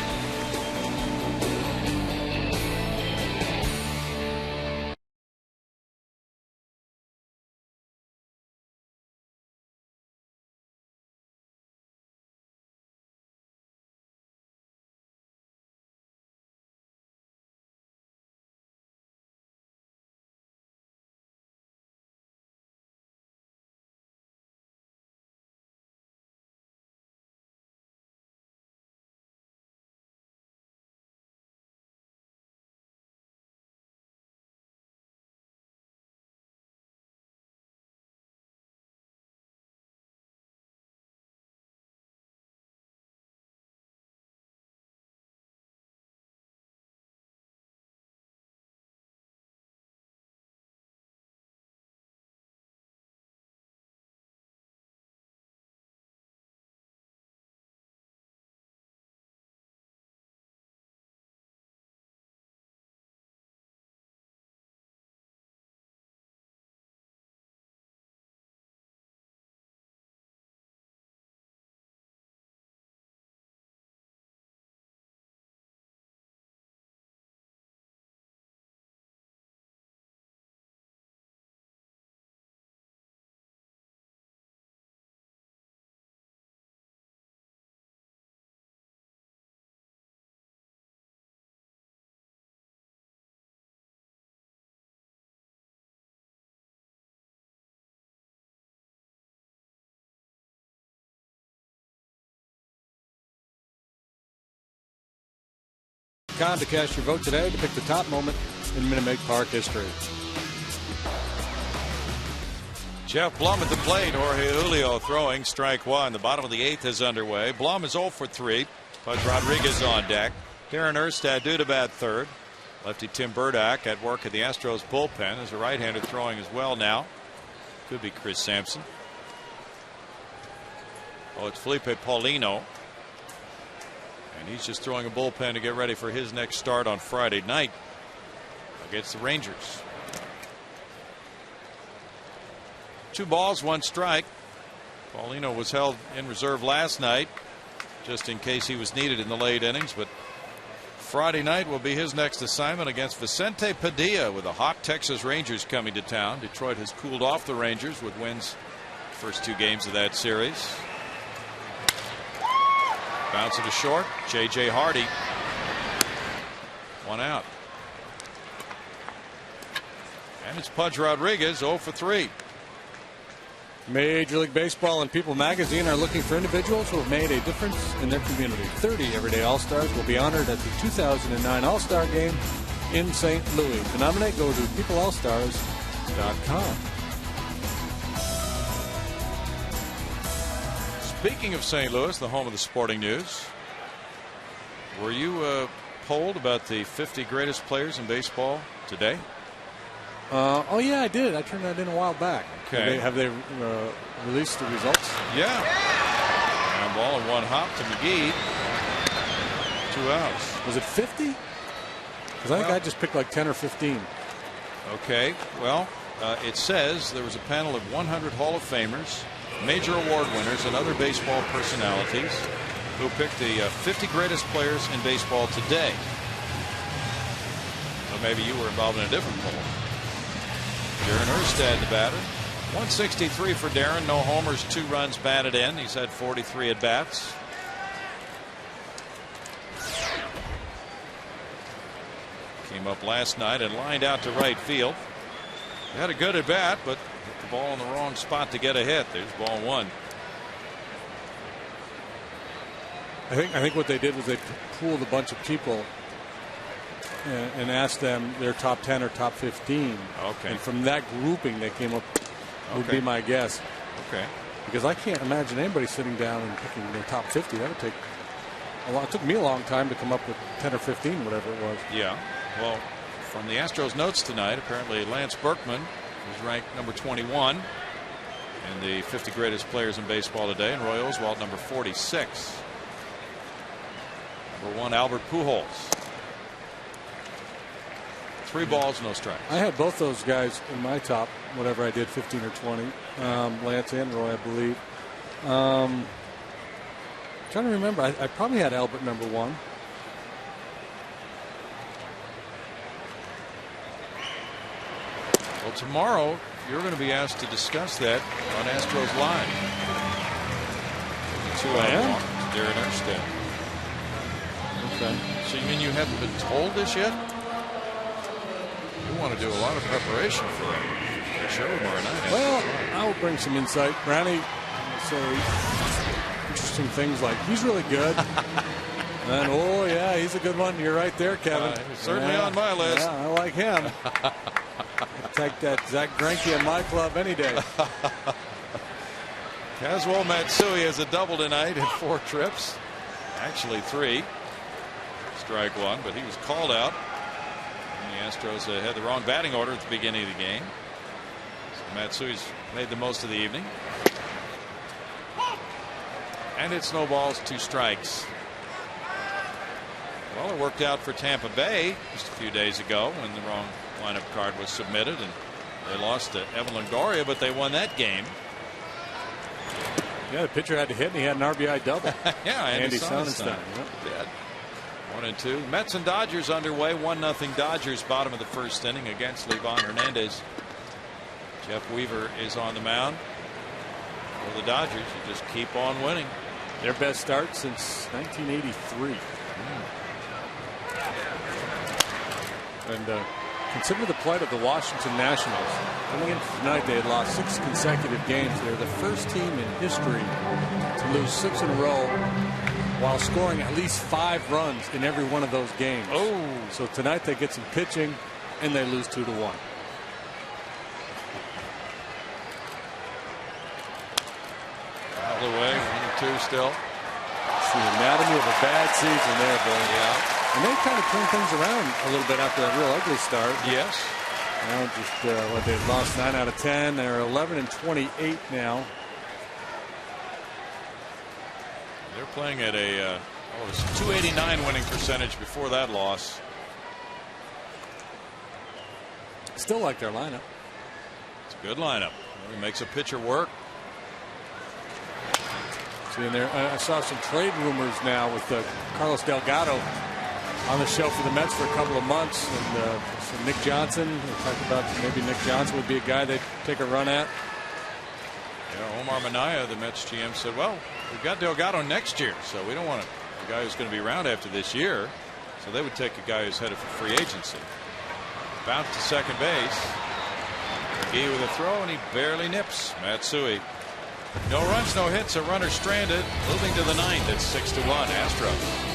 To cast your vote today to pick the top moment in Minute Maid Park history. Jeff Blum at the plate. Jorge Julio throwing strike one. The bottom of the 8th is underway. Blum is 0 for 3. Pudge Rodriguez on deck. Darren Erstad due to bat third. Lefty Tim Burdock at work at the Astros bullpen as a right-hander throwing as well now. Could be Chris Sampson. Oh, it's Felipe Paulino. And he's just throwing a bullpen to get ready for his next start on Friday night against the Rangers. 2 balls, 1 strike. Paulino was held in reserve last night just in case he was needed in the late innings, but Friday night will be his next assignment against Vicente Padilla with the hot Texas Rangers coming to town. Detroit has cooled off the Rangers with wins first 2 games of that series. Bounce it to short. J.J. Hardy. 1 out. And it's Pudge Rodriguez 0 for 3. Major League Baseball and People magazine are looking for individuals who have made a difference in their community. 30 everyday All-Stars will be honored at the 2009 All-Star Game in St. Louis. To nominate, go to peopleallstars.com. Speaking of St. Louis, the home of the Sporting News, were you polled about the 50 greatest players in baseball today? Oh, yeah, I did. I turned that in a while back. Okay. Have they released the results? Yeah. Ground ball and 1 hop to McGee. 2 outs. Was it 50? Because I think I just picked like 10 or 15. Okay. Well, it says there was a panel of 100 Hall of Famers, major award winners, and other baseball personalities who picked the 50 greatest players in baseball today. So maybe you were involved in a different poll. Darren Erstad, the batter. 163 for Darren. No homers, 2 runs batted in. He's had 43 at bats. Came up last night and lined out to right field. He had a good at bat, but hit the ball in the wrong spot to get a hit. There's ball 1. I think what they did was they pooled a bunch of people and asked them their top 10 or top 15. Okay. And from that grouping, they came up. Would be my guess. Okay. Because I can't imagine anybody sitting down and picking their top 50. That would take a lot. It took me a long time to come up with 10 or 15, whatever it was. Yeah. Well, from the Astros notes tonight, apparently Lance Berkman was ranked number 21. And the 50 greatest players in baseball today, and Roy Oswalt, number 46. Number 1, Albert Pujols. 3 balls, no strikes. I had both those guys in my top, whatever I did, 15 or 20. Lance and Roy, I believe. Trying to remember. I probably had Albert number 1. Well, tomorrow you're going to be asked to discuss that on Astros Live. 2-out Darren Erskine. Okay. So you mean you haven't been told this yet? You want to do a lot of preparation for the show tomorrow night. Well, I'll bring some insight. Brownie will say interesting things like he's really good. And oh yeah, he's a good one. You're right there, Kevin. He's certainly on my list. Yeah, I like him. I'd take that Zach Greinke in my club any day. Kazuo Matsui has a double tonight in 4 trips. Actually 3. Strike 1, but he was called out. And the Astros had the wrong batting order at the beginning of the game. So Matsui's made the most of the evening. And it's no balls, 2 strikes. Well, it worked out for Tampa Bay just a few days ago when the wrong lineup card was submitted and they lost to Evan Longoria, but they won that game. Yeah, the pitcher had to hit and he had an RBI double. Yeah, Andy Sonnenstein. Yep. 1 and 2. Mets and Dodgers underway. 1-0 Dodgers, bottom of the first inning against Livan Hernandez. Jeff Weaver is on the mound for the Dodgers. You just keep on winning. Their best start since 1983. And consider the plight of the Washington Nationals. Coming in tonight, they had lost 6 consecutive games. They're the first team in history to lose 6 in a row while scoring at least 5 runs in every one of those games. Oh, so tonight they get some pitching and they lose 2-1. All the way, 1-2 still. It's the anatomy of a bad season there, boy. Yeah. And they kind of turned things around a little bit after that real ugly start. Yes. Now just what they lost 9 out of 10. They're 11-28 now. They're playing at a it was 289 winning percentage before that loss. Still like their lineup. It's a good lineup. It makes a pitcher work. See, and there, I saw some trade rumors now with Carlos Delgado on the show for the Mets for a couple of months, and so Nick Johnson. We talked about maybe Nick Johnson would be a guy they'd take a run at. Yeah, Omar Minaya, the Mets GM, said, "Well, we've got Delgado next year, so we don't want a guy who's going to be around after this year." So they would take a guy who's headed for free agency. Bounce to second base. McGee with a throw, and he barely nips Matsui. No runs, no hits, a runner stranded. Moving to the 9th. It's 6-1 Astros.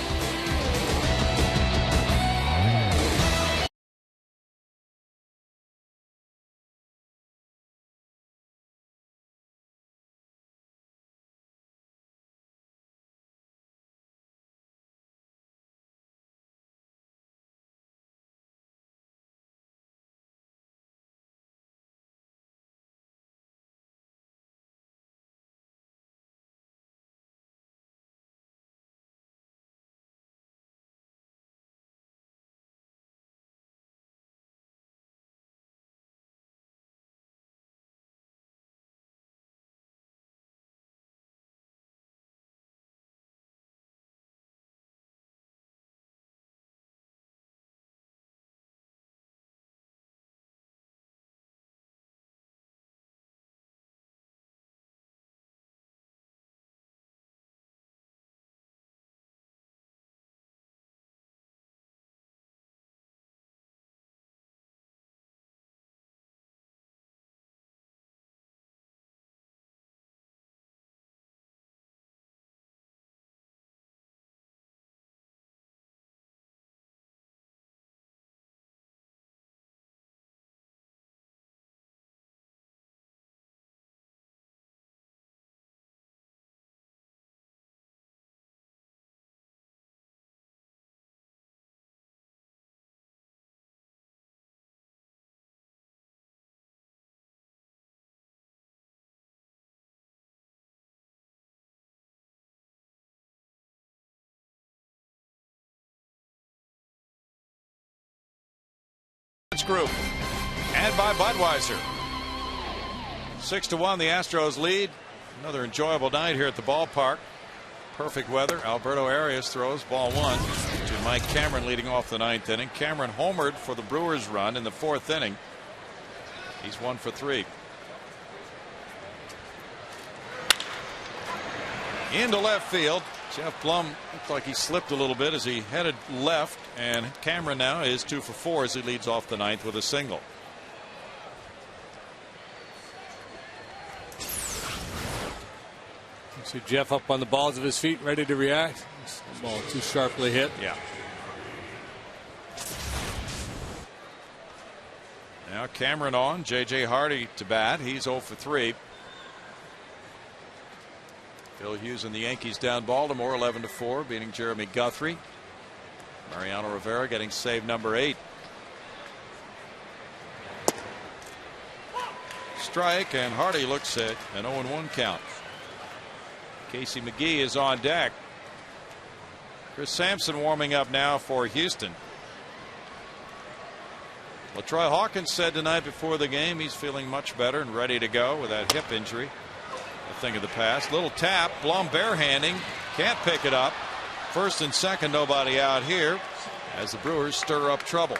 Group and by Budweiser. 6-1 the Astros lead. Another enjoyable night here at the ballpark. Perfect weather. Alberto Arias throws ball 1 to Mike Cameron leading off the 9th inning. Cameron homered for the Brewers run in the 4th inning. He's 1 for 3. Into left field. Jeff Blum looked like he slipped a little bit as he headed left, and Cameron now is 2 for 4 as he leads off the 9th with a single. You see Jeff up on the balls of his feet, ready to react. This ball too sharply hit. Yeah. Now Cameron on. J.J. Hardy to bat. He's 0 for 3. Phil Hughes and the Yankees down Baltimore 11-4, beating Jeremy Guthrie. Mariano Rivera getting save number 8. Strike, and Hardy looks at an 0-1 count. Casey McGee is on deck. Chris Sampson warming up now for Houston. LaTroy Hawkins said tonight before the game he's feeling much better and ready to go with that hip injury. A thing of the past. Little tap. Blum barehanding. Can't pick it up. First and second, nobody out here as the Brewers stir up trouble.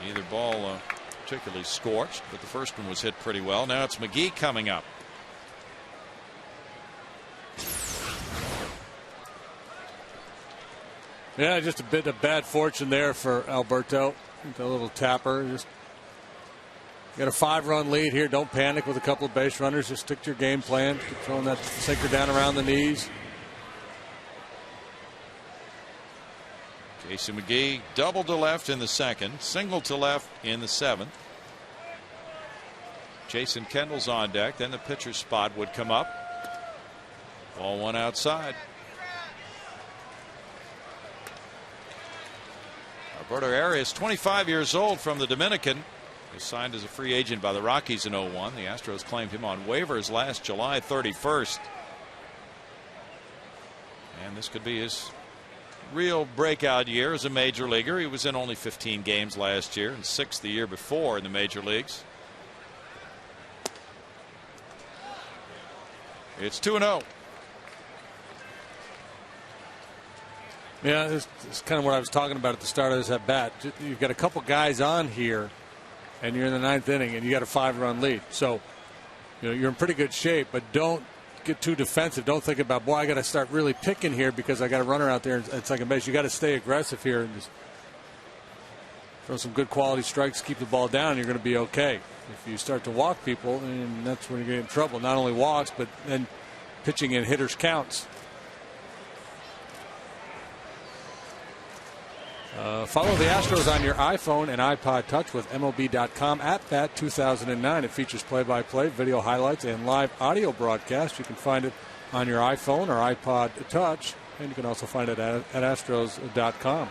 Neither ball particularly scorched, but the first one was hit pretty well. Now it's McGee coming up. Yeah, just a bit of bad fortune there for Alberto. The little tapper. Just got a 5-run lead here. Don't panic with a couple of base runners. Just stick to your game plan. Keep throwing that sinker down around the knees. Jason McGee double to left in the 2nd, single to left in the 7th. Jason Kendall's on deck. Then the pitcher's spot would come up. Ball 1 outside. Alberto Arias, 25 years old, from the Dominican. Was signed as a free agent by the Rockies in 01. The Astros claimed him on waivers last July 31st. And this could be his real breakout year as a major leaguer. He was in only 15 games last year and 6 the year before in the major leagues. It's 2-0. Yeah, it's kind of what I was talking about at the start of this at bat. You've got a couple guys on here, and you're in the 9th inning, and you got a 5-run lead. So, you're in pretty good shape, but don't get too defensive. Don't think about, boy, I got to start really picking here because I got a runner out there at second base. You got to stay aggressive here and just throw some good quality strikes, keep the ball down. You're going to be okay. If you start to walk people, and that's when you get in trouble. Not only walks, but then pitching in hitters counts. Follow the Astros on your iPhone and iPod Touch with MLB.com at Bat 2009. It features play-by-play, video highlights, and live audio broadcast. You can find it on your iPhone or iPod Touch, and you can also find it at Astros.com.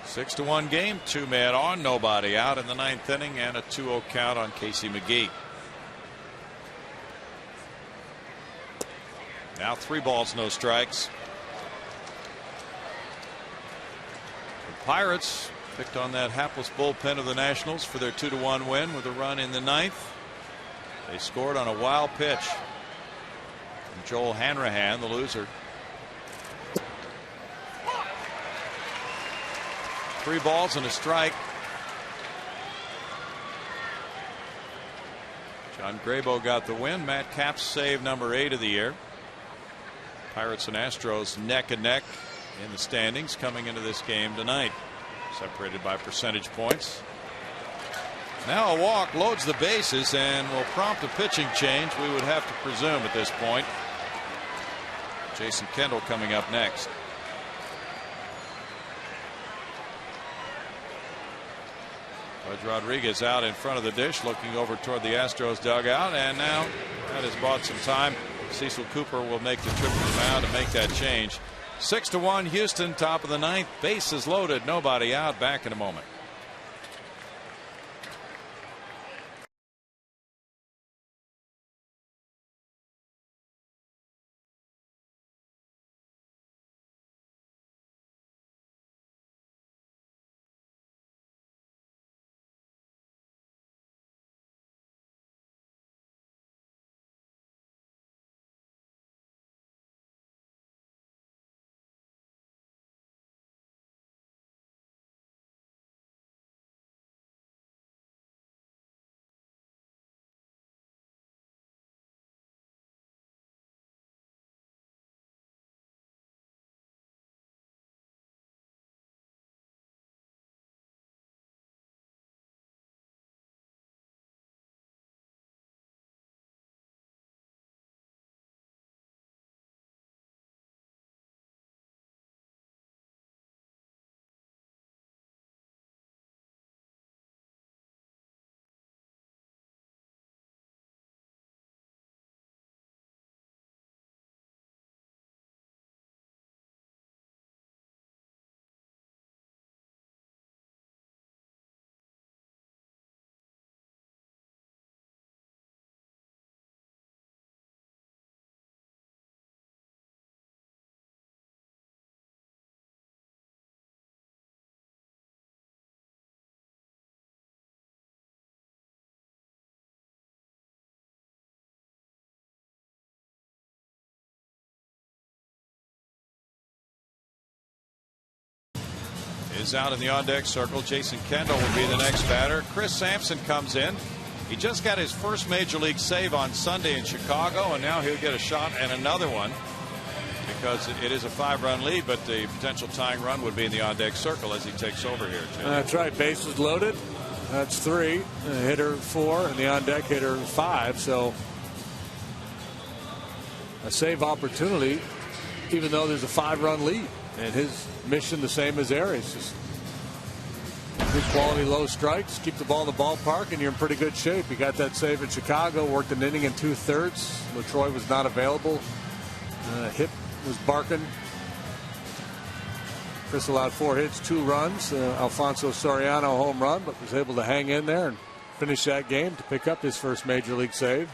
6-1 game. 2-man on. Nobody out in the 9th inning, and a 2-0 count on Casey McGee. Now 3 balls, no strikes. Pirates picked on that hapless bullpen of the Nationals for their 2-1 win with a run in the 9th. They scored on a wild pitch from Joel Hanrahan, the loser. 3 balls and a strike. John Grabo got the win. Matt Capps save number 8 of the year. Pirates and Astros neck and neck in the standings coming into this game tonight, separated by percentage points. Now a walk loads the bases and will prompt a pitching change, we would have to presume at this point. Jason Kendall coming up next. Bud Rodriguez out in front of the dish, looking over toward the Astros dugout, and now that has bought some time. Cecil Cooper will make the trip to the mound to make that change. 6-1 Houston, top of the 9th. Bases loaded, nobody out. Back in a moment. is out in the on-deck circle. Jason Kendall will be the next batter. Chris Sampson comes in. He just got his first major league save on Sunday in Chicago, and now he'll get a shot and another one because it is a 5-run lead, but the potential tying run would be in the on-deck circle as he takes over here. That's right. Bases loaded. That's 3. Hitter 4 and the on-deck hitter 5. So a save opportunity, even though there's a 5-run lead. And his mission the same as Aries. Just good quality low strikes, keep the ball in the ballpark, and you're in pretty good shape. You got that save in Chicago, worked an inning in 2/3. LaTroy was not available. Hip was barking. Chris allowed 4 hits, 2 runs. Alfonso Soriano home run, but was able to hang in there and finish that game to pick up his first major league save.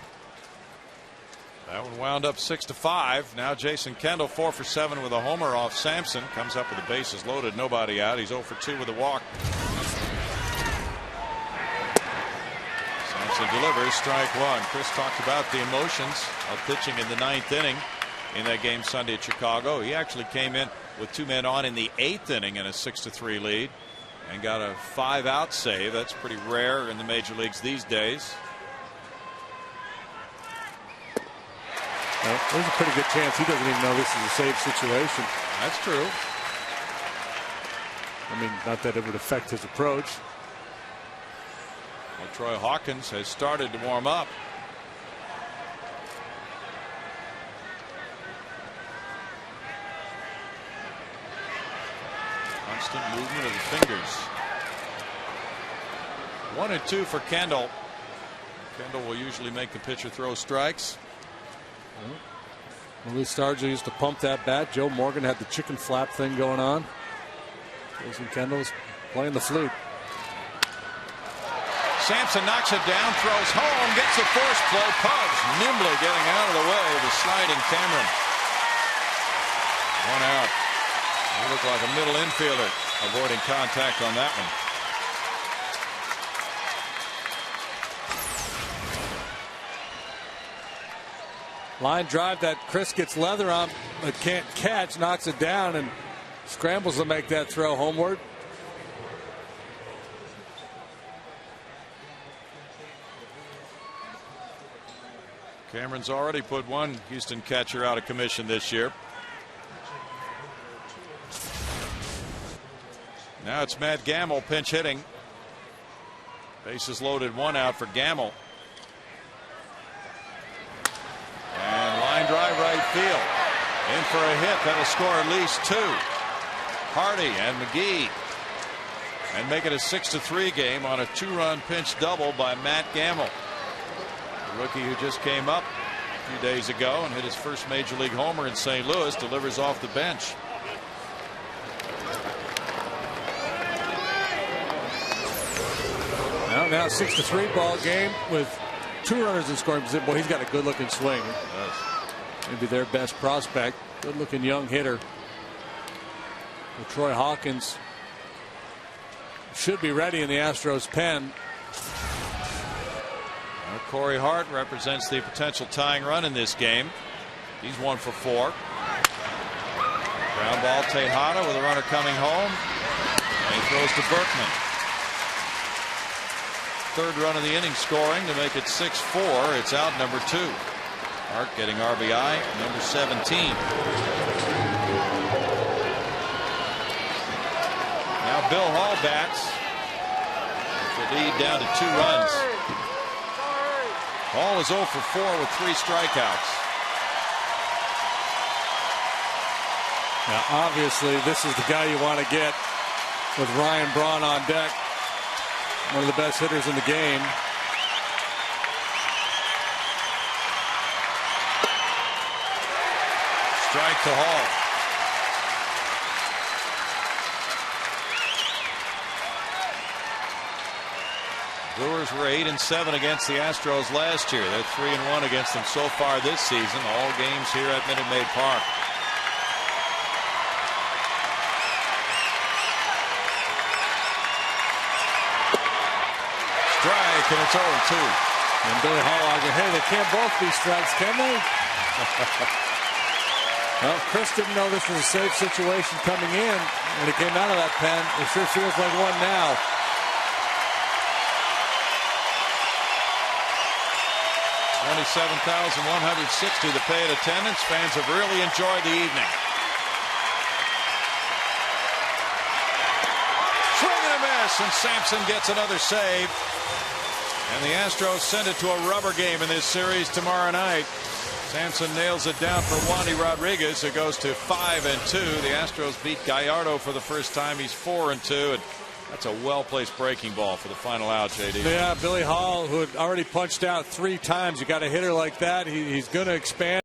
That one wound up 6-5. Now Jason Kendall 4 for 7 with a homer off Sampson. Comes up with the bases loaded, nobody out. He's 0 for 2 with a walk. Sampson delivers, strike 1. Chris talked about the emotions of pitching in the 9th inning in that game Sunday at Chicago. He actually came in with 2 men on in the 8th inning in a 6-3 lead and got a 5-out save. That's pretty rare in the major leagues these days. Well, there's a pretty good chance he doesn't even know this is a save situation. That's true. I mean, not that it would affect his approach. Well, Troy Hawkins has started to warm up. Constant movement of the fingers. 1-2 for Kendall. Kendall will usually make the pitcher throw strikes. Willie Stargell used to pump that bat. Joe Morgan had the chicken flap thing going on. Jason Kendall's playing the flute. Sampson knocks it down, throws home, gets a force play. Pudge nimbly getting out of the way of the sliding Cameron. 1 out. He looked like a middle infielder avoiding contact on that one. Line drive that Chris gets leather on but can't catch, knocks it down and scrambles to make that throw homeward. Cameron's already put one Houston catcher out of commission this year. Now it's Matt Gamble pinch hitting. Bases loaded, 1 out for Gamble. And line drive right field. In for a hit that'll score at least 2. Hardy and McGee. And make it a 6-3 game on a 2-run pinch double by Matt Gamble. The rookie who just came up a few days ago and hit his first major league homer in St. Louis delivers off the bench. Now 6-3 ball game with 2 runners in scoring position. Boy, he's got a good looking swing. Maybe their best prospect. Good looking young hitter. Troy Hawkins should be ready in the Astros pen. Now Corey Hart represents the potential tying run in this game. He's 1 for 4. Ground ball, Tejada with a runner coming home. And he throws to Berkman. 3rd run of the inning scoring to make it 6-4. It's out number 2. Hart getting RBI number 17. Now Bill Hall bats. The lead down to 2 runs. Hall is 0 for 4 with 3 strikeouts. Now obviously this is the guy you want to get with Ryan Braun on deck. One of the best hitters in the game. Strike to Hall. Brewers were 8-7 against the Astros last year. They're 3-1 against them so far this season. All games here at Minute Maid Park. Strike, and it's 0-2. And Billy Hall, hey, they can't both be strikes, can they? Well, Chris didn't know this was a safe situation coming in. When he came out of that pen, it sure feels like one now. $27,160 to paid attendance. Fans have really enjoyed the evening. Swing and a miss, and Sampson gets another save. And the Astros send it to a rubber game in this series tomorrow night. Sampson nails it down for Wandy Rodriguez, who goes to 5-2. The Astros beat Gallardo for the first time. He's 4-2, and that's a well-placed breaking ball for the final out, JD. Yeah, Billy Hall, who had already punched out 3 times. You got a hitter like that, he's going to expand.